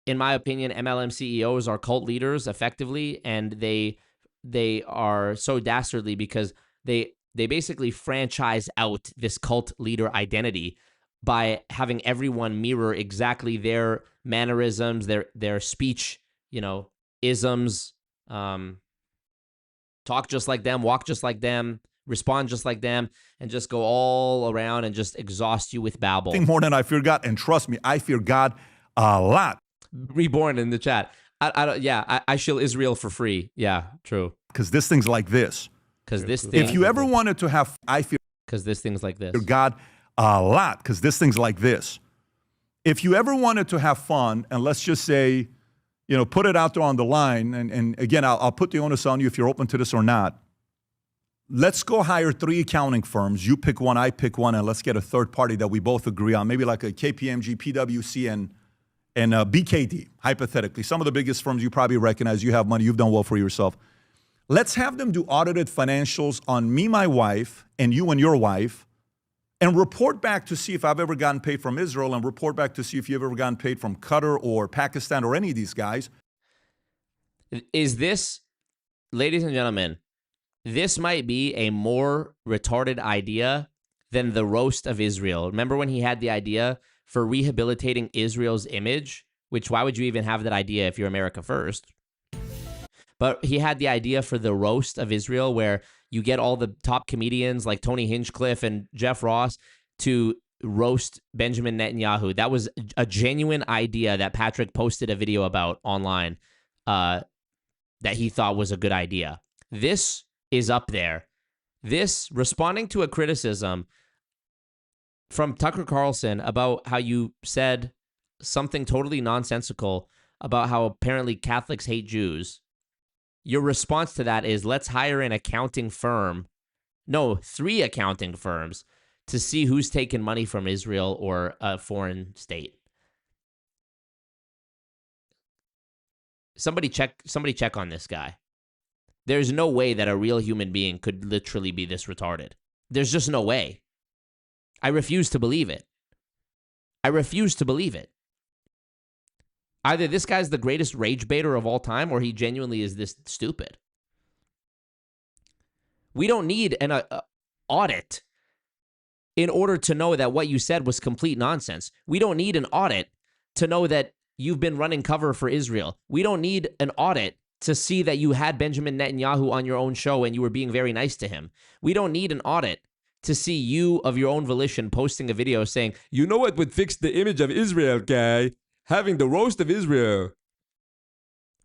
in my opinion, MLM CEOs are cult leaders effectively, and they are so dastardly because they basically franchise out this cult leader identity by having everyone mirror exactly their mannerisms, their speech, you know, isms, talk just like them, walk just like them, respond just like them, and just go all around and just exhaust you with babble. Think more than I fear God, and trust me, I fear God a lot. Reborn in the chat. I shill Israel for free. Yeah, true. Because this thing's like this. Because this thing. If you ever wanted to have, I fear. Because this thing's like this. Fear God a lot. Because this thing's like this. If you ever wanted to have fun, and let's just say, you know, put it out there on the line, and again, I'll put the onus on you if you're open to this or not. Let's go hire 3 accounting firms. You pick one, I pick one, and let's get a third party that we both agree on. Maybe like a KPMG, PwC, and BKD, hypothetically. Some of the biggest firms you probably recognize. You have money. You've done well for yourself. Let's have them do audited financials on me, my wife, and you and your wife, and report back to see if I've ever gotten paid from Israel, and report back to see if you've ever gotten paid from Qatar or Pakistan or any of these guys. Is this, ladies and gentlemen, this might be a more retarded idea than the roast of Israel. Remember when he had the idea for rehabilitating Israel's image? Which, why would you even have that idea if you're America first? But he had the idea for the roast of Israel, where you get all the top comedians like Tony Hinchcliffe and Jeff Ross to roast Benjamin Netanyahu. That was a genuine idea that Patrick posted a video about online that he thought was a good idea. This is up there. This, responding to a criticism from Tucker Carlson about how you said something totally nonsensical about how apparently Catholics hate Jews. Your response to that is, let's hire an accounting firm. No, 3 accounting firms to see who's taken money from Israel or a foreign state. Somebody check on this guy. There's no way that a real human being could literally be this retarded. There's just no way. I refuse to believe it. I refuse to believe it. Either this guy's the greatest rage baiter of all time, or he genuinely is this stupid. We don't need an audit in order to know that what you said was complete nonsense. We don't need an audit to know that you've been running cover for Israel. We don't need an audit to see that you had Benjamin Netanyahu on your own show and you were being very nice to him. We don't need an audit to see you of your own volition posting a video saying, you know what would fix the image of Israel, guy? Having the roast of Israel.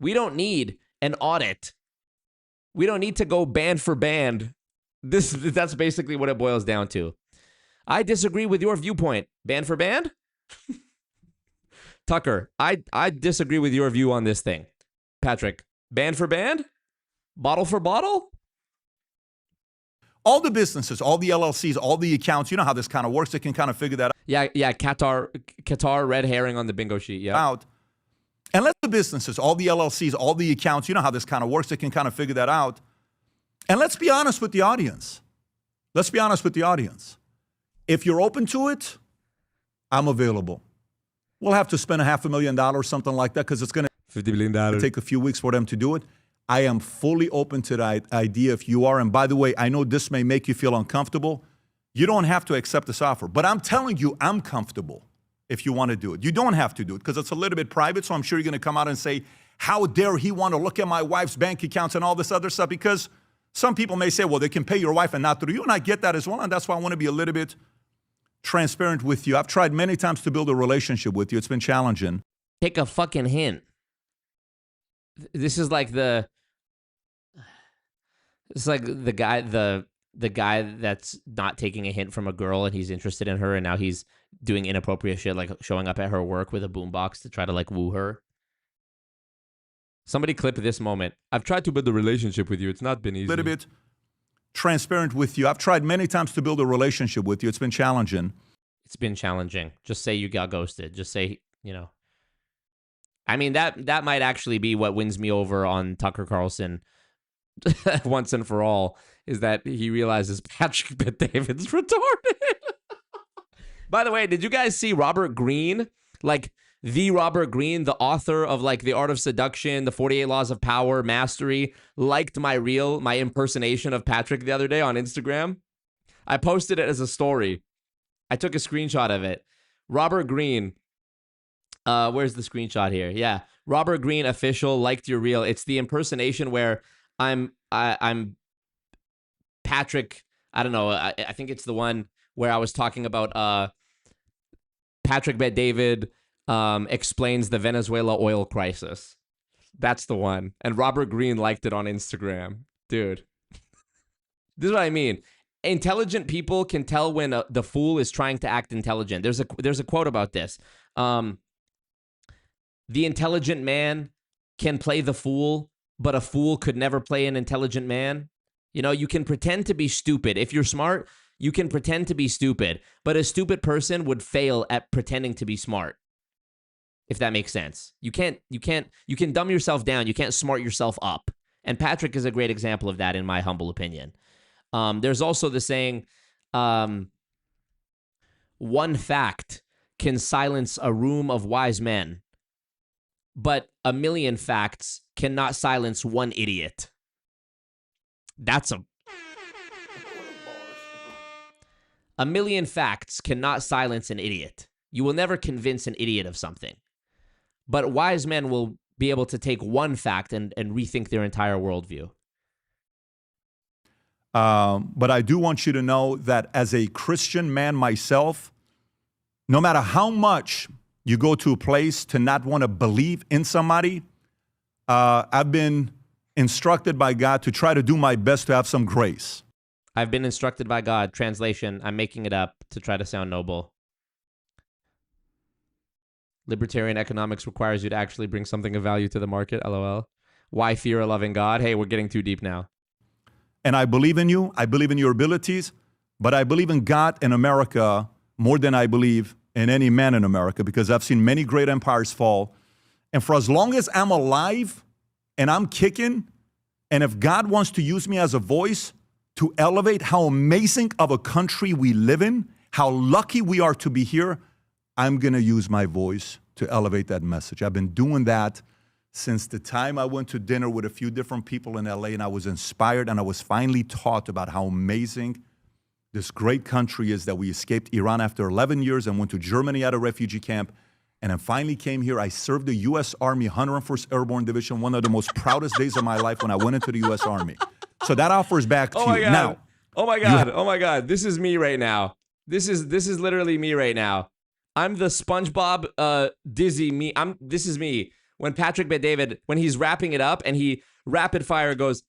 We don't need an audit. We don't need to go band for band. That's basically what it boils down to. I disagree with your viewpoint. Band for band? Tucker, I disagree with your view on this thing. Patrick, band for band? Bottle for bottle? All the businesses, all the LLCs, all the accounts, you know how this kind of works. They can kind of figure that Yeah, Qatar red herring on the bingo sheet, yeah. out. And let the businesses, all the LLCs, all the accounts, you know how this kind of works. They can kind of figure that out. And let's be honest with the audience. Let's be honest with the audience. If you're open to it, I'm available. We'll have to spend $500,000, something like that, because it's going to $50 million. take a few weeks for them to do it. I am fully open to that idea if you are. And by the way, I know this may make you feel uncomfortable. You don't have to accept this offer. But I'm telling you, I'm comfortable if you want to do it. You don't have to do it because it's a little bit private. So I'm sure you're going to come out and say, how dare he want to look at my wife's bank accounts and all this other stuff? Because some people may say, well, they can pay your wife and not through you. And I get that as well. And that's why I want to be a little bit transparent with you. I've tried many times to build a relationship with you. It's been challenging. Take a fucking hint. This is like the... It's like the guy that's not taking a hint from a girl and he's interested in her and now he's doing inappropriate shit like showing up at her work with a boombox to try to like woo her. Somebody clip this moment. I've tried to build a relationship with you. It's not been easy. A little bit transparent with you. I've tried many times to build a relationship with you. It's been challenging. It's been challenging. Just say you got ghosted. Just say, you know. I mean, that might actually be what wins me over on Tucker Carlson once and for all, is that he realizes Patrick Bet-David's retarded. By the way, did you guys see Robert Greene? Like, the Robert Greene, the author of, like, The Art of Seduction, The 48 Laws of Power, Mastery, liked my impersonation of Patrick the other day on Instagram. I posted it as a story. I took a screenshot of it. Robert Greene. Where's the screenshot here? Yeah. Robert Greene official liked your reel. It's the impersonation where I'm Patrick. I don't know. I think it's the one where I was talking about Patrick Bet-David explains the Venezuela oil crisis. That's the one. And Robert Greene liked it on Instagram. Dude. This is what I mean. Intelligent people can tell when the fool is trying to act intelligent. There's a quote about this. The intelligent man can play the fool, but a fool could never play an intelligent man. You know, you can pretend to be stupid. If you're smart, you can pretend to be stupid, but a stupid person would fail at pretending to be smart. If that makes sense. You can dumb yourself down. You can't smart yourself up. And Patrick is a great example of that, in my humble opinion. There's also the saying, one fact can silence a room of wise men, but a million facts cannot silence one idiot. That's a million facts cannot silence an idiot. You will never convince an idiot of something. But wise men will be able to take one fact and rethink their entire worldview. But I do want you to know that as a Christian man myself, no matter how much you go to a place to not want to believe in somebody, I've been instructed by God to try to do my best to have some grace. I've been instructed by God. Translation, I'm making it up to try to sound noble. Libertarian economics requires you to actually bring something of value to the market, LOL. Why fear a loving God? Hey, we're getting too deep now. And I believe in you. I believe in your abilities. But I believe in God and America more than I believe in any man in America, because I've seen many great empires fall. And for as long as I'm alive and I'm kicking, and if God wants to use me as a voice to elevate how amazing of a country we live in, how lucky we are to be here, I'm going to use my voice to elevate that message. I've been doing that since the time I went to dinner with a few different people in LA, and I was inspired and I was finally taught about how amazing this great country is, that we escaped Iran after 11 years and went to Germany at a refugee camp. And then finally came here. I served the U.S. Army 101st Airborne Division, one of the most proudest days of my life when I went into the U.S. Army. So that offers back to you. Now, oh my God. This is me right now. This is literally me right now. I'm the SpongeBob dizzy me. This is me. When Patrick Bet-David, when he's wrapping it up and he rapid fire goes,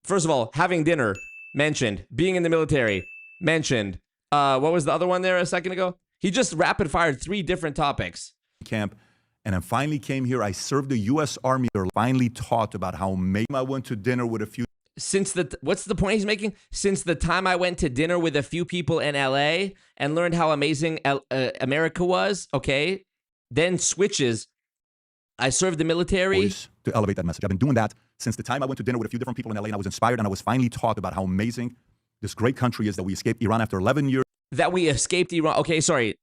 first of all, having dinner, mentioned. Being in the military, mentioned. What was the other one there a second ago? He just rapid fired 3 different topics. Camp, and then finally came here. I served the U.S. Army. Finally taught about how amazing. I went to dinner with a few. What's the point he's making? Since the time I went to dinner with a few people in LA and learned how amazing America was, okay, then switches. I served the military. To elevate that message. I've been doing that since the time I went to dinner with a few different people in LA, and I was inspired, and I was finally taught about how amazing this great country is, that we escaped Iran after 11 years. That we escaped Iran. Okay, sorry.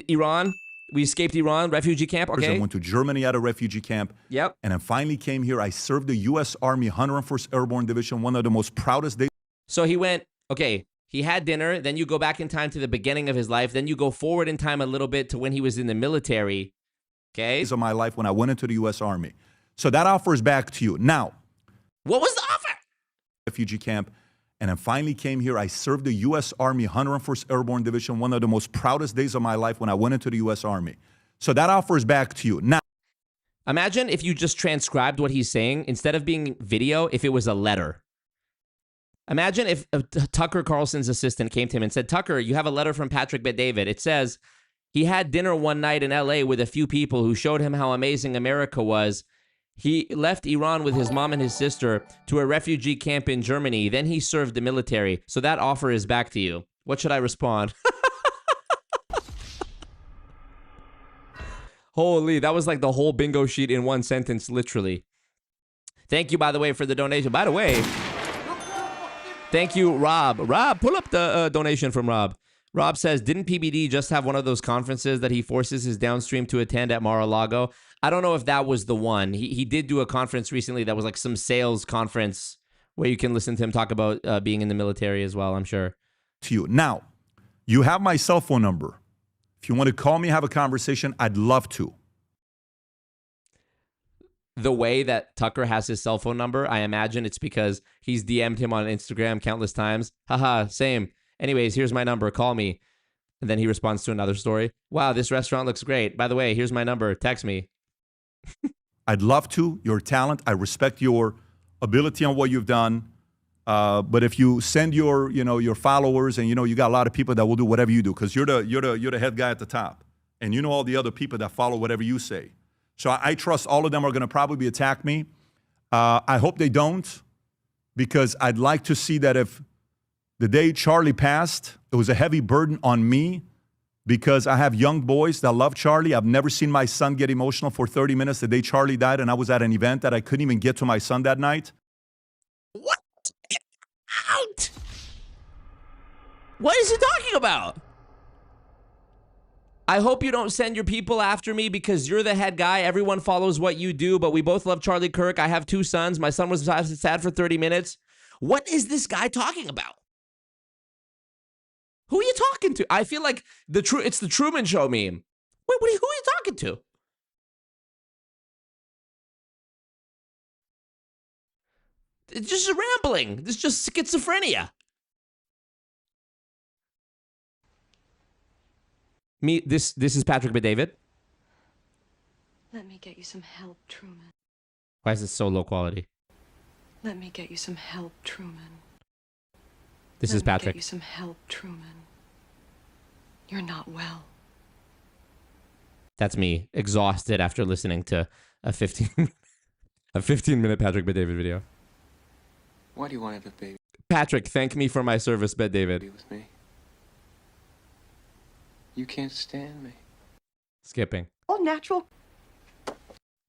Iran. We escaped Iran, refugee camp, okay? I went to Germany at a refugee camp. Yep. And then finally came here. I served the U.S. Army 101st Airborne Division, one of the most proudest days. So he went, okay, he had dinner, then you go back in time to the beginning of his life, then you go forward in time a little bit to when he was in the military, okay? Of my life when I went into the U.S. Army. So that offers back to you. Now. What was the offer? Refugee camp. And then finally came here. I served the U.S. Army 101st Airborne Division, one of the most proudest days of my life when I went into the U.S. Army. So that offers back to you. Now, imagine if you just transcribed what he's saying, instead of being video, if it was a letter. Imagine if Tucker Carlson's assistant came to him and said, Tucker, you have a letter from Patrick Bet-David. It says he had dinner one night in L.A. with a few people who showed him how amazing America was. He left Iran with his mom and his sister to a refugee camp in Germany. Then he served the military. So that offer is back to you. What should I respond? Holy, that was like the whole bingo sheet in one sentence, literally. Thank you, by the way, for the donation. By the way, thank you, Rob. Rob, pull up the donation from Rob. Rob says, didn't PBD just have one of those conferences that he forces his downstream to attend at Mar-a-Lago? I don't know if that was the one. He did do a conference recently that was like some sales conference where you can listen to him talk about being in the military as well, I'm sure. To you. Now, you have my cell phone number. If you want to call me, have a conversation, I'd love to. The way that Tucker has his cell phone number, I imagine it's because he's DM'd him on Instagram countless times. Haha, same. Anyways, here's my number. Call me. And then he responds to another story. Wow, this restaurant looks great. By the way, here's my number. Text me. I'd love to. Your talent. I respect your ability on what you've done. But if you send your followers, and you got a lot of people that will do whatever you do, because you're the head guy at the top, and you know all the other people that follow whatever you say. So I trust all of them are going to probably attack me. I hope they don't, because I'd like to see that if the day Charlie passed, it was a heavy burden on me, because I have young boys that love Charlie. I've never seen my son get emotional for 30 minutes the day Charlie died, and I was at an event that I couldn't even get to my son that night. What? Out! What is he talking about? I hope you don't send your people after me because you're the head guy. Everyone follows what you do, but we both love Charlie Kirk. I have 2 sons. My son was sad for 30 minutes. What is this guy talking about? Who are you talking to? I feel like it's the Truman Show meme. Who are you talking to? It's just rambling. This is just schizophrenia. This is Patrick Bet-David. Let me get you some help, Truman. Why is this so low quality? Let me get you some help, Truman. This is Patrick. Let me get you some help, Truman. You're not well. That's me, exhausted after listening to a 15-minute Patrick Bet-David video. Why do you want to have a baby Patrick, thank me for my service, Bet-David. with me? You can't stand me. Skipping. All natural.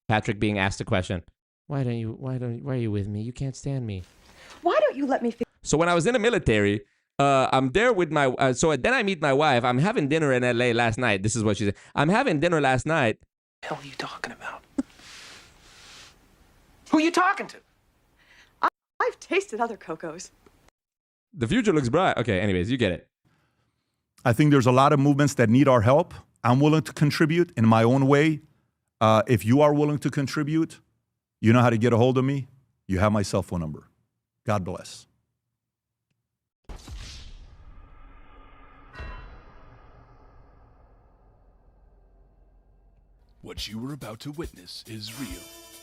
Patrick being asked a question. Why are you with me? You can't stand me. Why don't you let me feel? So when I was in the military, I'm there with my, so then I meet my wife. I'm having dinner in LA last night. This is what she said. I'm having dinner last night. What the hell are you talking about? Who are you talking to? I've tasted other cocos. The future looks bright. Okay, anyways, you get it. I think there's a lot of movements that need our help. I'm willing to contribute in my own way. If you are willing to contribute, you know how to get a hold of me. You have my cell phone number. God bless. What you are about to witness is real.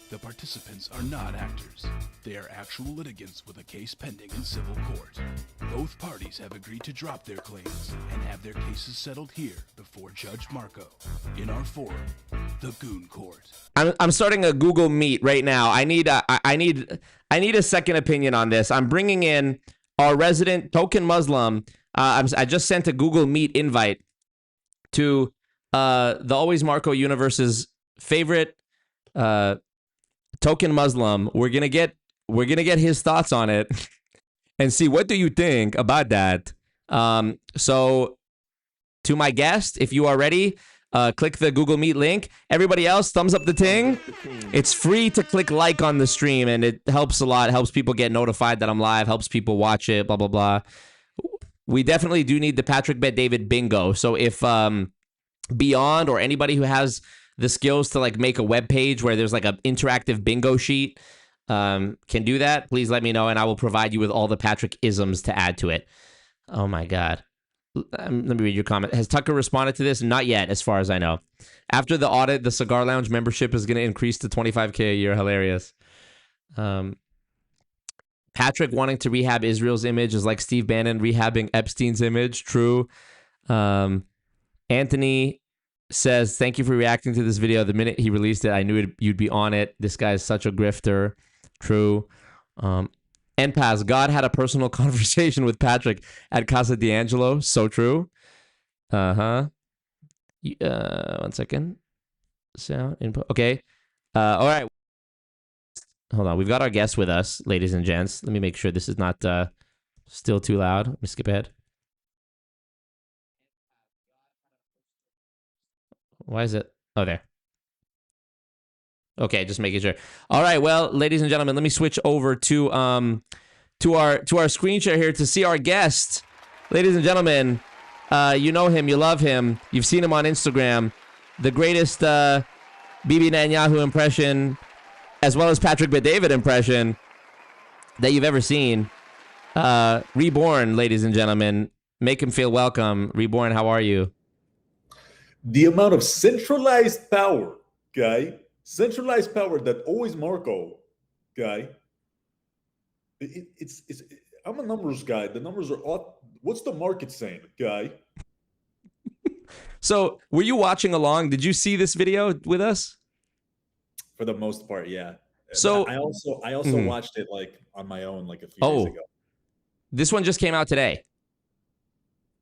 The participants are not actors. They are actual litigants with a case pending in civil court. Both parties have agreed to drop their claims and have their cases settled here before Judge Marco in our forum, the Goon Court. I'm starting a Google Meet right now. I need a second opinion on this. I'm bringing in our resident token Muslim. I just sent a Google Meet invite to the Always Marco universe's favorite token Muslim. We're gonna get his thoughts on it and see what do you think about that. So to my guest, if you are ready, click the Google Meet link. Everybody else, thumbs up the ting. It's free to click like on the stream, and it helps a lot. It helps people get notified that I'm live, helps people watch it, blah, blah, blah. We definitely do need the Patrick Bet-David bingo. So if Beyond or anybody who has the skills to like make a web page where there's like an interactive bingo sheet can do that, please let me know, and I will provide you with all the Patrick isms to add to it. Oh my God. Let me read your comment. Has Tucker responded to this? Not yet, as far as I know. After the audit, the Cigar Lounge membership is going to increase to $25K a year. Hilarious. Patrick wanting to rehab Israel's image is like Steve Bannon rehabbing Epstein's image. True. Anthony says, thank you for reacting to this video. The minute he released it, I knew you'd be on it. This guy is such a grifter. True. NPAS, God had a personal conversation with Patrick at Casa D'Angelo. So true. One second. Sound input. Okay. All right. Hold on. We've got our guest with us, ladies and gents. Let me make sure this is not still too loud. Let me skip ahead. Why is it? Oh, there. Okay, just making sure. All right, well, ladies and gentlemen, let me switch over to our screen share here to see our guest. Ladies and gentlemen, you know him, you love him, you've seen him on Instagram. The greatest Bibi Netanyahu impression, as well as Patrick Bet-David impression that you've ever seen. Reborn, ladies and gentlemen. Make him feel welcome. Reborn, how are you? The amount of centralized power, guy, centralized power that always Marco, guy. It's I'm a numbers guy. The numbers are what's the market saying, guy? So, were you watching along? Did you see this video with us? For the most part, yeah. So I also watched it like on my own like a few days ago. This one just came out today.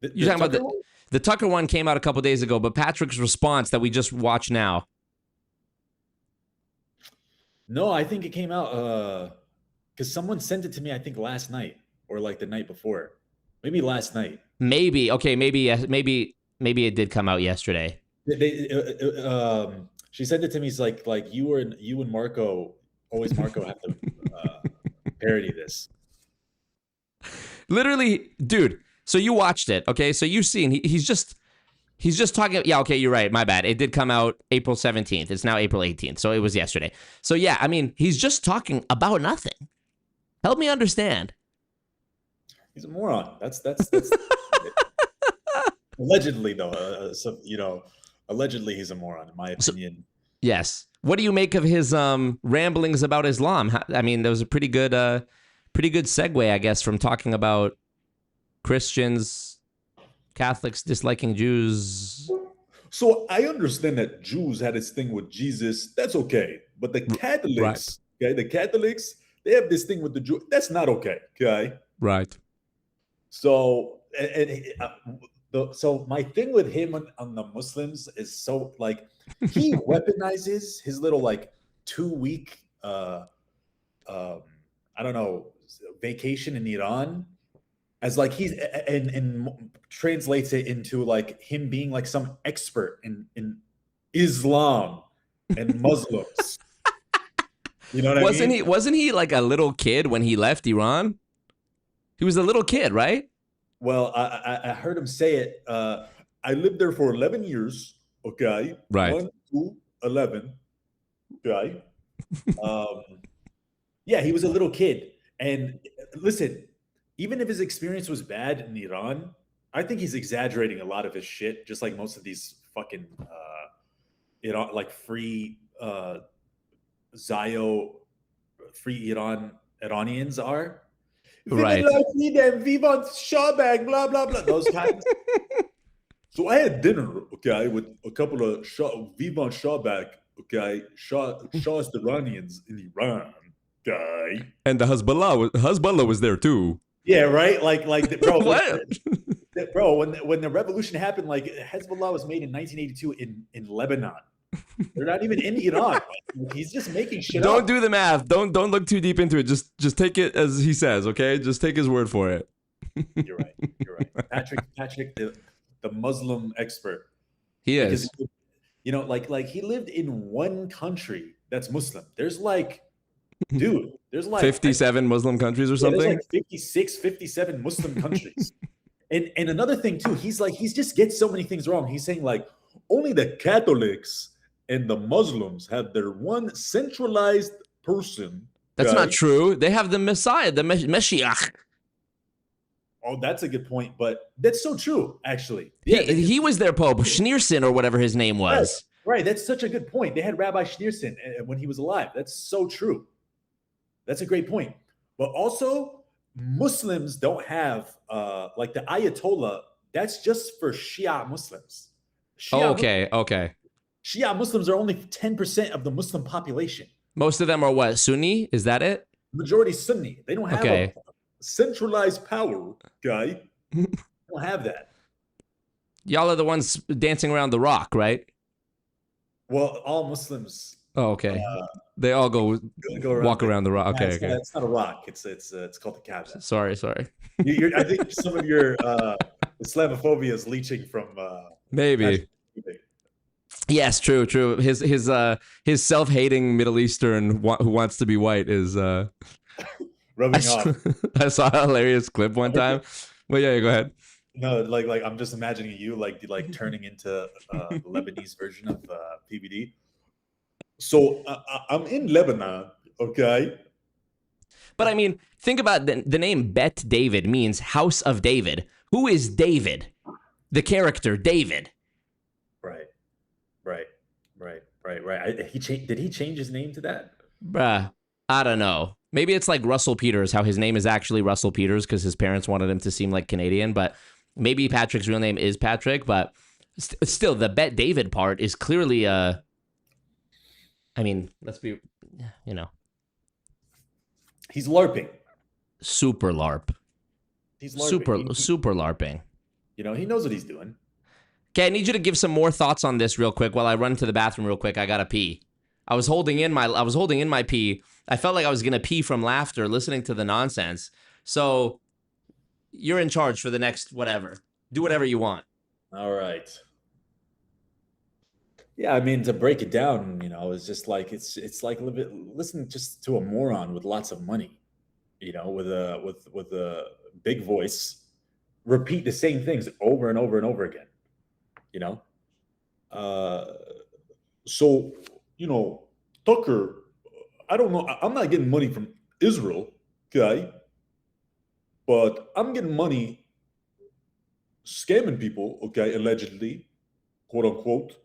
You're talking about the Tucker one came out a couple days ago, but Patrick's response that we just watched now. No, I think it came out because someone sent it to me, I think last night or like the night before. Maybe last night. Maybe. Okay, maybe it did come out yesterday. She sent it to me. It's like you and Marco, always Marco, have to parody this. Literally, dude. So you watched it, okay? So you've seen he's just talking. Yeah, okay, you're right. My bad. It did come out April 17th. It's now April 18th. So it was yesterday. So yeah, I mean, he's just talking about nothing. Help me understand. He's a moron. That's allegedly though. Allegedly he's a moron in my opinion. Yes. What do you make of his ramblings about Islam? I mean, there was a pretty good segue, I guess, from talking about Christians, Catholics disliking Jews. So I understand that Jews had this thing with Jesus. That's okay. But the Catholics, okay, the Catholics, they have this thing with the Jew. That's not okay. Okay. Right. So so my thing with him on the Muslims is so like he weaponizes his little like 2-week I don't know vacation in Iran as like he's and translates it into like him being like some expert in Islam and Muslims. You know what I mean? Wasn't he like a little kid when he left Iran? He was a little kid, right? Well, I heard him say it. I lived there for 11 years. Okay. Right. 1, 2, 11. Okay. Yeah, he was a little kid. And listen, even if his experience was bad in Iran, I think he's exaggerating a lot of his shit, just like most of these fucking Iran, like free free Iranians are. Right. We want Shawbag, blah blah blah. Those kinds. So I had dinner, okay, with a couple of Vivan Shawbag, okay, Shah's Iranians in Iran, okay. And the Hezbollah was there too. Yeah, right. Like, bro, What? Bro, when the revolution happened, like Hezbollah was made in 1982 in Lebanon. They're not even in Iran. Like, he's just making shit Don't up. do the math. Don't look too deep into it. Just take it as he says, okay? Just take his word for it. You're right. You're right. Patrick, the Muslim expert. He is. Because, you know, like he lived in one country that's Muslim. There's like, dude, there's like 57 Muslim countries or something. There's like 56, 57 Muslim countries. And another thing too, he's just gets so many things wrong. He's saying like only the Catholics and the Muslims have their one centralized person. That's not true. They have the Messiah, the Meshiach. Oh, that's a good point, but that's so true, actually. Yeah, he was their Pope, Schneerson or whatever his name was. Right, that's such a good point. They had Rabbi Schneerson when he was alive. That's so true. That's a great point. But also, Muslims don't have, like the Ayatollah, that's just for Shia Muslims. Okay. Shia Muslims are only 10% of the Muslim population. Most of them are what? Sunni? Is that it? Majority Sunni. They don't have a centralized power, guy. They don't have that. Y'all are the ones dancing around the rock, right? Well, all Muslims. Oh, okay. They all go walk around the rock. Okay, okay. It's not a rock. It's called the Kaaba. Sorry. I think some of your Islamophobia is leaching from. Maybe. Yes, true. His self-hating Middle Eastern who wants to be white is rubbing off. I saw a hilarious clip one time. Well, yeah, go ahead. No, like I'm just imagining you like turning into the Lebanese version of PBD. So I'm in Lebanon, okay? But I mean, think about the name Bet David means House of David. Who is David? The character David. Right. Did he change his name to that? Bruh, I don't know. Maybe it's like Russell Peters, how his name is actually Russell Peters because his parents wanted him to seem like Canadian. But maybe Patrick's real name is Patrick. But still, the Bet David part is clearly I mean, let's be, He's LARPing. Super LARP. He's LARPing. Super LARPing. He knows what he's doing. Okay, I need you to give some more thoughts on this real quick while I run to the bathroom real quick. I gotta pee. I was holding in my pee. I felt like I was gonna pee from laughter listening to the nonsense. So you're in charge for the next whatever. Do whatever you want. All right. Yeah, I mean, to break it down, it's just like it's like listen just to a moron with lots of money, with a big voice, repeat the same things over and over and over again, you know. Uh, so Tucker, I don't know. I'm not getting money from Israel, okay, but I'm getting money scamming people, okay, allegedly, quote unquote,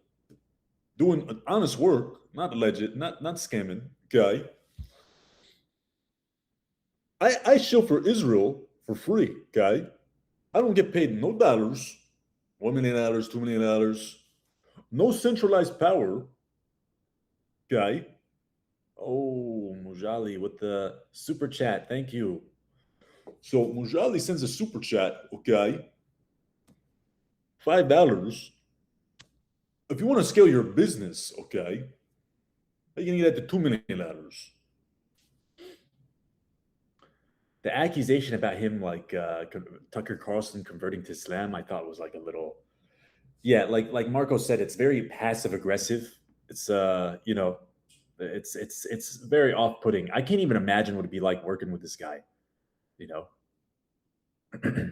doing honest work, not alleged, not scamming, okay. I show for Israel for free, okay. I don't get paid no dollars, $1 million, $2 million, no centralized power, okay. Oh, Mujali with the super chat, thank you. So Mujali sends a super chat, okay, $5. If you want to scale your business, okay, you can get that to $2 million. The accusation about him, like Tucker Carlson converting to Islam, I thought was like a little, yeah, like Marco said, it's very passive aggressive. It's it's very off putting. I can't even imagine what it'd be like working with this guy. You know, you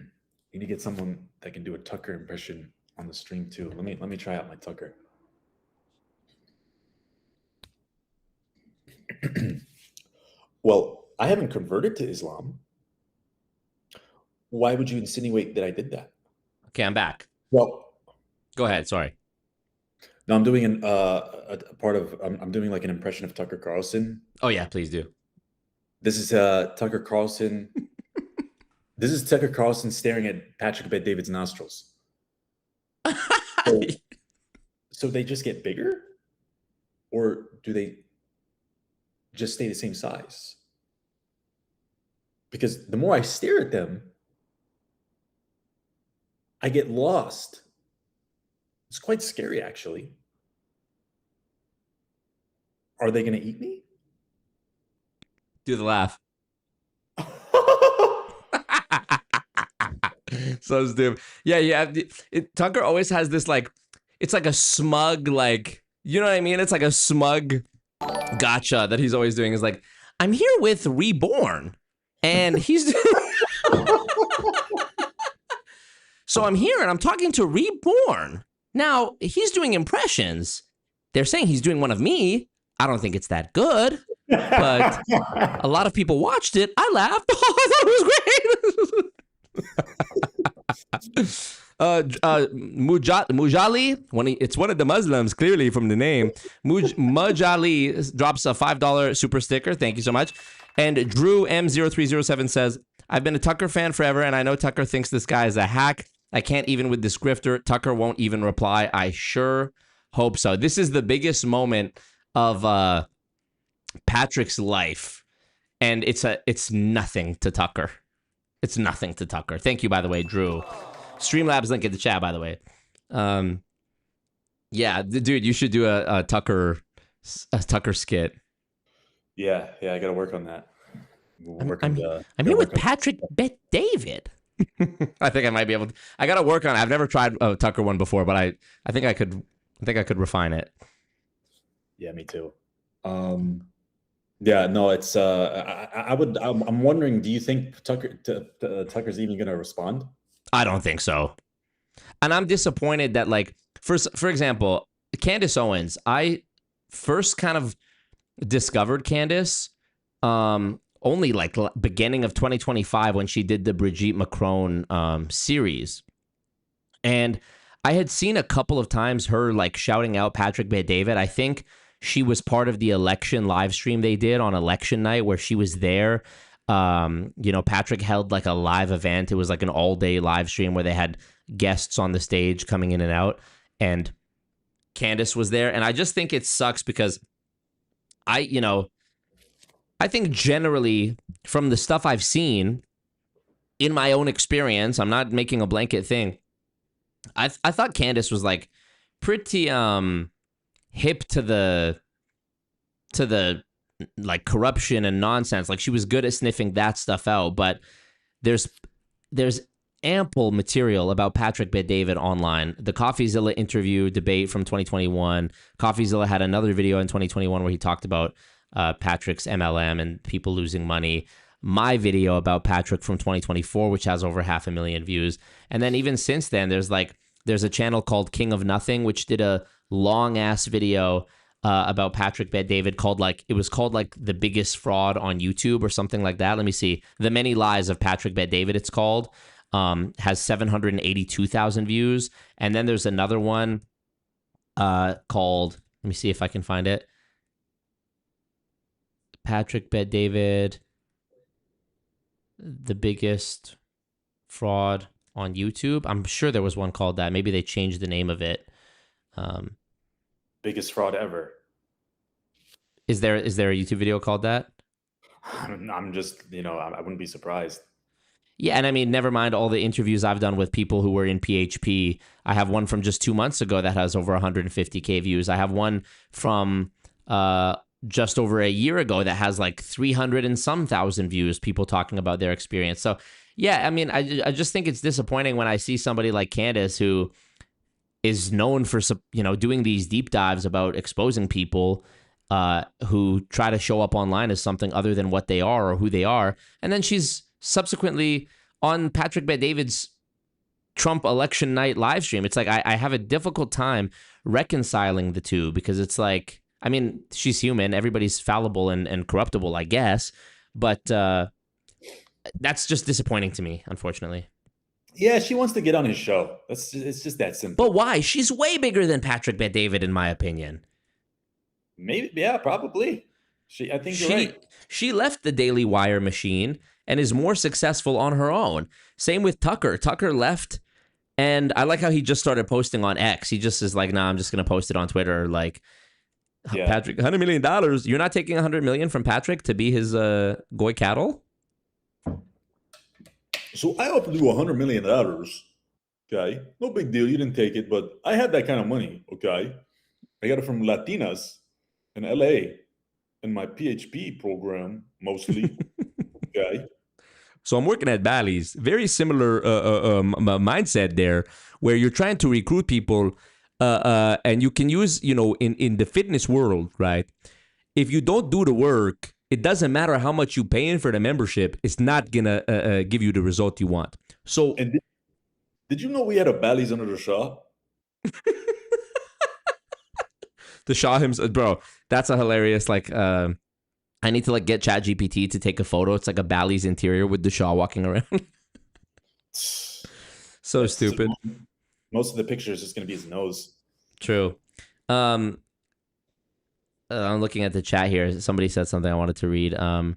need to get someone that can do a Tucker impression on the stream too. Let me try out my Tucker. Well, I haven't converted to Islam. Why would you insinuate that I did that? Okay, I'm back. Well, go ahead. Sorry. No, I'm doing a part of. I'm doing like an impression of Tucker Carlson. Oh yeah, please do. This is Tucker Carlson. This is Tucker Carlson staring at Patrick Bet-David's nostrils. So they just get bigger, or do they just stay the same size? Because the more I stare at them, I get lost. It's quite scary, actually. Are they going to eat me? Do the laugh. So stupid. Yeah. Tucker always has this like, it's like a smug, like, you know what I mean? It's like a smug gotcha that he's always doing. Is like, I'm here with Reborn, and he's. So I'm here and I'm talking to Reborn. Now he's doing impressions. They're saying he's doing one of me. I don't think it's that good, but a lot of people watched it. I laughed. I thought it was great. Mujali, it's one of the Muslims, clearly from the name. Mujali drops a $5 super sticker. Thank you so much. And Drew M0307 says, I've been a Tucker fan forever, and I know Tucker thinks this guy is a hack. I can't even with this grifter. Tucker won't even reply. I sure hope so. This is the biggest moment of Patrick's life, and it's nothing to Tucker. It's nothing to Tucker. Thank you, by the way, Drew. Streamlabs link in the chat, by the way. Yeah, dude, you should do a Tucker skit. Yeah, I got to work on that. I'm here with Patrick Bet-David. I think I might be able to. I got to work on it. I've never tried a Tucker one before, but I think I could refine it. Yeah, me too. Yeah, no, it's I'm wondering, do you think Tucker's even going to respond? I don't think so. And I'm disappointed that, like, for example, Candace Owens, I first kind of discovered Candace only like beginning of 2025 when she did the Brigitte Macron series. And I had seen a couple of times her like shouting out Patrick Bet-David. I think she was part of the election live stream they did on election night where she was there. Patrick held like a live event. It was like an all-day live stream where they had guests on the stage coming in and out. And Candace was there. And I just think it sucks because I think generally from the stuff I've seen in my own experience, I'm not making a blanket thing. I thought Candace was like pretty hip to the like corruption and nonsense. Like she was good at sniffing that stuff out, but there's ample material about Patrick Bet-David online. The CoffeeZilla interview debate from 2021. CoffeeZilla had another video in 2021 where he talked about Patrick's MLM and people losing money. My video about Patrick from 2024, which has over 500,000 views. And then even since then, there's a channel called King of Nothing, which did a long ass video about Patrick Bet-David called The Biggest Fraud on YouTube or something like that. Let me see. The Many Lies of Patrick Bet-David, it's called. Has 782,000 views. And then there's another one called, let me see if I can find it. Patrick Bet-David, The Biggest Fraud on YouTube. I'm sure there was one called that. Maybe they changed the name of it. Biggest fraud ever. Is there a YouTube video called that? I'm just, I wouldn't be surprised. Yeah, and I mean, never mind all the interviews I've done with people who were in PHP. I have one from just 2 months ago that has over 150K views. I have one from just over a year ago that has like 300 and some thousand views, people talking about their experience. So, yeah, I mean, I just think it's disappointing when I see somebody like Candace who is known for, doing these deep dives about exposing people who try to show up online as something other than what they are or who they are. And then she's subsequently on Patrick Bet-David's Trump election night live stream. It's like I have a difficult time reconciling the two because it's like, I mean, she's human. Everybody's fallible and corruptible, I guess. But that's just disappointing to me, unfortunately. Yeah, she wants to get on his show. It's just that simple. But why? She's way bigger than Patrick Bet-David, in my opinion. Maybe, yeah, probably. I think you're right. She left the Daily Wire machine and is more successful on her own. Same with Tucker. Tucker left, and I like how he just started posting on X. He just is like, nah, I'm just going to post it on Twitter. Like, yeah. Patrick, $100 million. You're not taking $100 million from Patrick to be his goy cattle? So I offered you $100 million. Okay, no big deal. You didn't take it, but I had that kind of money. Okay, I got it from Latinas in LA in my PHP program mostly. Okay. So I'm working at Bally's. Very similar mindset there, where you're trying to recruit people, and you can use, in the fitness world, right? If you don't do the work, it doesn't matter how much you paying for the membership. It's not gonna give you the result you want. So, and did you know we had a Bally's under the Shah? The Shah himself, bro. That's a hilarious I need to get ChatGPT to take a photo. It's like a Bally's interior with the Shah walking around. So stupid. Most of the pictures is going to be his nose. True. I'm looking at the chat here. Somebody said something I wanted to read. Bam,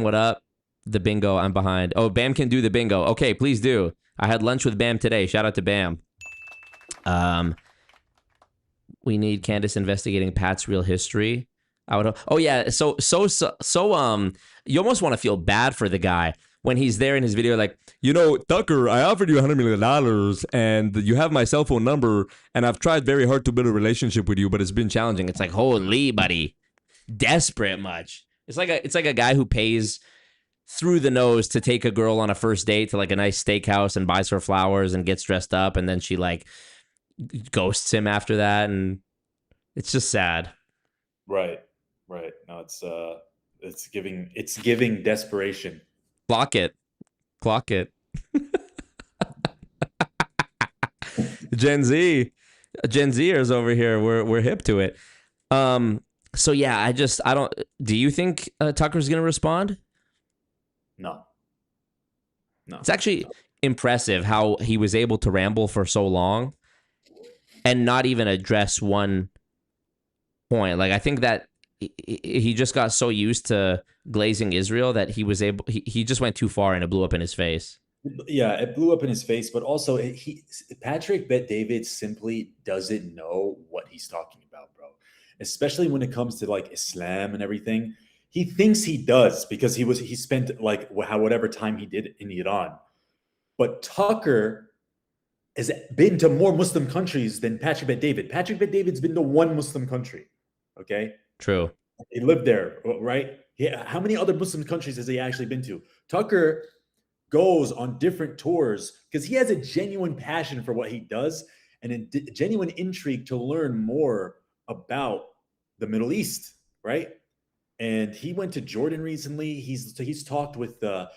what up? The bingo, I'm behind. Oh, Bam can do the bingo. Okay, please do. I had lunch with Bam today. Shout out to Bam. We need Candace investigating Pat's real history. Oh yeah, so you almost want to feel bad for the guy when he's there in his video, like, Tucker, I offered you $100 million and you have my cell phone number and I've tried very hard to build a relationship with you, but it's been challenging. It's like, holy buddy, desperate much. It's like a guy who pays through the nose to take a girl on a first date to a nice steakhouse and buys her flowers and gets dressed up, and then she ghosts him after that, and it's just sad. Right. No, it's giving desperation. Clock it. Gen Zers over here, we're hip to it. So yeah, I don't. Do you think Tucker's gonna respond? No. It's actually impressive how he was able to ramble for so long and not even address one point. I think that he just got so used to glazing Israel that he just went too far and it blew up in his face. Yeah, it blew up in his face, but also Patrick Bet-David simply doesn't know what he's talking about, bro. Especially when it comes to Islam and everything. He thinks he does because he spent whatever time he did in Iran. But Tucker has been to more Muslim countries than Patrick Bet-David. Patrick Bet-David's been to one Muslim country. Okay? True. He lived there, right? Yeah. How many other Muslim countries has he actually been to? Tucker goes on different tours because he has a genuine passion for what he does and a genuine intrigue to learn more about the Middle East, right? And he went to Jordan recently. He's talked with the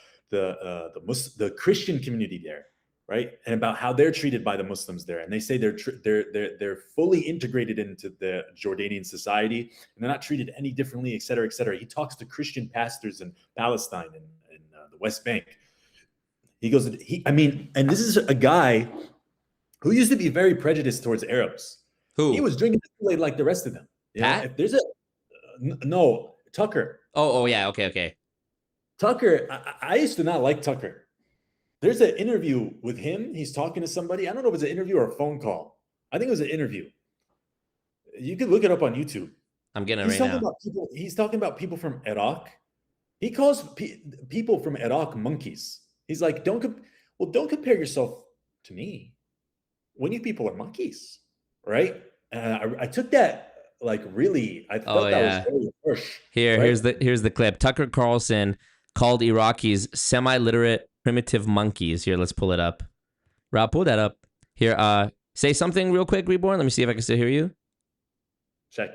Christian community there, right? And about how they're treated by the Muslims there. And they say they're fully integrated into the Jordanian society and they're not treated any differently, et cetera, et cetera. He talks to Christian pastors in Palestine and the West Bank. He goes, and this is a guy who used to be very prejudiced towards Arabs. Who? He was drinking the Kool-Aid like the rest of them. Yeah. If there's no, Tucker. Oh, yeah. Okay. Tucker, I used to not like Tucker. There's an interview with him. He's talking to somebody. I don't know if it was an interview or a phone call. I think it was an interview. You can look it up on YouTube. I'm getting it right now. He's talking about people from Iraq. He calls people from Iraq monkeys. He's like, don't compare yourself to me when you people are monkeys, right? And I took that like really. I thought that was very harsh. Right? Here's the clip. Tucker Carlson called Iraqis semi-literate primitive monkeys. Here, let's pull it up. Rob, pull that up. Here, say something real quick, Reborn. Let me see if I can still hear you. Check.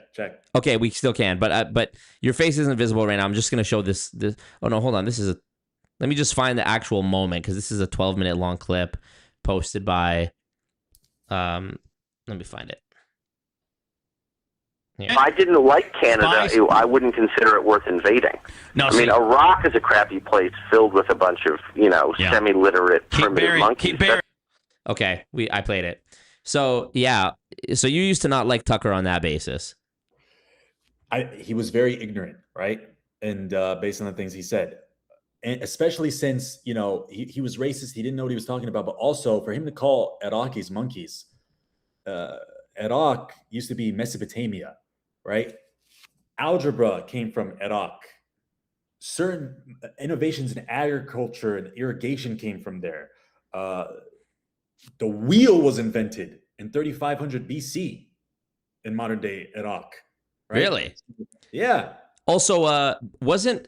Okay, we still can, but your face isn't visible right now. I'm just gonna show this. Oh no, hold on. Let me just find the actual moment because this is a 12-minute long clip posted by. Let me find it. Here. If I didn't like Canada, I wouldn't consider it worth invading. No, I mean, Iraq is a crappy place filled with a bunch of, semi-literate primitive monkeys. Okay, I played it. So, yeah. So you used to not like Tucker on that basis. He was very ignorant, right? And based on the things he said. And especially since, he was racist. He didn't know what he was talking about. But also, for him to call Iraqis monkeys, Iraq used to be Mesopotamia, right? Algebra came from Iraq. Certain innovations in agriculture and irrigation came from there. The wheel was invented in 3500 BC in modern day Iraq. Right? Really? Yeah. Also,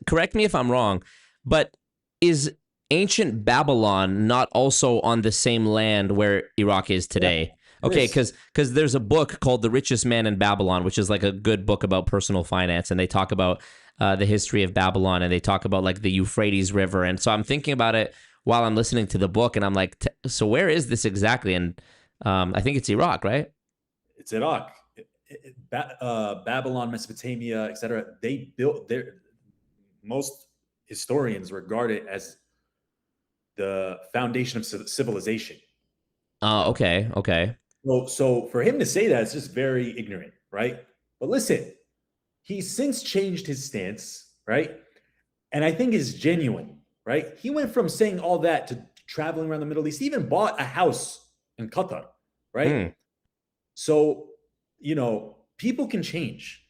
correct me if I'm wrong, but is ancient Babylon not also on the same land where Iraq is today? Yeah. Okay, because there's a book called The Richest Man in Babylon, which is like a good book about personal finance, and they talk about the history of Babylon, and they talk about like the Euphrates River, and so I'm thinking about it while I'm listening to the book, and I'm like, so where is this exactly? And I think it's Iraq, right? It's Iraq. Babylon, Mesopotamia, etc. They built most historians regard it as the foundation of civilization. Oh, okay. So for him to say that, it's just very ignorant, right? But listen, he's since changed his stance, right? And I think is genuine, right? He went from saying all that to traveling around the Middle East. He even bought a house in Qatar, right? So, people can change,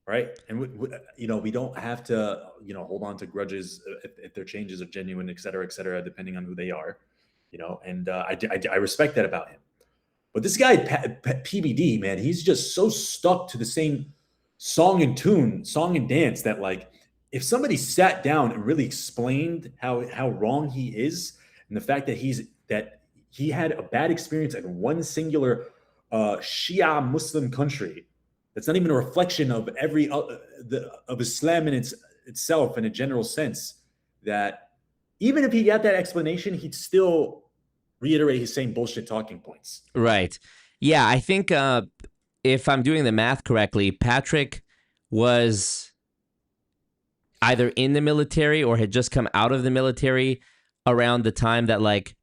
right? And we don't have to, hold on to grudges if their changes are genuine, et cetera, depending on who they are, and I respect that about him. But this guy, PBD, man, he's just so stuck to the same song and dance that, like, if somebody sat down and really explained how wrong he is, and the fact that he had a bad experience in one singular Shia Muslim country, that's not even a reflection of of Islam in itself in a general sense, that even if he got that explanation, he'd still reiterate his same bullshit talking points. Right. Yeah, I think if I'm doing the math correctly, Patrick was either in the military or had just come out of the military around the time that, like,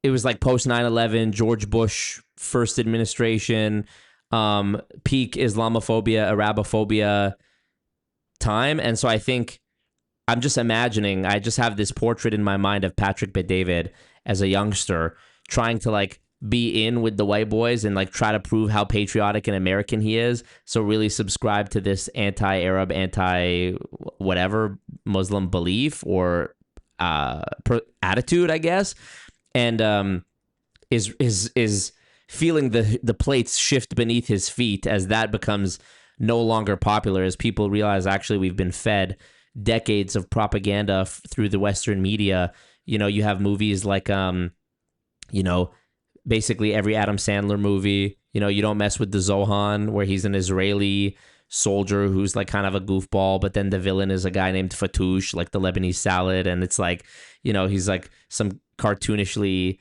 it was like post 9/11, George Bush first administration, peak Islamophobia, Arabophobia time. And so I think I'm just imagining, I just have this portrait in my mind of Patrick Bet-David as a youngster trying to, like, be in with the white boys and, like, try to prove how patriotic and American he is. So really subscribe to this anti-Arab, anti-whatever Muslim belief or attitude, I guess. And is feeling the plates shift beneath his feet as that becomes no longer popular, as people realize actually we've been fed decades of propaganda through the Western media You know, you have movies like, you know, basically every Adam Sandler movie. You know, you don't mess with the Zohan, where he's an Israeli soldier who's like kind of a goofball, but then the villain is a guy named Fatouche, like the Lebanese salad. And it's like, you know, he's like some cartoonishly,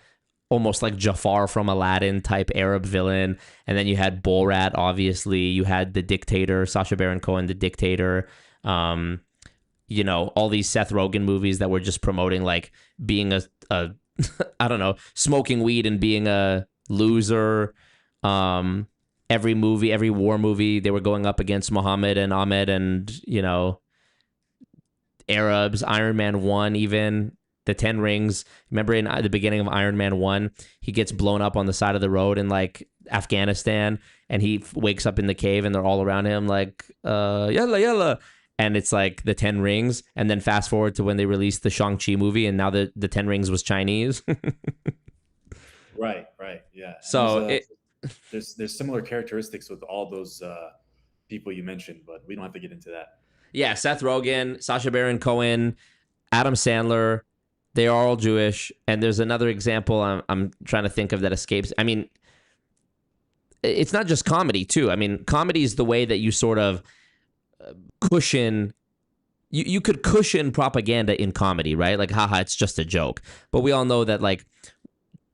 almost like Jafar from Aladdin type Arab villain. And then you had Borat, obviously. You had the dictator, Sacha Baron Cohen, the dictator. You know, all these Seth Rogen movies that were just promoting like being a I don't know, smoking weed and being a loser. Every movie, every war movie, they were going up against Muhammad and Ahmed and, you know, Arabs. Iron Man 1, even the 10 Rings. Remember in the beginning of Iron Man 1, he gets blown up on the side of the road in like Afghanistan, and he wakes up in the cave and they're all around him like, yalla, yalla. And it's like the 10 Rings. And then fast forward to when they released the Shang-Chi movie, and now the 10 Rings was Chinese. Right, yeah. So there's similar characteristics with all those people you mentioned, but we don't have to get into that. Yeah, Seth Rogen, Sacha Baron Cohen, Adam Sandler, they are all Jewish. And there's another example I'm trying to think of that escapes. I mean, it's not just comedy, too. I mean, comedy is the way that you sort of cushion. You could cushion propaganda in comedy, right? Like, haha, it's just a joke. But we all know that, like,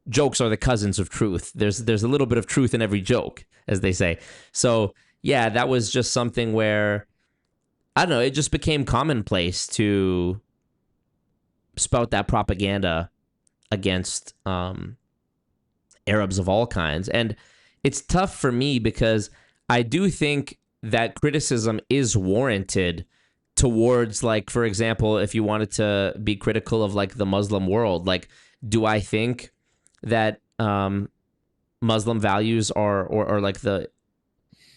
jokes are the cousins of truth. There's a little bit of truth in every joke, as they say. So, yeah, that was just something where, I don't know, it just became commonplace to spout that propaganda against Arabs of all kinds. And it's tough for me because I do think that criticism is warranted towards, like, for example, if you wanted to be critical of like the Muslim world, like, do I think that Muslim values are or like the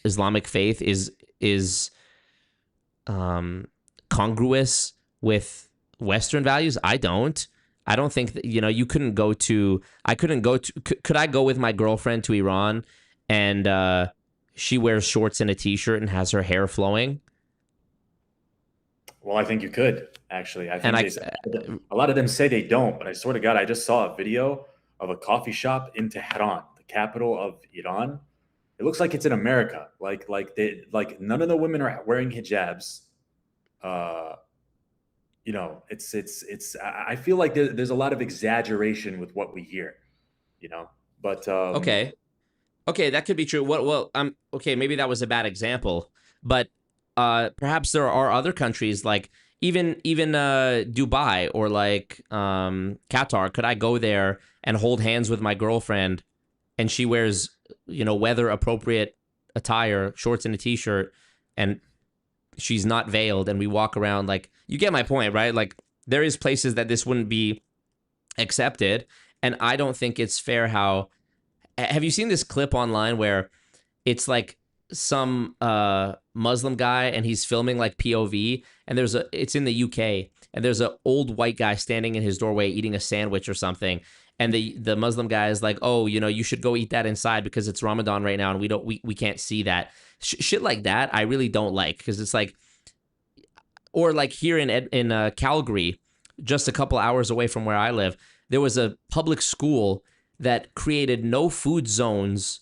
Islamic faith is congruous with Western values? I don't think that, you know, could I go with my girlfriend to Iran and she wears shorts and a t-shirt and has her hair flowing? Well, I think you could, actually. I think a lot of them say they don't, but I swear to God, I just saw a video of a coffee shop in Tehran, the capital of Iran. It looks like it's in America. Like none of the women are wearing hijabs. You know, it's. I feel like there's a lot of exaggeration with what we hear. You know, but okay, that could be true. Well, okay, maybe that was a bad example, but perhaps there are other countries like even Dubai or like Qatar. Could I go there and hold hands with my girlfriend, and she wears, you know, weather appropriate attire, shorts and a t-shirt, and she's not veiled, and we walk around? Like, you get my point, right? Like, there is places that this wouldn't be accepted, and I don't think it's fair how. Have you seen this clip online where it's like some Muslim guy and he's filming like POV, and it's in the UK, and there's an old white guy standing in his doorway eating a sandwich or something, and the Muslim guy is like, oh, you know, you should go eat that inside because it's Ramadan right now and we can't see that. Shit like that I really don't like, because it's like, or like here in Calgary, just a couple hours away from where I live, there was a public school that created no food zones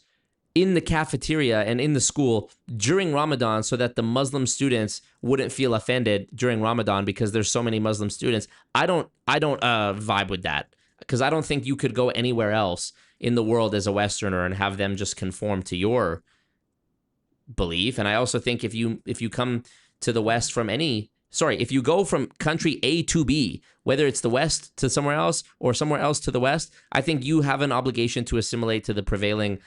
in the cafeteria and in the school during Ramadan so that the Muslim students wouldn't feel offended during Ramadan because there's so many Muslim students. I don't vibe with that, because I don't think you could go anywhere else in the world as a Westerner and have them just conform to your belief. And I also think if you come to the West from if you go from country A to B, whether it's the West to somewhere else or somewhere else to the West, I think you have an obligation to assimilate to the prevailing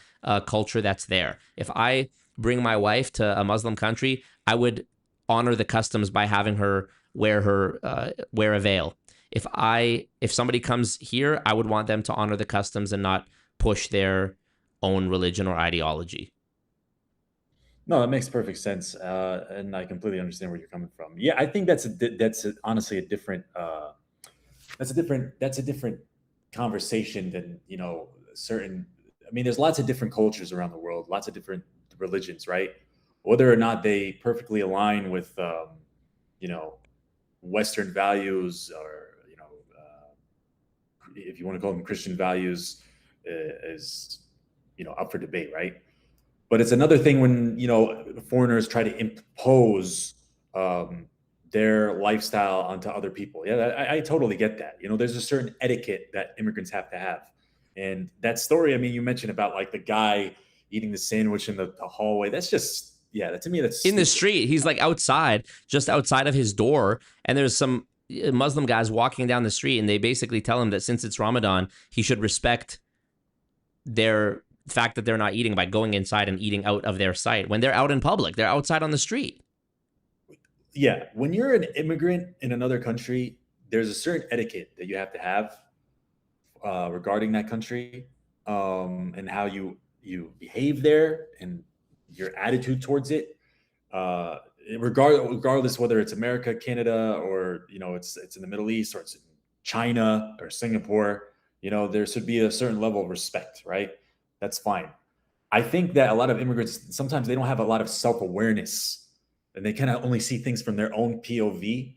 culture that's there. If I bring my wife to a Muslim country, I would honor the customs by having her wear a veil. If somebody comes here, I would want them to honor the customs and not push their own religion or ideology. No, that makes perfect sense, and I completely understand where you're coming from. Yeah, I think that's honestly a different conversation than, you know, certain. I mean, there's lots of different cultures around the world, lots of different religions, right? Whether or not they perfectly align with, you know, Western values or, you know, if you want to call them Christian values, is, up for debate, right? But it's another thing when, foreigners try to impose their lifestyle onto other people. Yeah, I totally get that. There's a certain etiquette that immigrants have to have. And that story, I mean, you mentioned about like the guy eating the sandwich in the hallway. That's just, to me, that's in the stupid. street. He's like outside, just outside of his door, and there's some Muslim guys walking down the street, and they basically tell him that since it's Ramadan, he should respect their fact that they're not eating by going inside and eating out of their sight. When they're out in public, they're outside on the street. Yeah, when you're an immigrant in another country, there's a certain etiquette that you have to have regarding that country, and how you behave there and your attitude towards it. Regardless whether it's America, Canada, or it's in the Middle East, or it's in China or Singapore, there should be a certain level of respect, right? That's fine. I think that a lot of immigrants, sometimes they don't have a lot of self-awareness, and they kind of only see things from their own POV,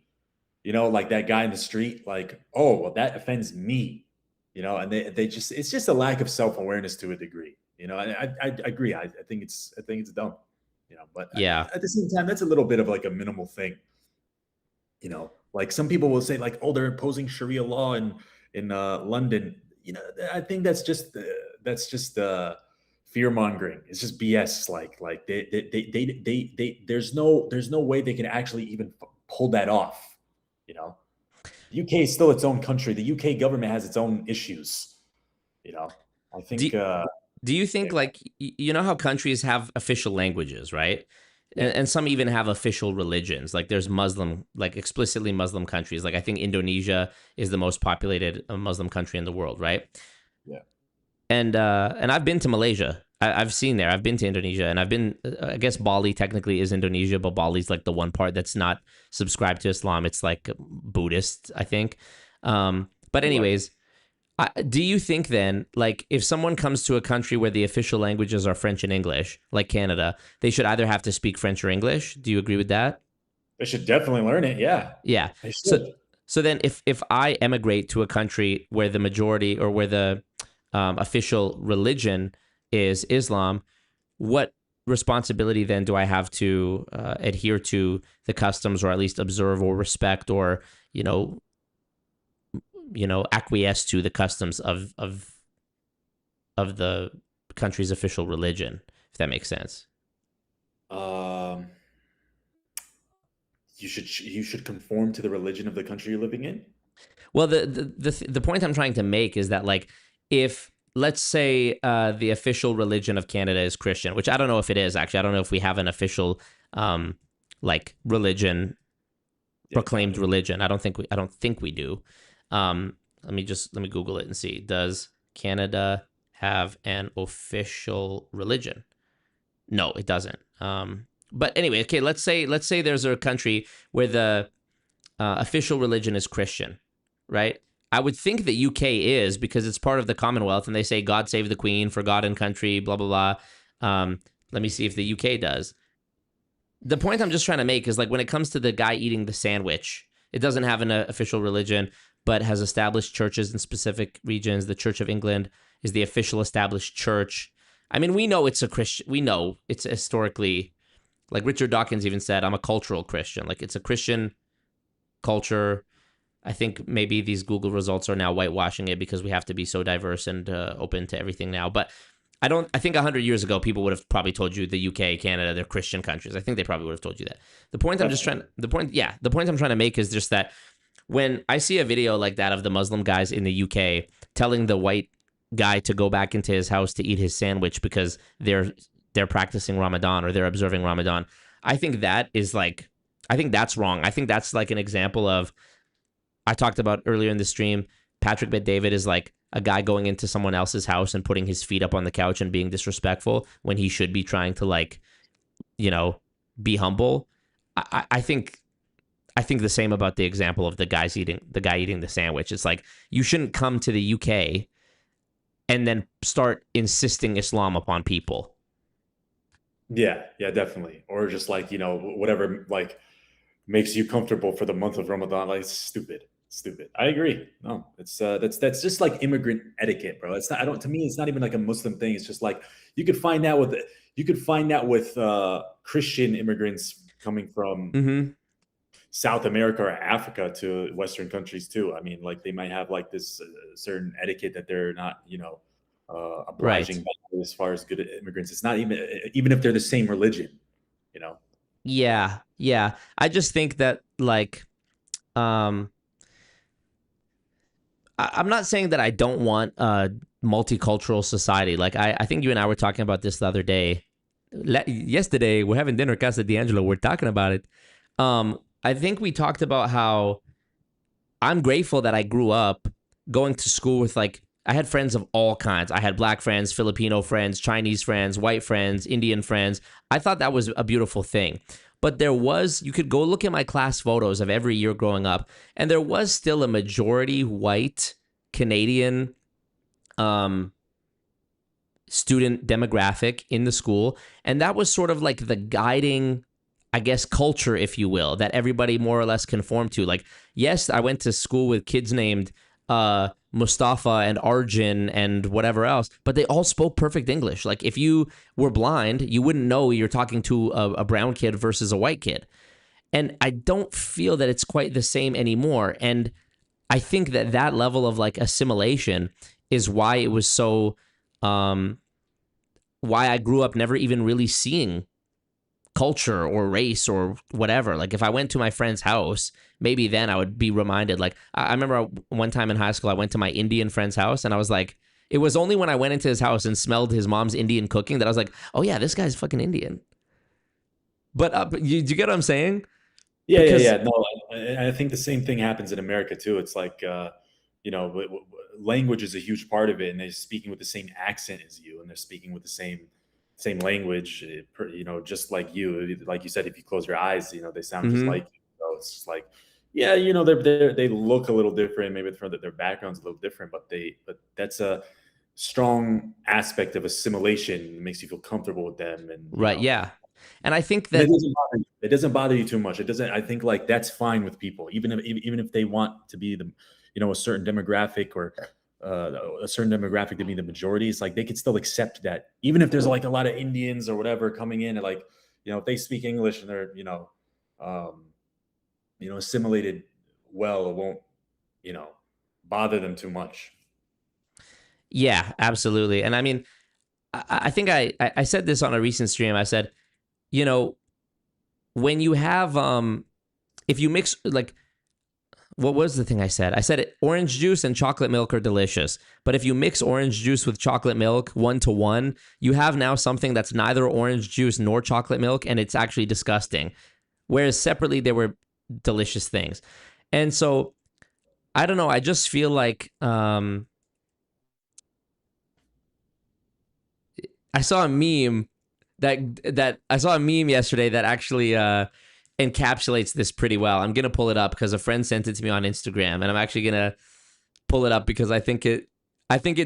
like that guy in the street, like, oh, well, that offends me, and they just, it's just a lack of self-awareness to a degree, and I agree. I think it's dumb, but Yeah. at the same time, that's a little bit of like a minimal thing, like some people will say like, oh, they're imposing Sharia law in London. I think that's just fear mongering. It's just BS. Like they there's no way they can actually even pull that off. UK is still its own country. The UK government has its own issues. I think. Do you think like how countries have official languages, right? And some even have official religions. Like there's Muslim, like explicitly Muslim countries. Like I think Indonesia is the most populated Muslim country in the world, right? Yeah. And I've been to Malaysia. I've seen there. I've been to Indonesia, and I've been. I guess Bali technically is Indonesia, but Bali's like the one part that's not subscribed to Islam. It's like Buddhist, I think. But anyways, do you think then, like, if someone comes to a country where the official languages are French and English, like Canada, they should either have to speak French or English? Do you agree with that? They should definitely learn it. Yeah. Yeah. They should. So then, if I emigrate to a country where the majority or where the official religion is Islam, what responsibility then do I have to adhere to the customs, or at least observe or respect, or acquiesce to the customs of the country's official religion, if that makes sense? You should conform to the religion of the country you're living in. Well, the point I'm trying to make is that, like, if let's say the official religion of Canada is Christian, which I don't know if it is, actually. I don't know if we have an official like religion, proclaimed religion. I don't think we do. Let me Google it and see. Does Canada have an official religion? No, it doesn't. But anyway, okay, let's say there's a country where the official religion is Christian, right? I would think that UK is, because it's part of the Commonwealth, and they say God save the Queen, for God and country, blah, blah, blah. Let me see if the UK does. The point I'm just trying to make is, like, when it comes to the guy eating the sandwich, it doesn't have an official religion, but has established churches in specific regions. The Church of England is the official established church. I mean, we know it's a Christian. We know it's historically, like Richard Dawkins even said, I'm a cultural Christian. Like, it's a Christian culture. I think maybe these Google results are now whitewashing it because we have to be so diverse and open to everything now. But I think 100 years ago, people would have probably told you the UK, Canada, they're Christian countries. I think they probably would have told you that. The point I'm trying to make is just that when I see a video like that of the Muslim guys in the UK telling the white guy to go back into his house to eat his sandwich because they're practicing Ramadan or they're observing Ramadan, I think that's wrong. I think that's like an example of, I talked about earlier in the stream, Patrick Bet-David is like a guy going into someone else's house and putting his feet up on the couch and being disrespectful when he should be trying to, like, be humble. I think the same about the example of the guy eating the sandwich. It's like, you shouldn't come to the UK and then start insisting Islam upon people. Yeah, definitely. Or just like, whatever like makes you comfortable for the month of Ramadan. Like, it's stupid. stupid. I agree. No, it's that's just like immigrant etiquette, bro. It's not. I don't. To me, it's not even like a Muslim thing. It's just like you could find that with Christian immigrants coming from South America or Africa to Western countries too. I mean, like they might have like this certain etiquette that they're not, obliging by as far as good immigrants. It's not even if they're the same religion, you know. Yeah, yeah. I just think that like, I'm not saying that I don't want a multicultural society. Like I think you and I were talking about this the other day. Yesterday, we're having dinner, Casa D'Angelo. We're talking about it. I think we talked about how I'm grateful that I grew up going to school with like, I had friends of all kinds. I had black friends, Filipino friends, Chinese friends, white friends, Indian friends. I thought that was a beautiful thing. But you could go look at my class photos of every year growing up, and there was still a majority white Canadian student demographic in the school. And that was sort of like the guiding, I guess, culture, if you will, that everybody more or less conformed to. Like, yes, I went to school with kids named Mustafa and Arjun and whatever else, but they all spoke perfect English. Like, if you were blind, you wouldn't know you're talking to a brown kid versus a white kid. And I don't feel that it's quite the same anymore. And I think that that level of like assimilation is why it was so, why I grew up never even really seeing culture or race or whatever. Like if I went to my friend's house, maybe then I would be reminded. Like I remember one time in high school, I went to my Indian friend's house and I was like, it was only when I went into his house and smelled his mom's Indian cooking that I was like, oh yeah, this guy's fucking Indian. But you get what I'm saying? Yeah, yeah. No, I think the same thing happens in America too. It's like, language is a huge part of it, and they're speaking with the same accent as you, and they're speaking with the same language, just like you. Like you said, if you close your eyes, they sound just like you. So it's just like, yeah, they look a little different. Maybe their background's a little different, but that's a strong aspect of assimilation. It makes you feel comfortable with them, and right, yeah. And I think that it doesn't bother you too much. It doesn't. I think like that's fine with people, even if they want to be a certain demographic or a certain demographic to be the majority. It's like they could still accept that, even if there's like a lot of Indians or whatever coming in, and like if they speak English and they're assimilated well, it won't bother them too much. Yeah, absolutely. And I mean, I think I said this on a recent stream. I said, when you have if you mix, like, what was the thing I said? I said orange juice and chocolate milk are delicious, but if you mix orange juice with chocolate milk 1-to-1, you have now something that's neither orange juice nor chocolate milk, and it's actually disgusting. Whereas separately they were delicious things. And so I don't know, I just feel like I saw a meme yesterday that actually encapsulates this pretty well. I'm gonna pull it up because a friend sent it to me on Instagram, and I'm actually gonna pull it up because I think it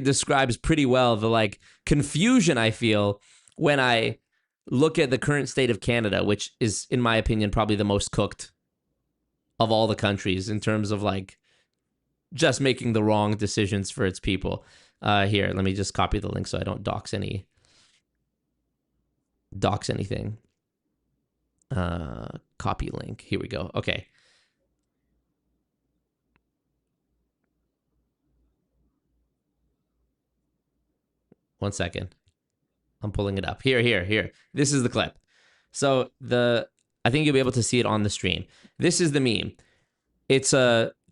describes pretty well the like confusion I feel when I look at the current state of Canada, which is, in my opinion, probably the most cooked of all the countries in terms of like just making the wrong decisions for its people. Here, let me just copy the link so I don't dox anything. Copy link. Here we go. Okay. One second. I'm pulling it up. Here. This is the clip. So I think you'll be able to see it on the stream. This is the meme. It's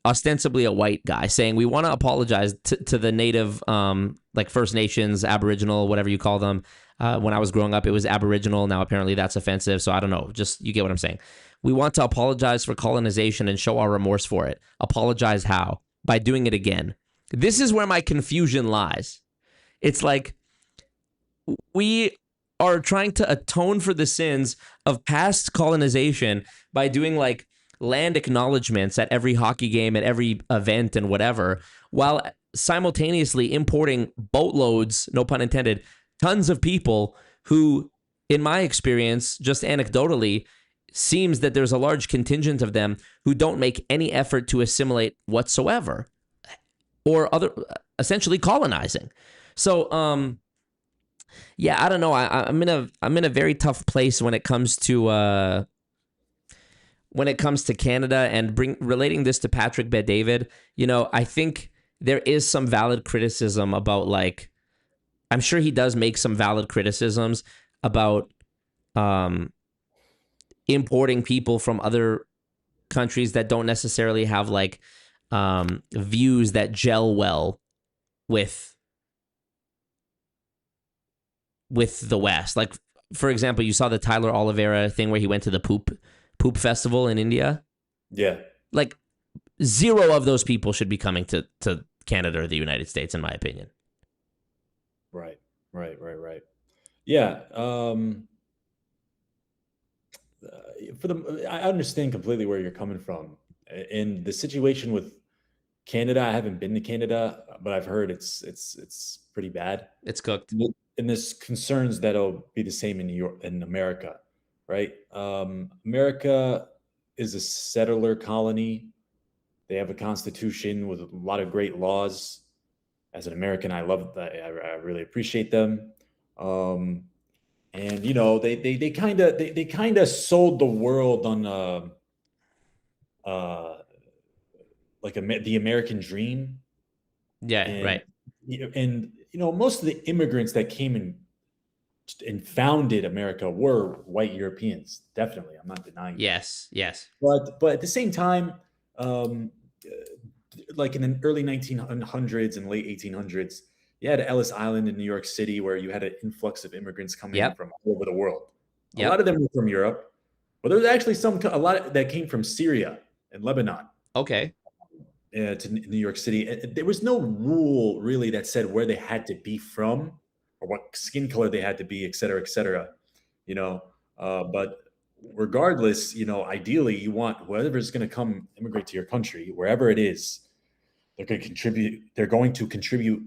ostensibly a white guy saying, we want to apologize to the native, like First Nations, Aboriginal, whatever you call them. When I was growing up, it was Aboriginal. Now, apparently that's offensive. So I don't know. Just, you get what I'm saying. We want to apologize for colonization and show our remorse for it. Apologize how? By doing it again. This is where my confusion lies. It's like we are trying to atone for the sins of past colonization by doing like land acknowledgements at every hockey game, at every event and whatever, while simultaneously importing boatloads, no pun intended, tons of people who, in my experience, just anecdotally, seems that there's a large contingent of them who don't make any effort to assimilate whatsoever, or essentially colonizing. So, yeah, I don't know. I'm in a very tough place when it comes to Canada, and relating this to Patrick Bet-David. I think there is some valid criticism about, like, I'm sure he does make some valid criticisms about importing people from other countries that don't necessarily have like views that gel well with the West. Like, for example, you saw the Tyler Oliveira thing where he went to the poop festival in India. Yeah. Like, zero of those people should be coming to Canada or the United States, in my opinion. Right. Yeah. I understand completely where you're coming from. In the situation with Canada, I haven't been to Canada, but I've heard it's pretty bad. It's cooked. And there's concerns that it'll be the same in America, right? America is a settler colony. They have a constitution with a lot of great laws. As an American, I love that. I really appreciate them. And they kind of sold the world on the American dream. Yeah, right. And most of the immigrants that came and founded America were white Europeans. Definitely, I'm not denying. Yes. But at the same time, like in the early 1900s and late 1800s, you had Ellis Island in New York City where you had an influx of immigrants coming in from all over the world. A lot of them were from Europe, but there was actually a lot that came from Syria and Lebanon. Okay. To New York City. There was no rule really that said where they had to be from or what skin color they had to be, et cetera, et cetera. But regardless, ideally you want whoever's going to come immigrate to your country, wherever it is, they're going to contribute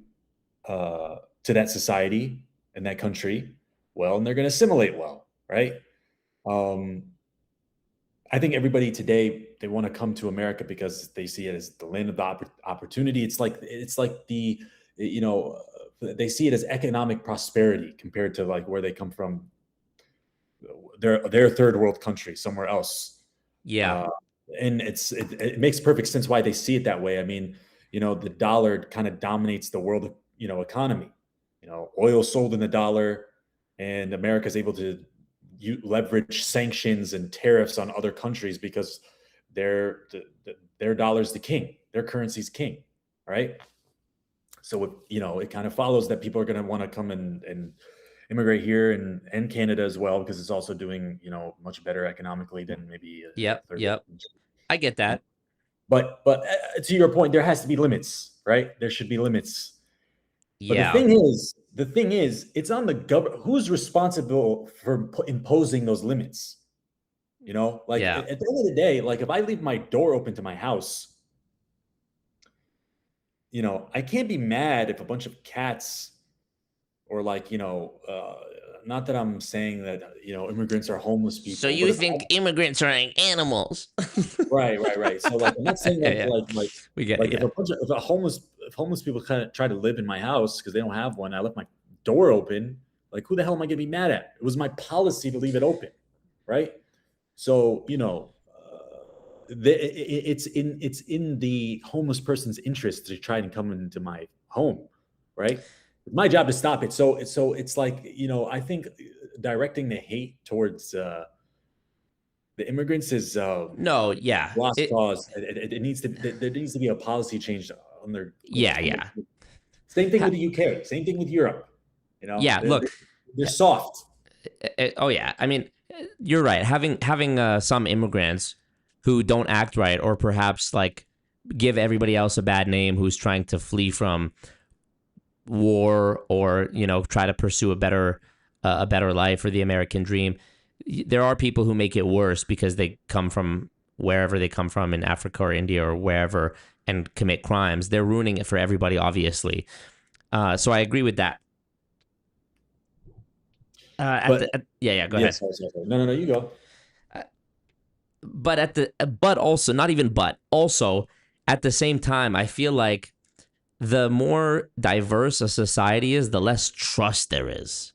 to that society and that country well, and they're going to assimilate well, right? I think everybody today, they want to come to America because they see it as the land of the opportunity. It's like the, they see it as economic prosperity compared to like where they come from, their third world country somewhere else. Yeah. And it makes perfect sense why they see it that way. I mean, the dollar kind of dominates the world, economy. Oil sold in the dollar, and America's able to leverage sanctions and tariffs on other countries because their dollar's the king, their currency's king, right? So it kind of follows that people are going to want to come and immigrate here and Canada as well, because it's also doing much better economically than maybe Yep. I get that. But to your point, there has to be limits, right? There should be limits. But Yeah. the thing is, it's on the government. Who's responsible for imposing those limits? At the end of the day, like if I leave my door open to my house, I can't be mad if a bunch of cats or not that I'm saying that, immigrants are homeless people. So you think immigrants are like animals? Right. So like, I'm not saying we get like if homeless people kind of try to live in my house because they don't have one, I left my door open. Like, who the hell am I going to be mad at? It was my policy to leave it open, right? So it's in the homeless person's interest to try and come into my home, right? It's my job to stop it. So it's like I think directing the hate towards the immigrants is lost cause. It needs to there needs to be a policy change on their Same thing with the UK. Same thing with Europe. They're soft. I mean, you're right. Having some immigrants who don't act right, or perhaps like give everybody else a bad name, who's trying to flee from war or try to pursue a better life or the American dream. There are people who make it worse because they come from wherever they come from in Africa or India or wherever and commit crimes. They're ruining it for everybody, obviously. So I agree with that. Go ahead. No, you go. but also not even also at the same time, I feel like the more diverse a society is, the less trust there is.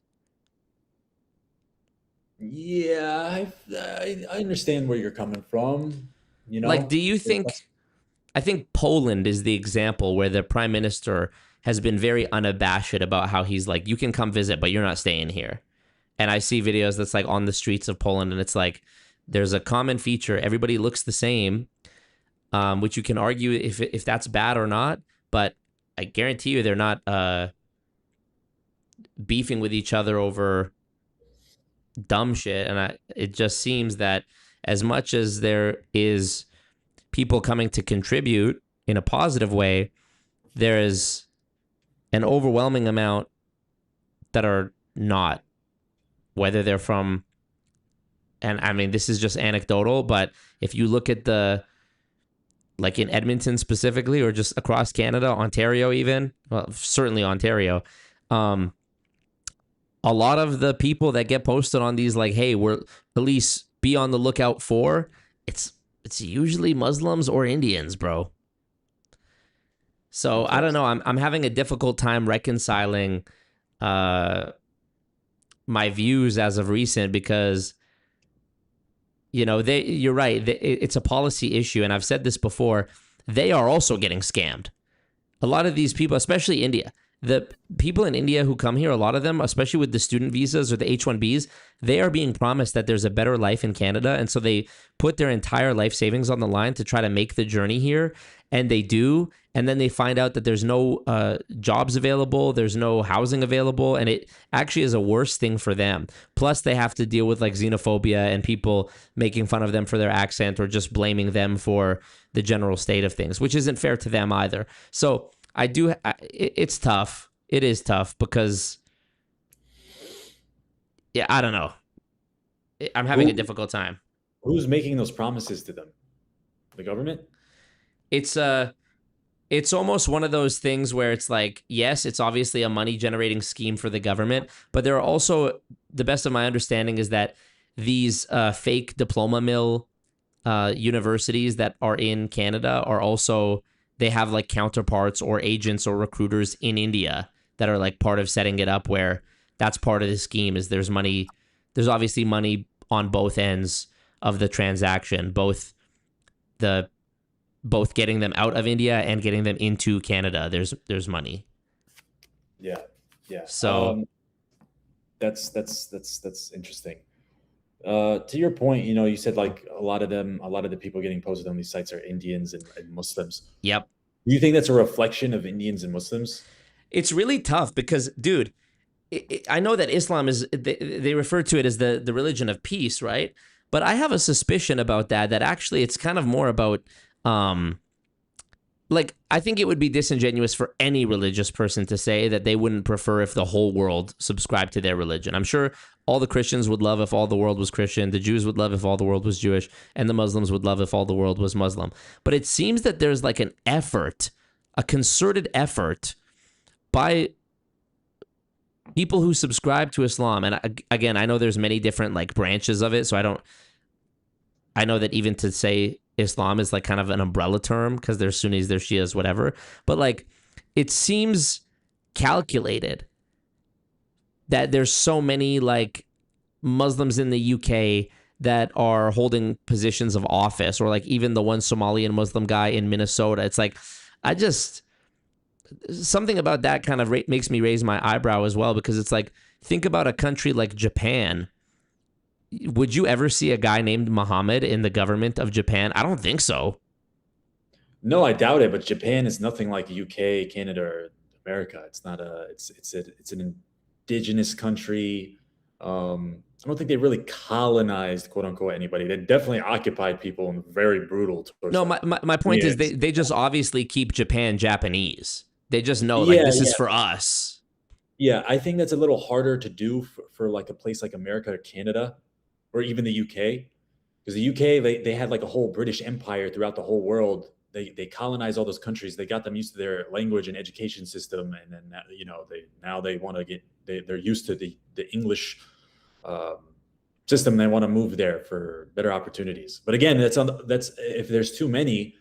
Yeah, I understand where you're coming from. You Like, know, do you think? I think Poland is the example where the prime minister has been very unabashed about how he's like, you can come visit, but you're not staying here. And I see videos that's like on the streets of Poland, and it's like there's a common feature. Everybody looks the same, which you can argue if that's bad or not. But I guarantee you they're not beefing with each other over dumb shit. And it just seems that as much as there is people coming to contribute in a positive way, there is an overwhelming amount that are not, whether they're from, and I mean, this is just anecdotal, but if you look at like in Edmonton specifically, or just across Canada, Ontario even, well, certainly Ontario, a lot of the people that get posted on these, like, hey, we're police, be on the lookout for, it's usually Muslims or Indians, bro. So I don't know. I'm having a difficult time reconciling my views as of recent, because you're right. It's a policy issue, and I've said this before. They are also getting scammed. A lot of these people, especially India, the people in India who come here, a lot of them, especially with the student visas or the H-1Bs, they are being promised that there's a better life in Canada. And so they put their entire life savings on the line to try to make the journey here. And they do. And then they find out that there's no jobs available. There's no housing available. And it actually is a worse thing for them. Plus, they have to deal with like xenophobia and people making fun of them for their accent or just blaming them for the general state of things, which isn't fair to them either. So it's tough. It is tough because, yeah, I don't know. I'm having a difficult time. Who's making those promises to them? The government? It's almost one of those things where it's like, yes, it's obviously a money generating scheme for the government, but there are also, the best of my understanding is that these fake diploma mill universities that are in Canada are also, they have like counterparts or agents or recruiters in India that are like part of setting it up, where that's part of the scheme. Is there's obviously money on both ends of the transaction, both getting them out of India and getting them into Canada. There's money. Yeah. So that's interesting. To your point, you said like a lot of the people getting posted on these sites are Indians and Muslims. Yep. Do you think that's a reflection of Indians and Muslims? It's really tough because, dude, I know that Islam is, they refer to it as the religion of peace, right? But I have a suspicion about that actually it's kind of more about, like, I think it would be disingenuous for any religious person to say that they wouldn't prefer if the whole world subscribed to their religion. I'm sure all the Christians would love if all the world was Christian. The Jews would love if all the world was Jewish. And the Muslims would love if all the world was Muslim. But it seems that there's like an effort, a concerted effort by people who subscribe to Islam. And again, I know there's many different like branches of it. So I know that even to say Islam is like kind of an umbrella term because there's Sunnis, there's Shias, whatever. But like, it seems calculated that there's so many like Muslims in the UK that are holding positions of office, or like even the one Somalian Muslim guy in Minnesota. It's like, something about that kind of makes me raise my eyebrow as well, because it's like, think about a country like Japan. Would you ever see a guy named Muhammad in the government of Japan? I don't think so. No, I doubt it. But Japan is nothing like UK, Canada, or America. It's not it's an indigenous country. I don't think they really colonized, quote unquote, anybody. They definitely occupied people and very brutal towards No, them. my point is they just obviously keep Japan Japanese. They just know like this is for us. Yeah, I think that's a little harder to do for like a place like America or Canada, or even the UK, because the UK they had like a whole British Empire throughout the whole world. They colonized all those countries. They got them used to their language and education system, and then they want to they're used to the English system. They want to move there for better opportunities. But again, that's if there's too many,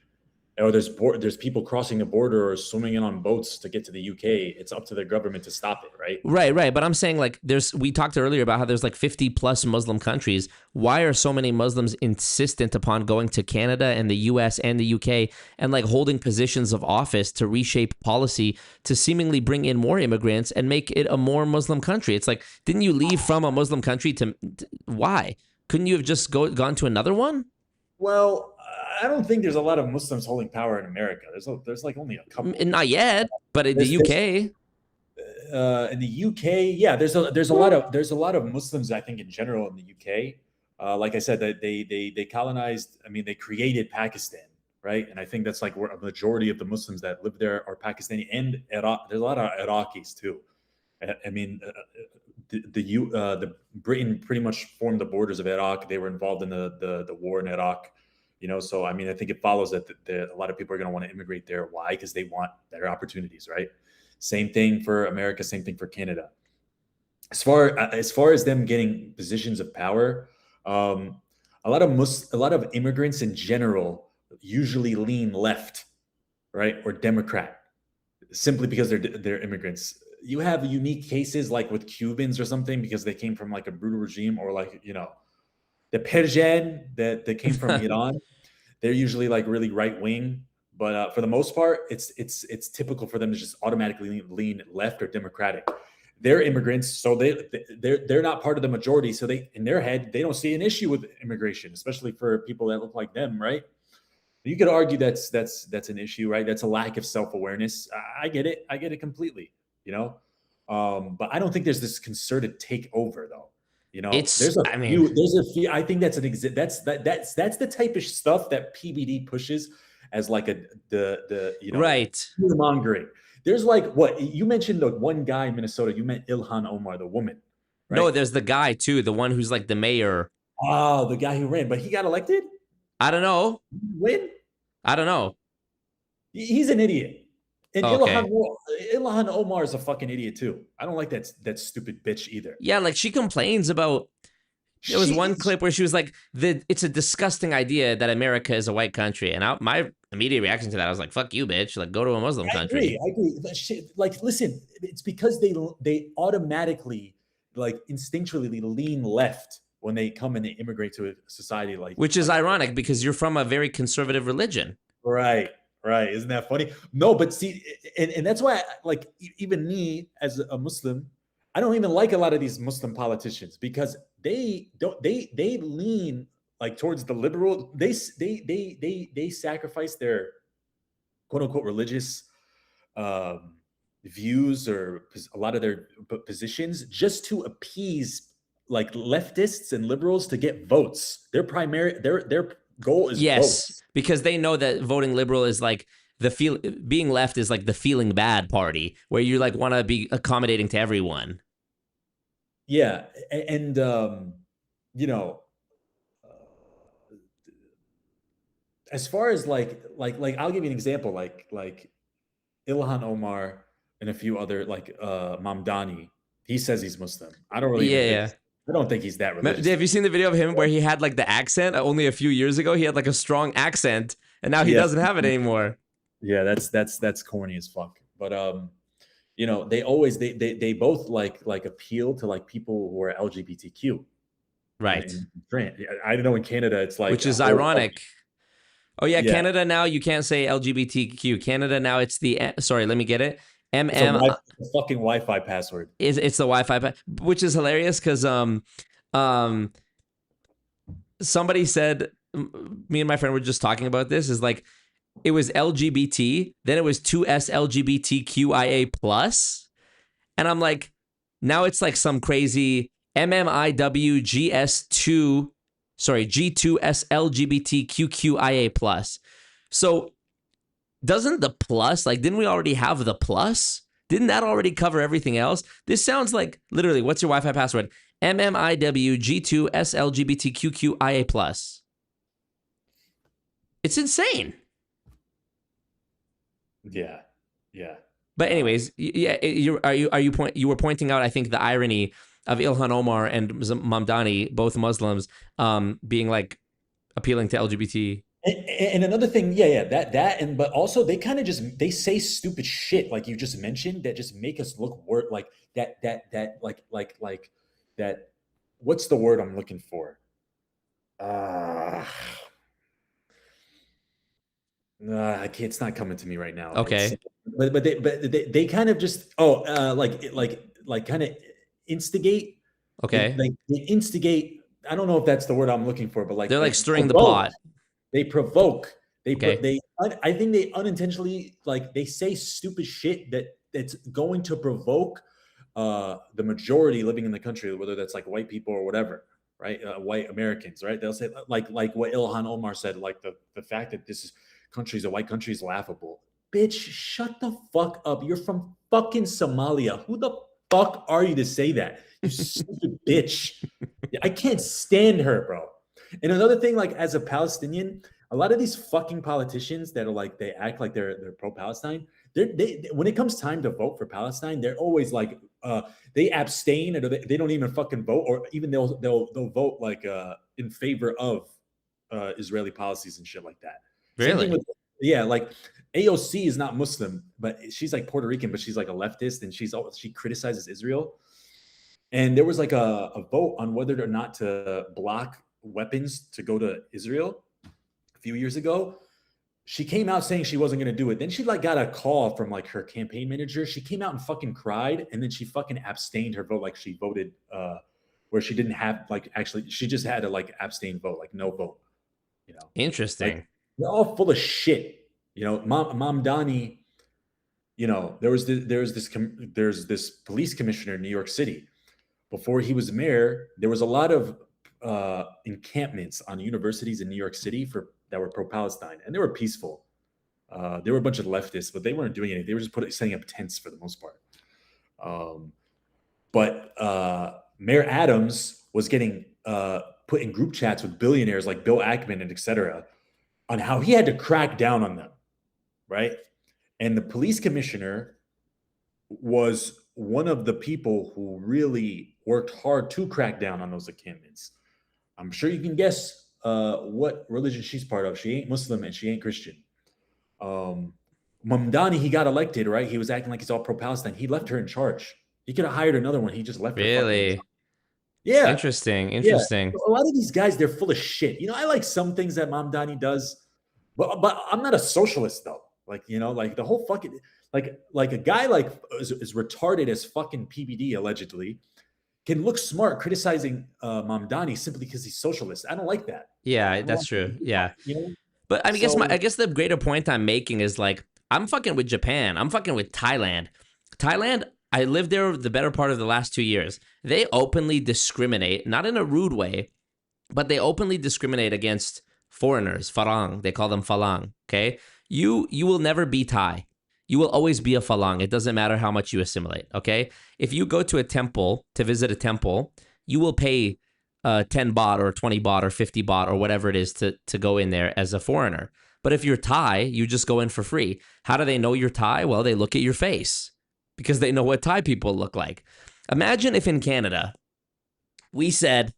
or there's people crossing the border or swimming in on boats to get to the UK, it's up to the government to stop it, right? Right. But I'm saying, like, we talked earlier about how there's like 50 plus Muslim countries. Why are so many Muslims insistent upon going to Canada and the US and the UK and like holding positions of office to reshape policy to seemingly bring in more immigrants and make it a more Muslim country? It's like, didn't you leave from a Muslim country to why? Couldn't you have just gone to another one? Well, I don't think there's a lot of Muslims holding power in America. There's like only a couple. Not yet, but in the UK. In the UK, yeah, there's a lot of Muslims, I think, in general in the UK. Like I said, that they colonized. I mean, they created Pakistan, right? And I think that's like where a majority of the Muslims that live there are Pakistani and Iraq. There's a lot of Iraqis too. I mean, the Britain pretty much formed the borders of Iraq. They were involved in the war in Iraq. You know, so I mean, I think it follows that a lot of people are going to want to immigrate there. Why? Because they want better opportunities, right? Same thing for America. Same thing for Canada. As far as them getting positions of power, a lot of immigrants in general usually lean left, right, or Democrat, simply because they're immigrants. You have unique cases like with Cubans or something because they came from like a brutal regime, or like, you know, the Persian that came from Iran. They're usually like really right wing, but for the most part, it's typical for them to just automatically lean left or Democratic. They're immigrants, so they're not part of the majority. So they, in their head, they don't see an issue with immigration, especially for people that look like them, right? You could argue that's an issue, right? That's a lack of self-awareness. I get it completely, you know. But I don't think there's this concerted takeover, though. You know, there's a few. I think that's that's the type of stuff that PBD pushes as like the you know, right, mongering. There's like, what you mentioned, the one guy in Minnesota. You meant Ilhan Omar, the woman. Right? No, there's the guy too, the one who's like the mayor. Oh, the guy who ran, but he got elected. I don't know. Win? I don't know. He's an idiot. And okay. Ilhan Omar is a fucking idiot too. I don't like that stupid bitch either. Yeah, like she complains about. There was one clip where she was like, "It's a disgusting idea that America is a white country," and my immediate reaction to that, I was like, "Fuck you, bitch! Like, go to a Muslim country." I agree. But shit, like, listen, it's because they automatically, like, instinctually lean left when they come and they immigrate to a society like. Which is ironic because you're from a very conservative religion. Right. Right. Isn't that funny? No, but see, and that's why, like, even me as a Muslim, I don't even like a lot of these Muslim politicians because they lean like towards the liberal. They sacrifice their quote unquote religious views or a lot of their positions just to appease like leftists and liberals to get votes. Their goal is votes. Because they know that voting liberal is like being left is like the feeling bad party where you like want to be accommodating to everyone. Yeah, and you know, as far as like I'll give you an example, like Ilhan Omar and a few other like Mamdani. He says he's Muslim. I don't really. I don't think he's that religious. Have you seen the video of him where he had like the accent only a few years ago? He had like a strong accent, and now he doesn't have it anymore. Yeah, that's corny as fuck. But you know, they both like appeal to like people who are LGBTQ. Right. I don't know, in Canada it's like, which is ironic. Oh yeah, Canada now you can't say LGBTQ. Canada now it's the sorry, let me get it. It's a fucking Wi-Fi password. It's the Wi-Fi, which is hilarious because somebody said, me and my friend were just talking about this, is like it was LGBT, then it was 2S LGBTQIA plus, and I'm like, now it's like some crazy MMIWGS2, sorry, G2S LGBTQQIA plus. So doesn't the plus, like, didn't we already have the plus? Didn't that already cover everything else? This sounds like, literally, what's your Wi-Fi password? MMIWG2SLGBTQQIA plus. It's insane. Yeah. But anyways, yeah, you were pointing out, I think, the irony of Ilhan Omar and Mamdani, both Muslims, being like appealing to LGBT. And another thing, that, but also they kind of they say stupid shit like you just mentioned that just make us look worse, like that that. What's the word I'm looking for? I can't. It's not coming to me right now. Okay. But they kind of just like kind of instigate. Okay. They instigate. I don't know if that's the word I'm looking for, but like they're like stirring provoke. the pot. They provoke. Okay. I think they unintentionally, like, they say stupid shit that's going to provoke the majority living in the country, whether that's like white people or whatever, right? White Americans, right? They'll say like what Ilhan Omar said, like the fact that this country is a white country is laughable. Bitch, shut the fuck up. You're from fucking Somalia. Who the fuck are you to say that? You stupid bitch. I can't stand her, bro. And another thing, like, as a Palestinian, a lot of these fucking politicians that are like, they act like they're pro-Palestine. They when it comes time to vote for Palestine, they're always like, they abstain, or they don't even fucking vote, or even they'll vote like in favor of Israeli policies and shit like that. Really? Same thing with, yeah, like AOC is not Muslim, but she's like Puerto Rican, but she's like a leftist, and she criticizes Israel. And there was like a vote on whether or not to block weapons to go to Israel a few years ago. She came out saying she wasn't going to do it. Then she like got a call from like her campaign manager. She came out and fucking cried, and then she fucking abstained her vote. Like, she voted where she didn't have, like, actually she just had a like abstain vote, like no vote. You know, Interesting. Like, they're all full of shit. You know, Mamdani. You know, there's this police commissioner in New York City. Before he was mayor, there was a lot of encampments on universities in New York City that were pro-Palestine, and they were peaceful. There were a bunch of leftists, but they weren't doing anything. They were just setting up tents for the most part. But Mayor Adams was getting put in group chats with billionaires like Bill Ackman and et cetera on how he had to crack down on them, right? And the police commissioner was one of the people who really worked hard to crack down on those encampments. I'm sure you can guess what religion she's part of. She ain't Muslim and she ain't Christian. Mamdani, he got elected, right? He was acting like he's all pro-Palestine. He left her in charge. He could have hired another one. He just left her. Really? Yeah. Interesting. Yeah. A lot of these guys, they're full of shit. You know, I like some things that Mamdani does, but I'm not a socialist though. Like, you know, like the whole fucking, like a guy like is retarded as fucking PBD allegedly can look smart criticizing Mamdani simply because he's socialist. I don't like that. Yeah, that's true. Yeah. You know? But I mean, I guess the greater point I'm making is like, I'm fucking with Japan. I'm fucking with Thailand. Thailand, I lived there the better part of the last 2 years. They openly discriminate, not in a rude way, but they openly discriminate against foreigners. Farang, they call them Falang. Okay, you will never be Thai. You will always be a Falang. It doesn't matter how much you assimilate. Okay, if you go to a temple to visit a temple, you will pay 10 baht or 20 baht or 50 baht or whatever it is to go in there as a foreigner. But if you're Thai, you just go in for free. How do they know you're Thai? Well, they look at your face because they know what Thai people look like. Imagine if in Canada we said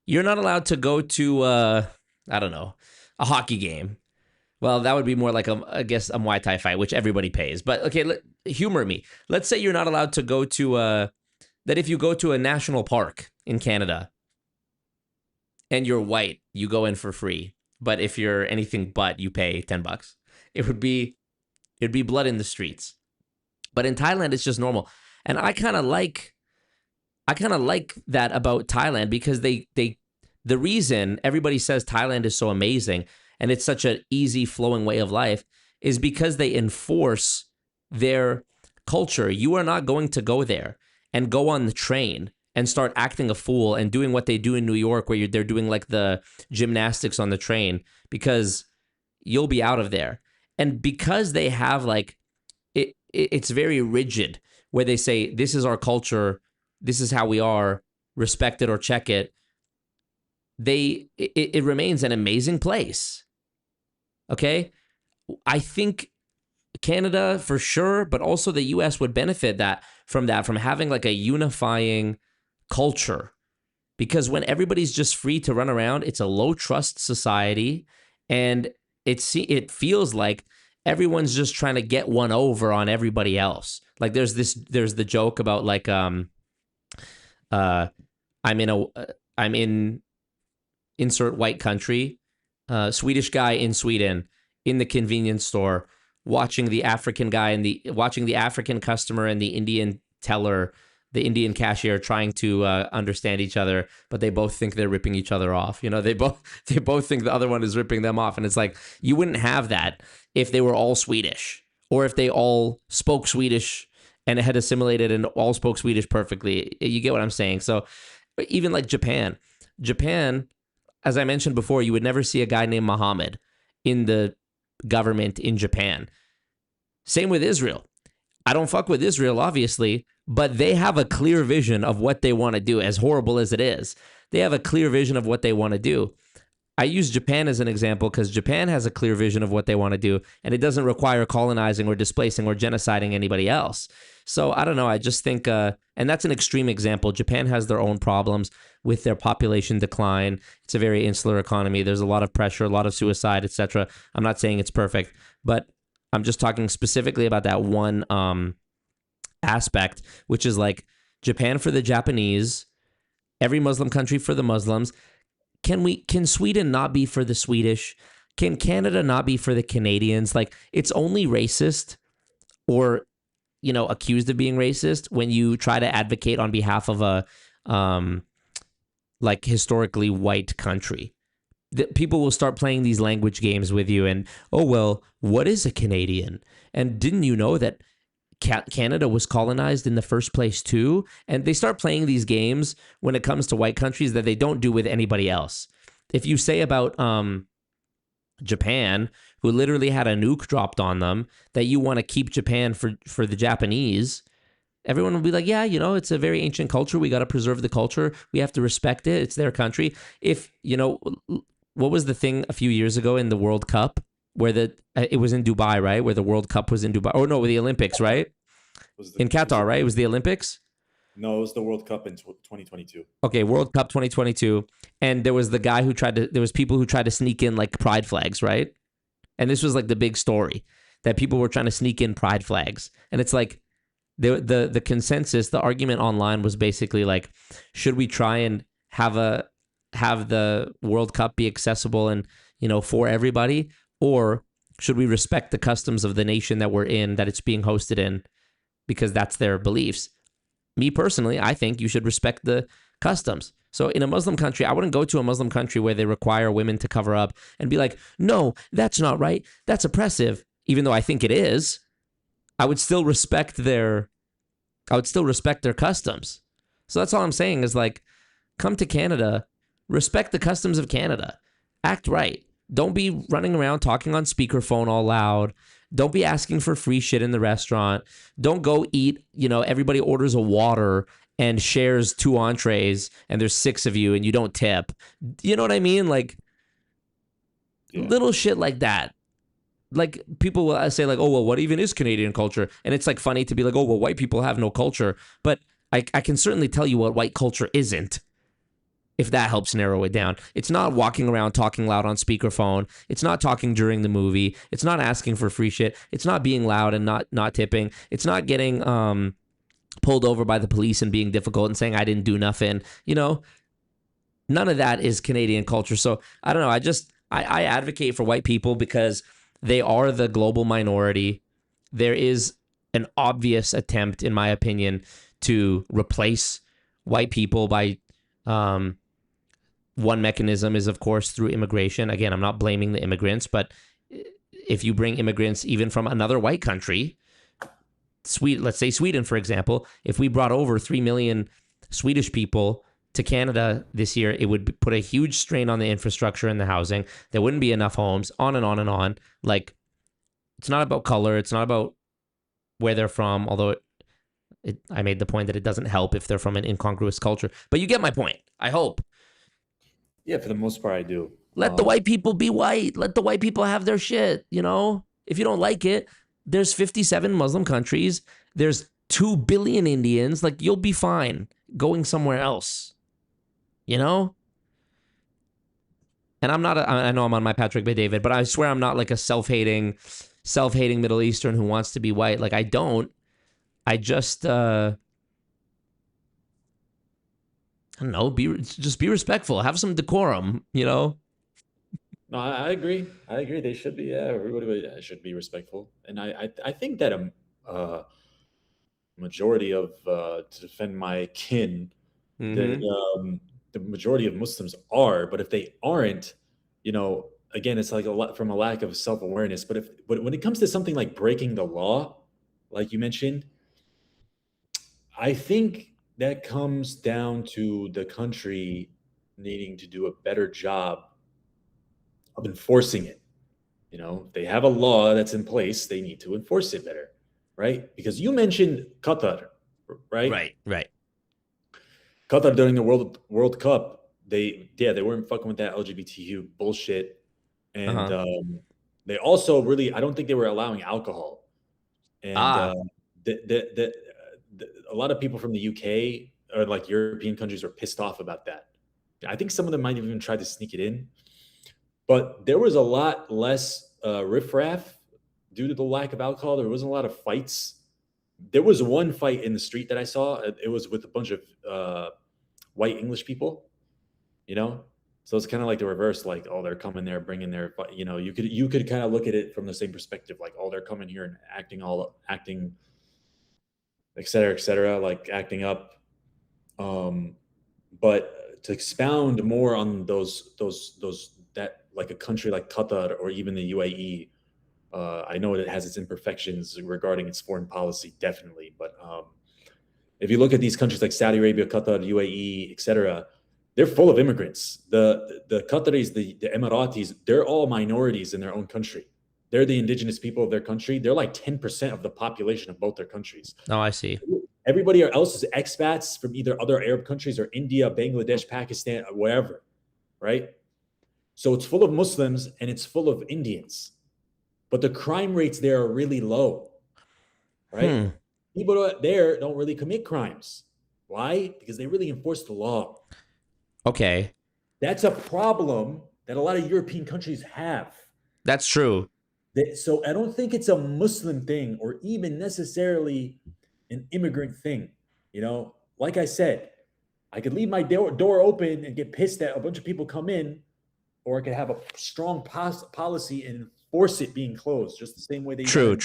you're not allowed to go to, I don't know, a hockey game. Well, that would be more like, I guess, a Muay Thai fight, which everybody pays. But okay, humor me. Let's say you're not allowed to go to, that if you go to a national park in Canada and you're white, you go in for free. But if you're anything but, you pay $10. It'd be blood in the streets. But in Thailand, it's just normal. And I kind of like that about Thailand because the reason everybody says Thailand is so amazing and it's such an easy flowing way of life is because they enforce their culture. You are not going to go there and go on the train and start acting a fool and doing what they do in New York where they're doing like the gymnastics on the train because you'll be out of there. And because they have like, it's very rigid where they say, this is our culture, this is how we are, respect it or check it. It remains an amazing place. Okay? I think Canada for sure, but also the US would benefit from having like a unifying culture. Because when everybody's just free to run around, it's a low trust society, and it feels like everyone's just trying to get one over on everybody else. Like there's the joke about like I'm in insert white country, Swedish guy in Sweden in the convenience store watching the African customer and the Indian teller, the Indian cashier trying to understand each other, but they both think they're ripping each other off. You know, they both think the other one is ripping them off. And it's like, you wouldn't have that if they were all Swedish, or if they all spoke Swedish and had assimilated and all spoke Swedish perfectly. You get what I'm saying? So even like Japan, as I mentioned before, you would never see a guy named Muhammad in the government in Japan. Same with Israel. I don't fuck with Israel, obviously, but they have a clear vision of what they want to do, as horrible as it is. They have a clear vision of what they want to do. I use Japan as an example because Japan has a clear vision of what they want to do, and it doesn't require colonizing or displacing or genociding anybody else. So I don't know. I just think, and that's an extreme example. Japan has their own problems with their population decline. It's a very insular economy. There's a lot of pressure, a lot of suicide, etc. I'm not saying it's perfect, but I'm just talking specifically about that one aspect, which is like Japan for the Japanese, every Muslim country for the Muslims. Can Sweden not be for the Swedish? Can Canada not be for the Canadians? Like, it's only racist or, you know, accused of being racist when you try to advocate on behalf of a like historically white country. People will start playing these language games with you and, oh, well, what is a Canadian? And didn't you know that Canada was colonized in the first place too? And they start playing these games when it comes to white countries that they don't do with anybody else. If you say about Japan, who literally had a nuke dropped on them, that you want to keep Japan for the Japanese, everyone will be like, yeah, you know, it's a very ancient culture. We got to preserve the culture. We have to respect it. It's their country. If, you know, what was the thing a few years ago in the World Cup where it was in Dubai, right? Where the World Cup was in Dubai. Oh, no, the Olympics, right? In Qatar, right? It was the Olympics? No, it was the World Cup in 2022. Okay, World Cup 2022. And there was the guy there was people who tried to sneak in like pride flags, right? And this was like the big story, that people were trying to sneak in pride flags. And it's like, the consensus, the argument online was basically like, should we try and have the World Cup be accessible and, you know, for everybody, or should we respect the customs of the nation that we're in, that it's being hosted in, because that's their beliefs? Me personally, I think you should respect the customs. So in a Muslim country, I wouldn't go to a Muslim country where they require women to cover up and be like, no, that's not right, that's oppressive, even though I think it is. I would still respect their customs. So that's all I'm saying is, like, come to Canada, respect the customs of Canada, act right. Don't be running around talking on speakerphone all loud. Don't be asking for free shit in the restaurant. Don't go eat, you know, everybody orders a water and shares 2 entrees and there's 6 of you and you don't tip. You know what I mean? Like, little shit like that. Like, people will say like, oh, well, what even is Canadian culture? And it's like funny to be like, oh, well, white people have no culture. But I can certainly tell you what white culture isn't, if that helps narrow it down. It's not walking around talking loud on speakerphone. It's not talking during the movie. It's not asking for free shit. It's not being loud and not tipping. It's not getting pulled over by the police and being difficult and saying I didn't do nothing. You know, none of that is Canadian culture. So I don't know. I advocate for white people because they are the global minority. There is an obvious attempt, in my opinion, to replace white people by one mechanism is, of course, through immigration. Again, I'm not blaming the immigrants, but if you bring immigrants even from another white country, let's say Sweden, for example, if we brought over 3 million Swedish people to Canada this year, it would put a huge strain on the infrastructure and the housing. There wouldn't be enough homes, on and on and on. Like, it's not about color. It's not about where they're from, although I made the point that it doesn't help if they're from an incongruous culture. But you get my point, I hope. Yeah, for the most part, I do. Let the white people be white. Let the white people have their shit, you know? If you don't like it, there's 57 Muslim countries. There's 2 billion Indians, like you'll be fine going somewhere else, you know? And I'm not, I know I'm on my Patrick Bet-David, but I swear I'm not like a self-hating Middle Eastern who wants to be white. Like I don't. I just, I don't know, just be respectful. Have some decorum, you know? No, I agree. I agree. They should be. Yeah, everybody should be respectful. And I think that a majority of to defend my kin, the majority of Muslims are. But if they aren't, again, it's like a lot from a lack of self awareness. But when it comes to something like breaking the law, like you mentioned, I think that comes down to the country needing to do a better job of enforcing it. If they have a law that's in place, they need to enforce it better, right? Because you mentioned Qatar, right? Right. Qatar during the World Cup, they weren't fucking with that LGBTQ bullshit, and they also really, I don't think they were allowing alcohol, and a lot of people from the UK or like European countries were pissed off about that. I think some of them might have even tried to sneak it in, but there was a lot less riffraff due to the lack of alcohol. There wasn't a lot of fights. There was one fight in the street that I saw. It was with a bunch of white English people, So it's kind of like the reverse, like, oh, they're coming there, bringing their, you could kind of look at it from the same perspective, like, oh, they're coming here and acting, et cetera, like acting up. But to expound more on those that, like a country like Qatar or even the UAE, I know it has its imperfections regarding its foreign policy, definitely. But if you look at these countries like Saudi Arabia, Qatar, UAE, etc., they're full of immigrants. The Qataris, the Emiratis, they're all minorities in their own country. They're the indigenous people of their country. They're like 10% of the population of both their countries. Oh, I see. Everybody else is expats from either other Arab countries or India, Bangladesh, Pakistan, wherever, right? So it's full of Muslims and it's full of Indians. But the crime rates there are really low, right? People there don't really commit crimes. Why? Because they really enforce the law. Okay. That's a problem that a lot of European countries have. That's true. So I don't think it's a Muslim thing or even necessarily an immigrant thing. Like I said, I could leave my door open and get pissed that a bunch of people come in, or I could have a strong policy and enforce it being closed, just the same way they True.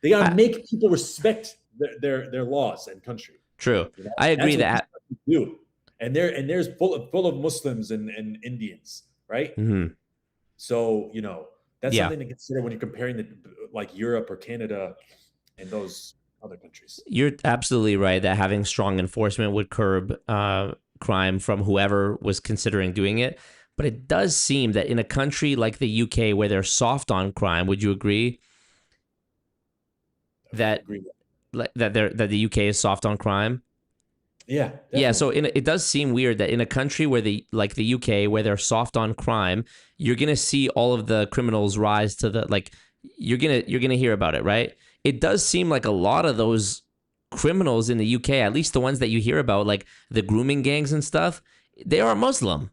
They gotta make people respect their laws and country. True. I agree that. And there's full of Muslims and Indians, right? Mm-hmm. So that's something to consider when you're comparing like Europe or Canada and those other countries. You're absolutely right that having strong enforcement would curb crime from whoever was considering doing it. But it does seem that in a country like the UK where they're soft on crime, would you agree that the UK is soft on crime? Yeah. Definitely. Yeah. So it does seem weird that in a country where the UK where they're soft on crime, you're gonna see all of the criminals rise to the you're gonna hear about it, right? It does seem like a lot of those criminals in the UK, at least the ones that you hear about, like the grooming gangs and stuff, they are Muslim.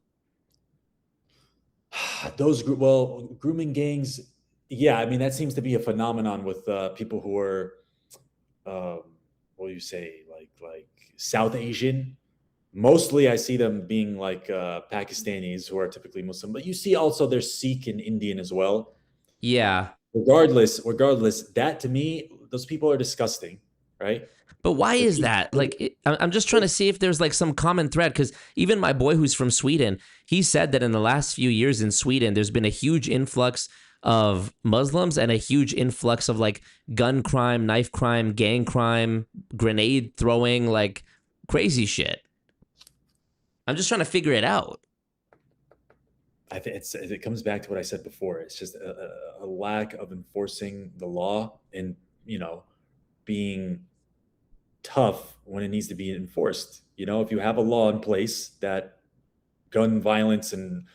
Grooming gangs, yeah, I mean that seems to be a phenomenon with people who are what do you say, like South Asian. Mostly I see them being like Pakistanis who are typically Muslim, but you see also there's Sikh and Indian as well. Yeah. Regardless, that to me, those people are disgusting, right? But why is that? I'm just trying to see if there's like some common thread, because even my boy who's from Sweden, he said that in the last few years in Sweden, there's been a huge influx of Muslims and a huge influx of like gun crime, knife crime, gang crime, grenade throwing, like crazy shit. I'm just trying to figure it out. I think it comes back to what I said before. It's just a lack of enforcing the law and, being tough when it needs to be enforced. If you have a law in place that gun violence and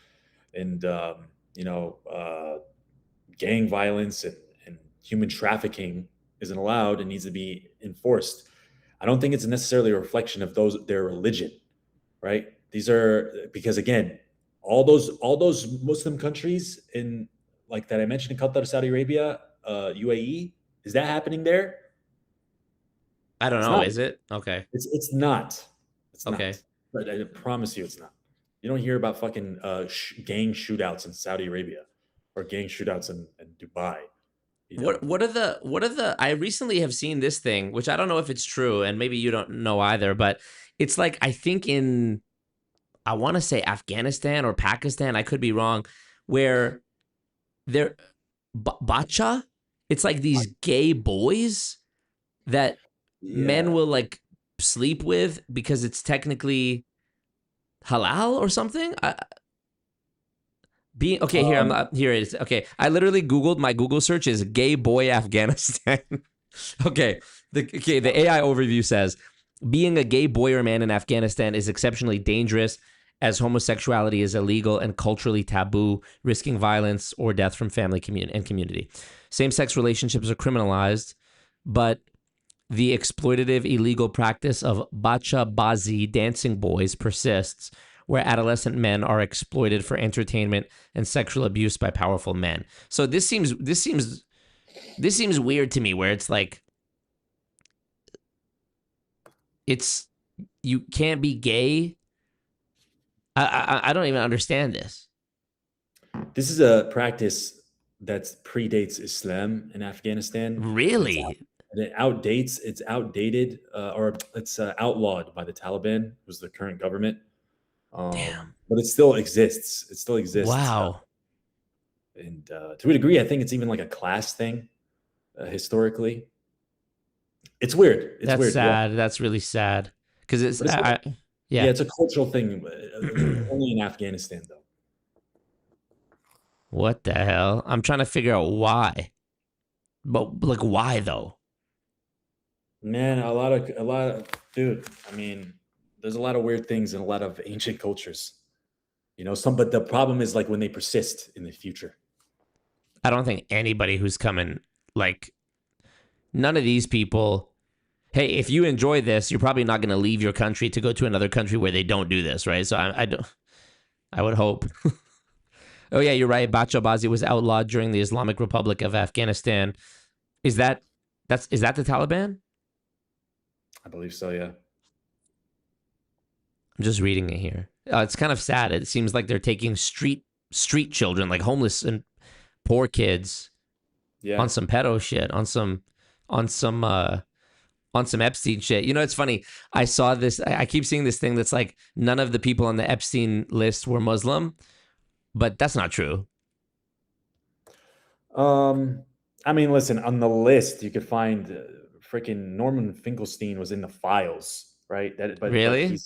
gang violence and human trafficking isn't allowed, it needs to be enforced. I don't think it's necessarily a reflection of their religion, right? These are because again, all those Muslim countries in like that I mentioned in Qatar, Saudi Arabia, UAE, is that happening there? I don't It's know. not. Is it? Okay. It's not. It's Okay. not. But I promise you, it's not. You don't hear about fucking gang shootouts in Saudi Arabia or gang shootouts in Dubai. You know? What are the I recently have seen this thing, which I don't know if it's true, and maybe you don't know either, but it's like I think in I want to say Afghanistan or Pakistan, I could be wrong, where they're bacha, it's like these gay boys that men will like sleep with because it's technically halal or something. Here it is. Okay, I literally Googled, my Google search is gay boy Afghanistan. Okay, the AI overview says being a gay boy or man in Afghanistan is exceptionally dangerous as homosexuality is illegal and culturally taboo, risking violence or death from family and community. Same-sex relationships are criminalized, but the exploitative illegal practice of bacha bazi, dancing boys, persists, where adolescent men are exploited for entertainment and sexual abuse by powerful men. So this seems weird to me, where it's like you can't be gay. I don't even understand this. This is a practice that predates Islam in Afghanistan. Really? It's outdated, or it's outlawed by the Taliban, who's the current government. Damn. But it still exists. It still exists. Wow. And to a degree, I think it's even like a class thing historically. It's weird. It's That's weird. sad. Yeah. That's really sad. Because it's, yeah, it's a cultural thing, only in Afghanistan, though. What the hell? I'm trying to figure out why. But like, why though? Man, a lot of, dude. I mean, there's a lot of weird things in a lot of ancient cultures. You know, but the problem is like when they persist in the future. I don't think anybody who's coming, like, none of these people. Hey, if you enjoy this, you're probably not going to leave your country to go to another country where they don't do this, right? So I would hope. Oh yeah, you're right. Bacha Bazi was outlawed during the Islamic Republic of Afghanistan. Is that the Taliban? I believe so, yeah. I'm just reading it here. It's kind of sad. It seems like they're taking street children, like homeless and poor kids, on some pedo shit, on some Epstein shit. You know, it's funny. I saw this. I keep seeing this thing that's like none of the people on the Epstein list were Muslim, but that's not true. I mean, listen, on the list, you could find freaking Norman Finkelstein was in the files, right? Really? But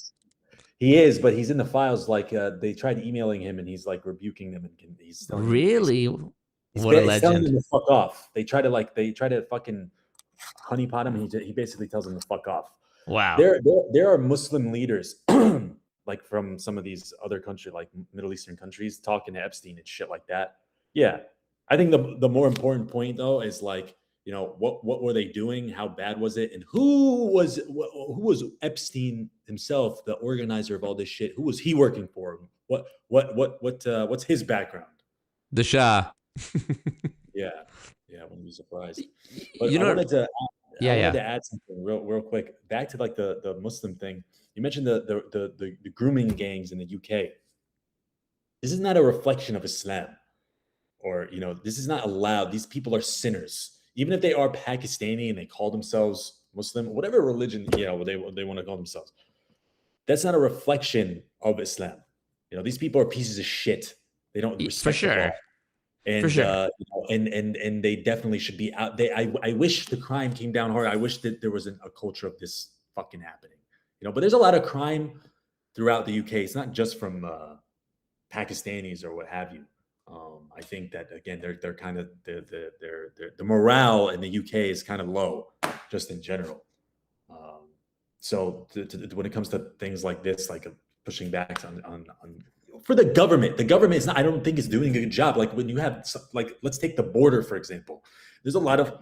he is, but he's in the files. Like they tried emailing him, and he's like rebuking them, and he's telling really. What a legend! Telling him to fuck off. They try to fucking honeypot him. And he basically tells him to fuck off. Wow. There are Muslim leaders, like from some of these other countries, like Middle Eastern countries, talking to Epstein and shit like that. Yeah, I think the more important point though is like, you know, what were they doing? How bad was it? And who was Epstein himself, the organizer of all this shit? Who was he working for? What's his background? The Shah. Yeah, I wouldn't be surprised. But you know, I wanted to add something real quick. Back to like the Muslim thing. You mentioned the grooming gangs in the UK. This is not a reflection of Islam, or you know, this is not allowed. These people are sinners, even if they are Pakistani and they call themselves Muslim, whatever religion they want to call themselves. That's not a reflection of Islam. You know, these people are pieces of shit. They don't respect for sure. the law. And for sure. And they definitely should be out. I wish the crime came down hard. I wish that there wasn't a culture of this fucking happening. You know, but there's a lot of crime throughout the UK. It's not just from Pakistanis or what have you. I think that again, they're kind of the morale in the UK is kind of low, just in general. So when it comes to things like this, like pushing back on for the government is not, I don't think is doing a good job. Like when you have, like, let's take the border, for example. There's a lot of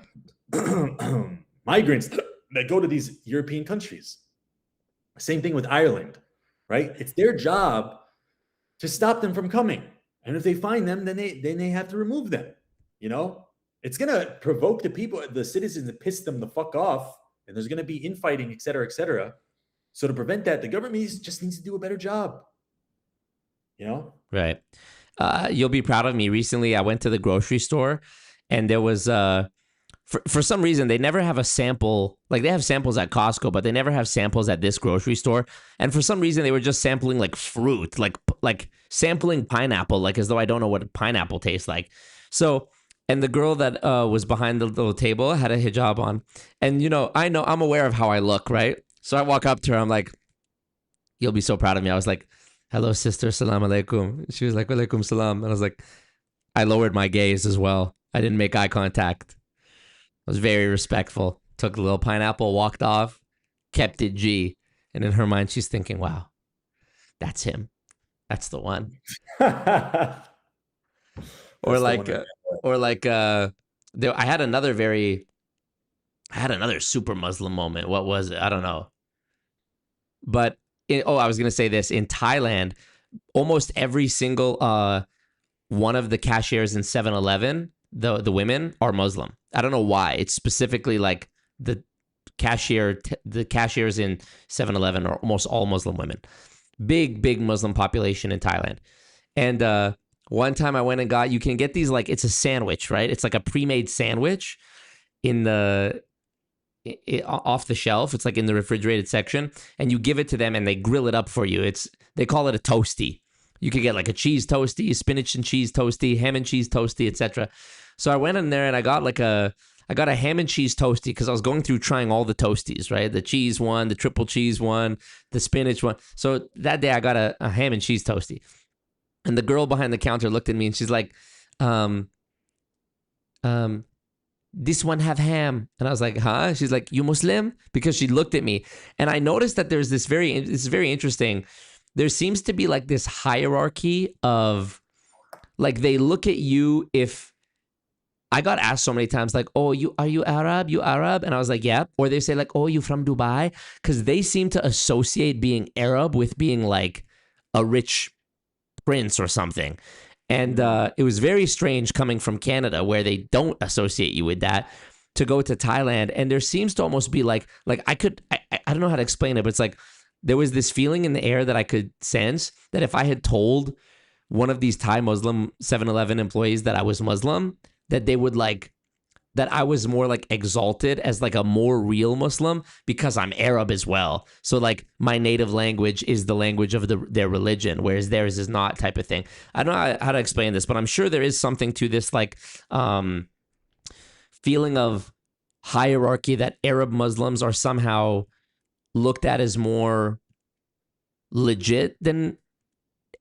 migrants that go to these European countries. Same thing with Ireland, right? It's their job to stop them from coming. And if they find them, then they have to remove them. You know, it's gonna provoke the citizens, to piss them the fuck off, and there's gonna be infighting, et cetera, et cetera. So to prevent that, the government just needs to do a better job. You know? Right. You'll be proud of me. Recently, I went to the grocery store, and there was for some reason they never have a sample. Like, they have samples at Costco, but they never have samples at this grocery store. And for some reason, they were just sampling like fruit, like sampling pineapple, like as though I don't know what a pineapple tastes like. So, and the girl that was behind the little table had a hijab on, and I'm aware of how I look, right? So I walk up to her, I'm like, "You'll be so proud of me." I was like, "Hello, sister, salam alaikum." She was like, "Walaikum salam," and I was like, I lowered my gaze as well. I didn't make eye contact. I was very respectful. Took the little pineapple, walked off, kept it G. And in her mind, she's thinking, wow, that's him. That's the one. I had another super Muslim moment. What was it? I don't know. But, I was going to say this. In Thailand, almost every single one of the cashiers in 7-Eleven, the women are Muslim. I don't know why. It's specifically like the cashiers in 7-Eleven are almost all Muslim women. Big Muslim population in Thailand. And one time I went and you can get these, like, it's a sandwich, right? It's like a pre-made sandwich off the shelf. It's like in the refrigerated section, and you give it to them and they grill it up for you. They call it a toasty. You could get like a cheese toasty, spinach and cheese toasty, ham and cheese toasty, etc. So I went in there and I got a ham and cheese toasty because I was going through trying all the toasties, right? The cheese one, the triple cheese one, the spinach one. So that day I got a ham and cheese toasty. And the girl behind the counter looked at me and she's like, this one have ham. And I was like, huh? She's like, you Muslim? Because she looked at me. And I noticed that there's this very interesting. There seems to be like this hierarchy of, like, they look at you. If I got asked so many times, like, oh, are you Arab? You Arab? And I was like, yeah. Or they say like, oh, you from Dubai? Because they seem to associate being Arab with being like a rich prince or something. And it was very strange coming from Canada, where they don't associate you with that, to go to Thailand. And there seems to almost be like I don't know how to explain it, but it's like there was this feeling in the air that I could sense that if I had told one of these Thai Muslim 7-Eleven employees that I was Muslim, that they would that I was more like exalted as like a more real Muslim because I'm Arab as well. So like my native language is the language of their religion, whereas theirs is not, type of thing. I don't know how to explain this, but I'm sure there is something to this like feeling of hierarchy, that Arab Muslims are somehow looked at as more legit than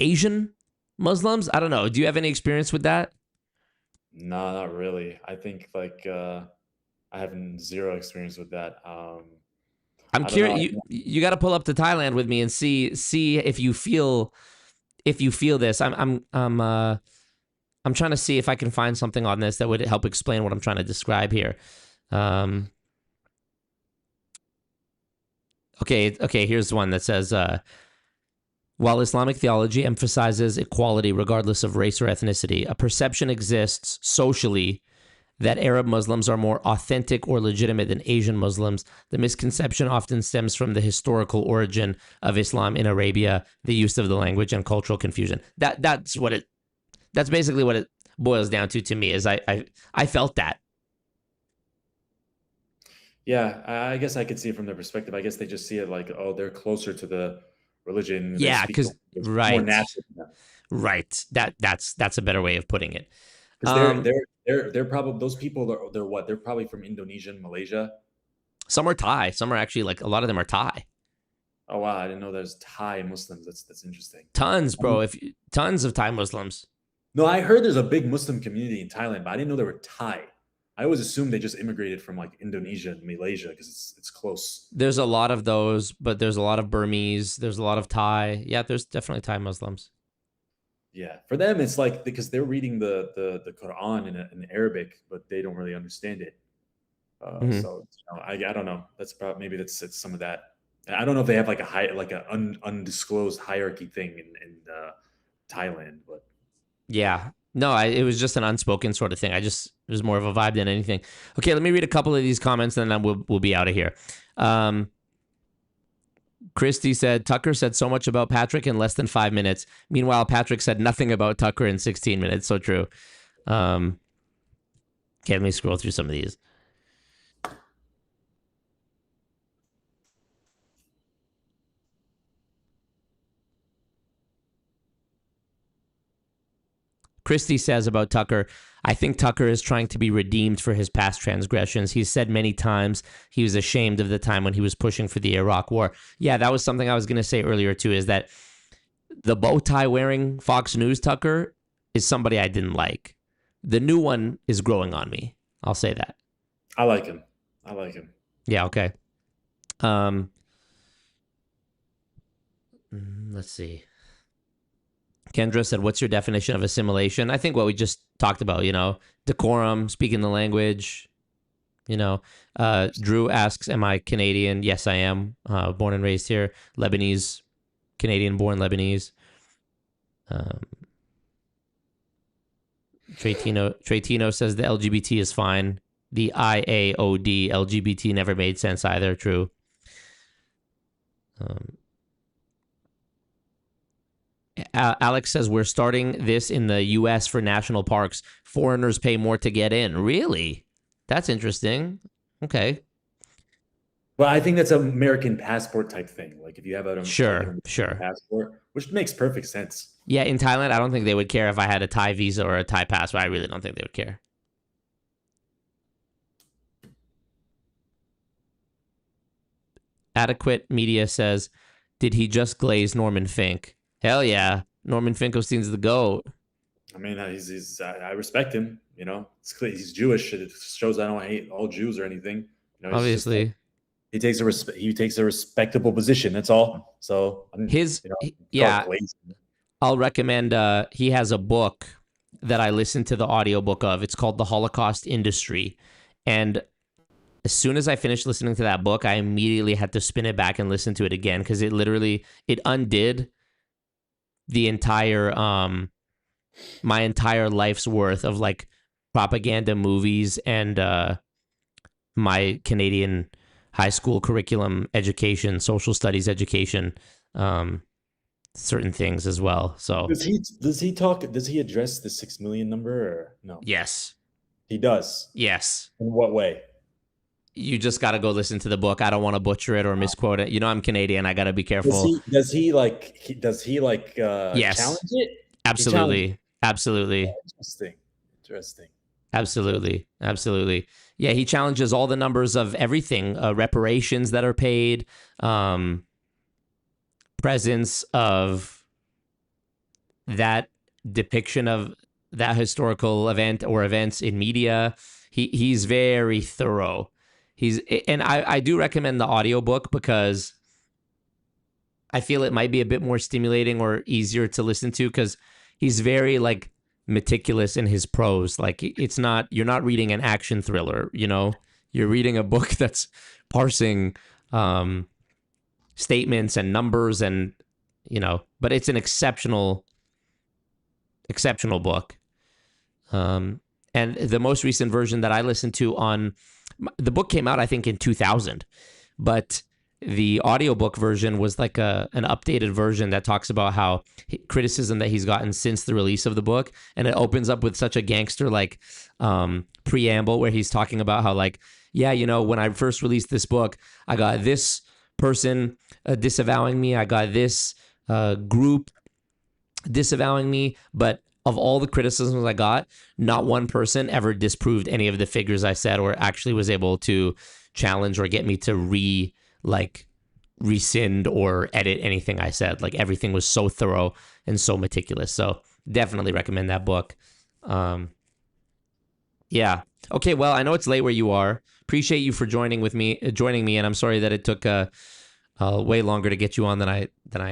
Asian Muslims. I don't know. Do you have any experience with that? No, not really. I think I have zero experience with that. I'm curious. You got to pull up to Thailand with me and see if you feel this. I'm trying to see if I can find something on this that would help explain what I'm trying to describe here. Okay. Here's one that says, while Islamic theology emphasizes equality regardless of race or ethnicity, a perception exists socially that Arab Muslims are more authentic or legitimate than Asian Muslims. The misconception often stems from the historical origin of Islam in Arabia, the use of the language, and cultural confusion. That's basically what it boils down to me, is I felt that. Yeah, I guess I could see it from their perspective. I guess they just see it like, oh, they're closer to the religion. Yeah, because right, more natural to them. Right. That's a better way of putting it. Because they're probably, those people they're what? They're probably from Indonesia and Malaysia. Some are Thai. Some are actually, like, a lot of them are Thai. Oh wow, I didn't know there's Thai Muslims. That's interesting. Tons, bro. Tons of Thai Muslims. No, I heard there's a big Muslim community in Thailand, but I didn't know they were Thai. I always assumed they just immigrated from like Indonesia and Malaysia because it's close. There's a lot of those, but there's a lot of Burmese. There's a lot of Thai. Yeah, there's definitely Thai Muslims. Yeah, for them it's like because they're reading the Quran in Arabic, but they don't really understand it. So I don't know. That's probably maybe it's some of that. I don't know if they have like a undisclosed hierarchy thing in Thailand, but Yeah. No, it was just an unspoken sort of thing. It was more of a vibe than anything. Okay, let me read a couple of these comments and then we'll be out of here. Christy said, Tucker said so much about Patrick in less than 5 minutes. Meanwhile, Patrick said nothing about Tucker in 16 minutes. So true. Okay, let me scroll through some of these. Christy says about Tucker, I think Tucker is trying to be redeemed for his past transgressions. He's said many times he was ashamed of the time when he was pushing for the Iraq War. Yeah, that was something I was going to say earlier too, is that the bow tie wearing Fox News Tucker is somebody I didn't like. The new one is growing on me. I'll say that. I like him. Yeah, okay. Let's see. Kendra said, what's your definition of assimilation? I think what we just talked about, decorum, speaking the language, Drew asks, am I Canadian? Yes, I am. Born and raised here. Lebanese, Canadian born Lebanese. Treytino says the LGBT is fine. The IAOD, LGBT never made sense either. True. Alex says we're starting this in the U.S. for national parks. Foreigners pay more to get in. Really? That's interesting. Okay. Well, I think that's an American passport type thing. Like if you have a sure passport, which makes perfect sense. Yeah, in Thailand, I don't think they would care if I had a Thai visa or a Thai passport. I really don't think they would care. Adequate Media says, did he just glaze Norman Fink? Hell yeah. Norman Finkelstein's the GOAT. I mean, I respect him. It's clear he's Jewish. It shows I don't hate all Jews or anything. Obviously. He takes a respectable position. That's all. So I'll recommend. He has a book that I listened to the audiobook of. It's called The Holocaust Industry, and as soon as I finished listening to that book, I immediately had to spin it back and listen to it again because it undid the entire my entire life's worth of like propaganda movies and my Canadian high school curriculum education, social studies education, certain things as well. So does he address the 6 million number or no? Yes. He does. Yes. In what way? You just got to go listen to the book. I don't want to butcher it or misquote it. I'm Canadian. I got to be careful. Does he yes. challenge it? Absolutely. Absolutely. Yeah, interesting. Absolutely. Yeah, he challenges all the numbers of everything, reparations that are paid, presence of that depiction of that historical event or events in media. He's very thorough. And I do recommend the audiobook because I feel it might be a bit more stimulating or easier to listen to because he's very like meticulous in his prose. Like you're not reading an action thriller, you're reading a book that's parsing statements and numbers and, but it's an exceptional book. And the most recent version that I listened to the book came out, I think, in 2000, but the audiobook version was like an updated version that talks about how criticism that he's gotten since the release of the book. And it opens up with such a gangster like preamble where he's talking about how like, yeah, when I first released this book, I got this person disavowing me. I got this group disavowing me. But of all the criticisms I got, not one person ever disproved any of the figures I said or actually was able to challenge or get me to rescind or edit anything I said. Like everything was so thorough and so meticulous. So definitely recommend that book. Yeah. Okay. Well, I know it's late where you are. Appreciate you for joining me. And I'm sorry that it took way longer to get you on than I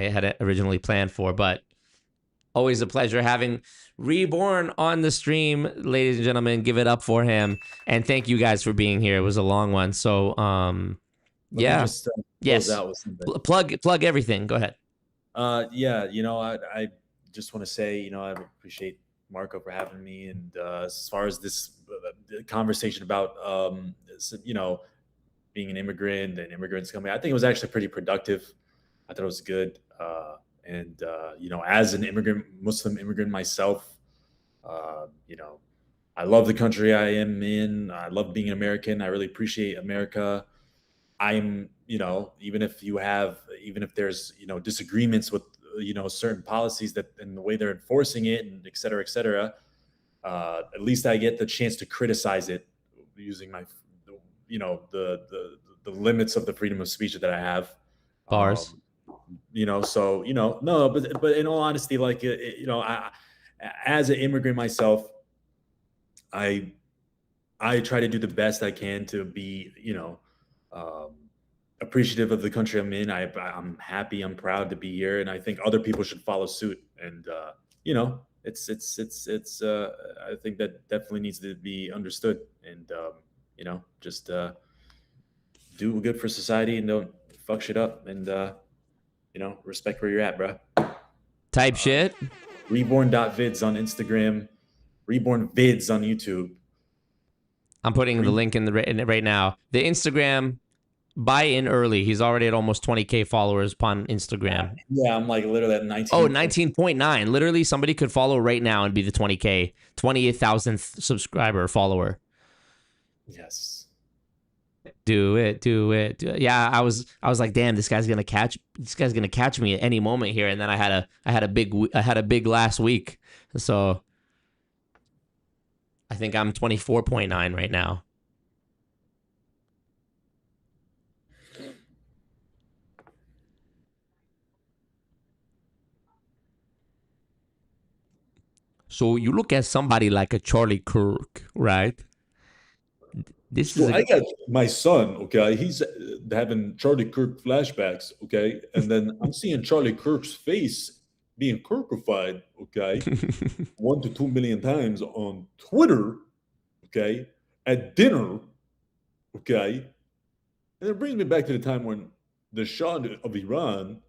had originally planned for, but Always a pleasure having Reborn on the stream, ladies and gentlemen. Give it up for him, and thank you guys for being here. It was a long one, so Let me yeah, just close yes. out with something. Plug everything. Go ahead. Yeah, I just want to say, I appreciate Marco for having me. And as far as this conversation about, being an immigrant and immigrants coming, I think it was actually pretty productive. I thought it was good. As an Muslim immigrant myself, I love the country I am in. I love being an American. I really appreciate America. I'm, even if there's, disagreements with, certain policies and the way they're enforcing it and et cetera, at least I get the chance to criticize it using my, the limits of the freedom of speech that I have. Bars. No, but in all honesty, like, I, as an immigrant myself, I try to do the best I can to be, appreciative of the country I'm in. I'm happy, I'm proud to be here, and I think other people should follow suit. And it's I think that definitely needs to be understood. And just do good for society and don't fuck shit up. And respect where you're at, bro. Type shit. Reborn.vids on Instagram. Reborn vids on YouTube. I'm putting the link in right now. The Instagram, buy in early. He's already at almost 20K followers on Instagram. Yeah, I'm like literally at 19. Oh, 19.9. Literally, somebody could follow right now and be the 20K, 28,000th subscriber follower. Yes. Do it. Yeah, I was like, damn, this guy's gonna catch me at any moment here. And then I had a big last week, so I think I'm 24.9 right now. So you look at somebody like a Charlie Kirk, right? I got my son, okay? He's having Charlie Kirk flashbacks, okay? And then I'm seeing Charlie Kirk's face being Kirkified, okay? 1 to 2 million times on Twitter, okay? At dinner, okay? And it brings me back to the time when the Shah of Iran,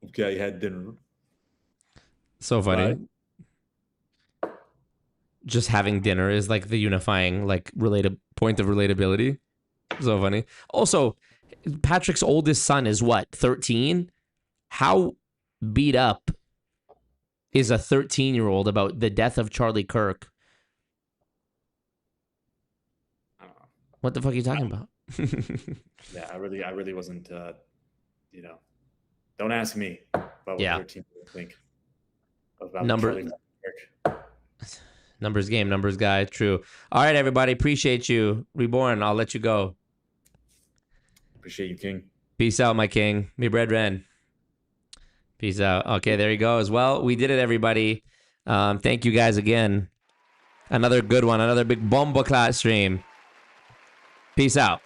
okay, had dinner. So funny. Right? Just having dinner is like the unifying, like, point of relatability. So funny. Also, Patrick's oldest son is what, 13? How beat up is a 13-year-old about the death of Charlie Kirk? What the fuck are you talking about? Yeah, I really wasn't, don't ask me about what 13 people think about Charlie Kirk. Numbers game, numbers guy. True. All right, everybody. Appreciate you. Reborn, I'll let you go. Appreciate you, King. Peace out, my king. Mi brethren. Peace out. Okay, there you go as well. We did it, everybody. Thank you guys again. Another good one. Another big bomba class stream. Peace out.